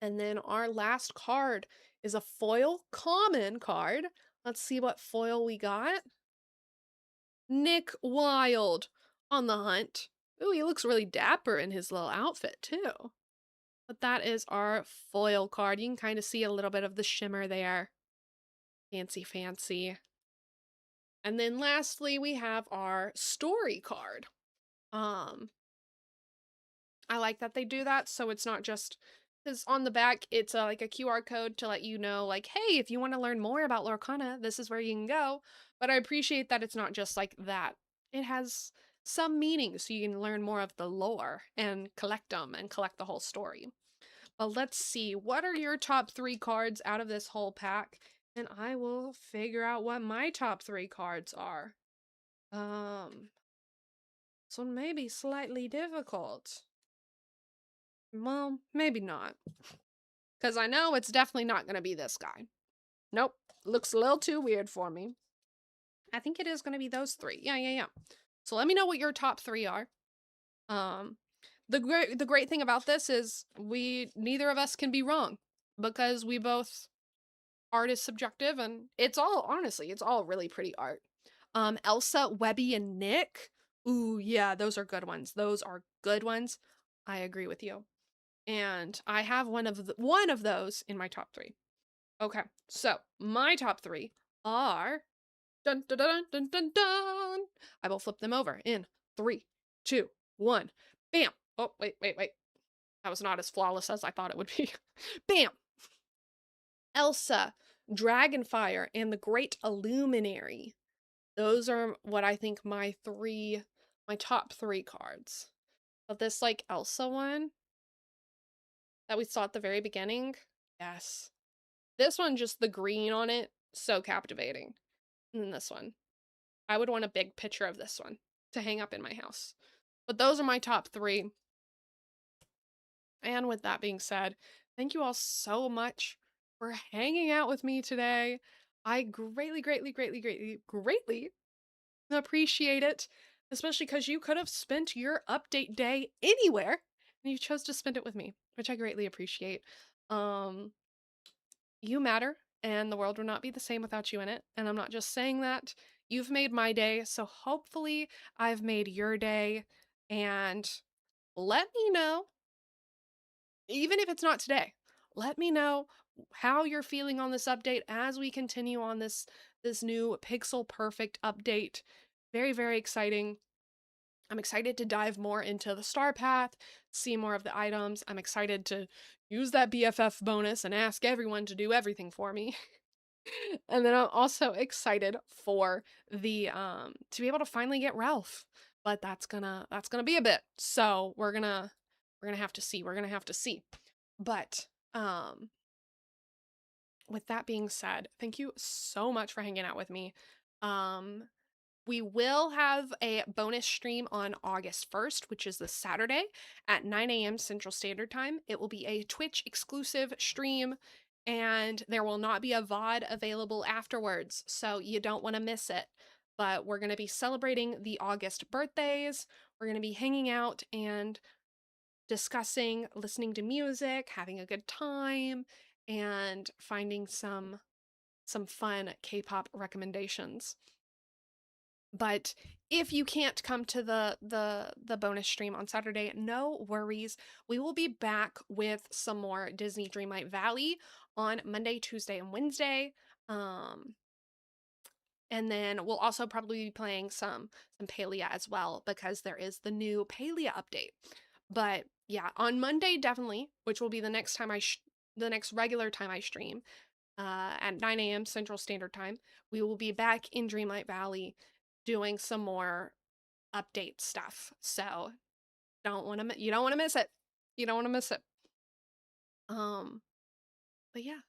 And then our last card is a foil common card. Let's see what foil we got. Nick Wilde on the hunt. Ooh, he looks really dapper in his little outfit too. But that is our foil card. You can kind of see a little bit of the shimmer there. Fancy, fancy. And then lastly, we have our story card. I like that they do that, so it's not just, because on the back, it's like a QR code to let you know, like, hey, if you want to learn more about Lorcana, this is where you can go. But I appreciate that it's not just like that. It has some meaning, so you can learn more of the lore and collect them and collect the whole story. But let's see, what are your top 3 cards out of this whole pack? And I will figure out what my top 3 cards are. So maybe slightly difficult. Well, maybe not. Because I know it's definitely not going to be this guy. Nope. Looks a little too weird for me. I think it is going to be those 3. Yeah. So let me know what your top 3 are. The great thing about this is neither of us can be wrong. Because we both, art is subjective, and it's all, honestly, it's all really pretty art. Elsa, Webby, and Nick. Ooh, yeah, those are good ones. Those are good ones. I agree with you. And I have one of those in my top 3. Okay, so my top 3 are dun dun dun dun dun dun. I will flip them over in 3, 2, 1. Bam! Oh, wait. That was not as flawless as I thought it would be. Bam! Elsa, Dragonfire, and the Great Illuminary. Those are what I think my top 3 cards. But this like Elsa one that we saw at the very beginning, yes. This one, just the green on it, so captivating. And then this one. I would want a big picture of this one to hang up in my house. But those are my top 3. And with that being said, thank you all so much for hanging out with me today. I greatly appreciate it, especially because you could have spent your update day anywhere and you chose to spend it with me, which I greatly appreciate. You matter, and the world would not be the same without you in it. And I'm not just saying that. You've made my day, so hopefully I've made your day. And let me know, even if it's not today, let me know how you're feeling on this update as we continue on this new Pixel Perfect update. Very, very exciting. I'm excited to dive more into the star path, see more of the items. I'm excited to use that BFF bonus and ask everyone to do everything for me. And then I'm also excited for the to be able to finally get Ralph. But that's gonna be a bit. So we're gonna We're gonna have to see. We're gonna have to see. But with that being said, thank you so much for hanging out with me. Um, we will have a bonus stream on August 1st, which is the Saturday at 9 a.m. Central Standard Time. It will be a Twitch exclusive stream, and there will not be a VOD available afterwards, so you don't want to miss it. But we're going to be celebrating the August birthdays. We're going to be hanging out and discussing, listening to music, having a good time, and finding some fun K-pop recommendations. But if you can't come to the bonus stream on Saturday, no worries. We will be back with some more Disney Dreamlight Valley on Monday, Tuesday, and Wednesday. And then we'll also probably be playing some Palia as well, because there is the new Palia update. But yeah, on Monday definitely, which will be the next time the next regular time I stream, at 9 a.m. Central Standard Time, we will be back in Dreamlight Valley doing some more update stuff. So you don't want to miss it. You don't want to miss it. But yeah,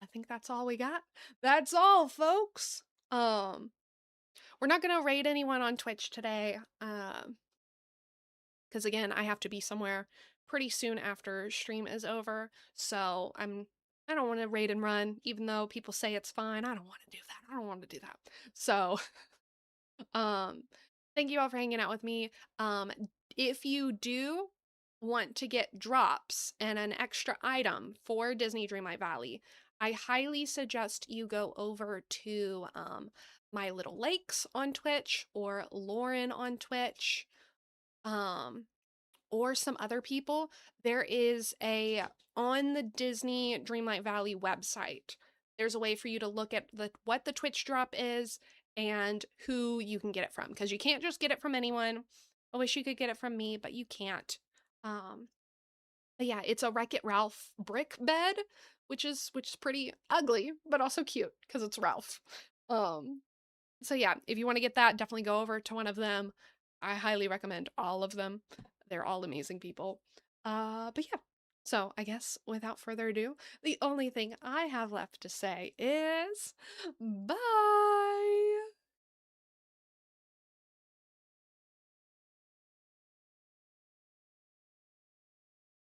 I think that's all we got. That's all, folks. We're not gonna raid anyone on Twitch today. Because again, I have to be somewhere pretty soon after stream is over. So I don't want to raid and run, even though people say it's fine. I don't want to do that. I don't want to do that. So thank you all for hanging out with me. If you do want to get drops and an extra item for Disney Dreamlight Valley, I highly suggest you go over to My Little Lakes on Twitch, or Lauren on Twitch, or some other people. There is on the Disney Dreamlight Valley website, there's a way for you to look at what the Twitch drop is and who you can get it from, because you can't just get it from anyone. I wish you could get it from me, but you can't. But yeah, it's a Wreck-It Ralph brick bed, which is pretty ugly, but also cute because it's Ralph. So yeah, if you want to get that, definitely go over to one of them. I highly recommend all of them. They're all amazing people. But yeah, so I guess without further ado, the only thing I have left to say is bye!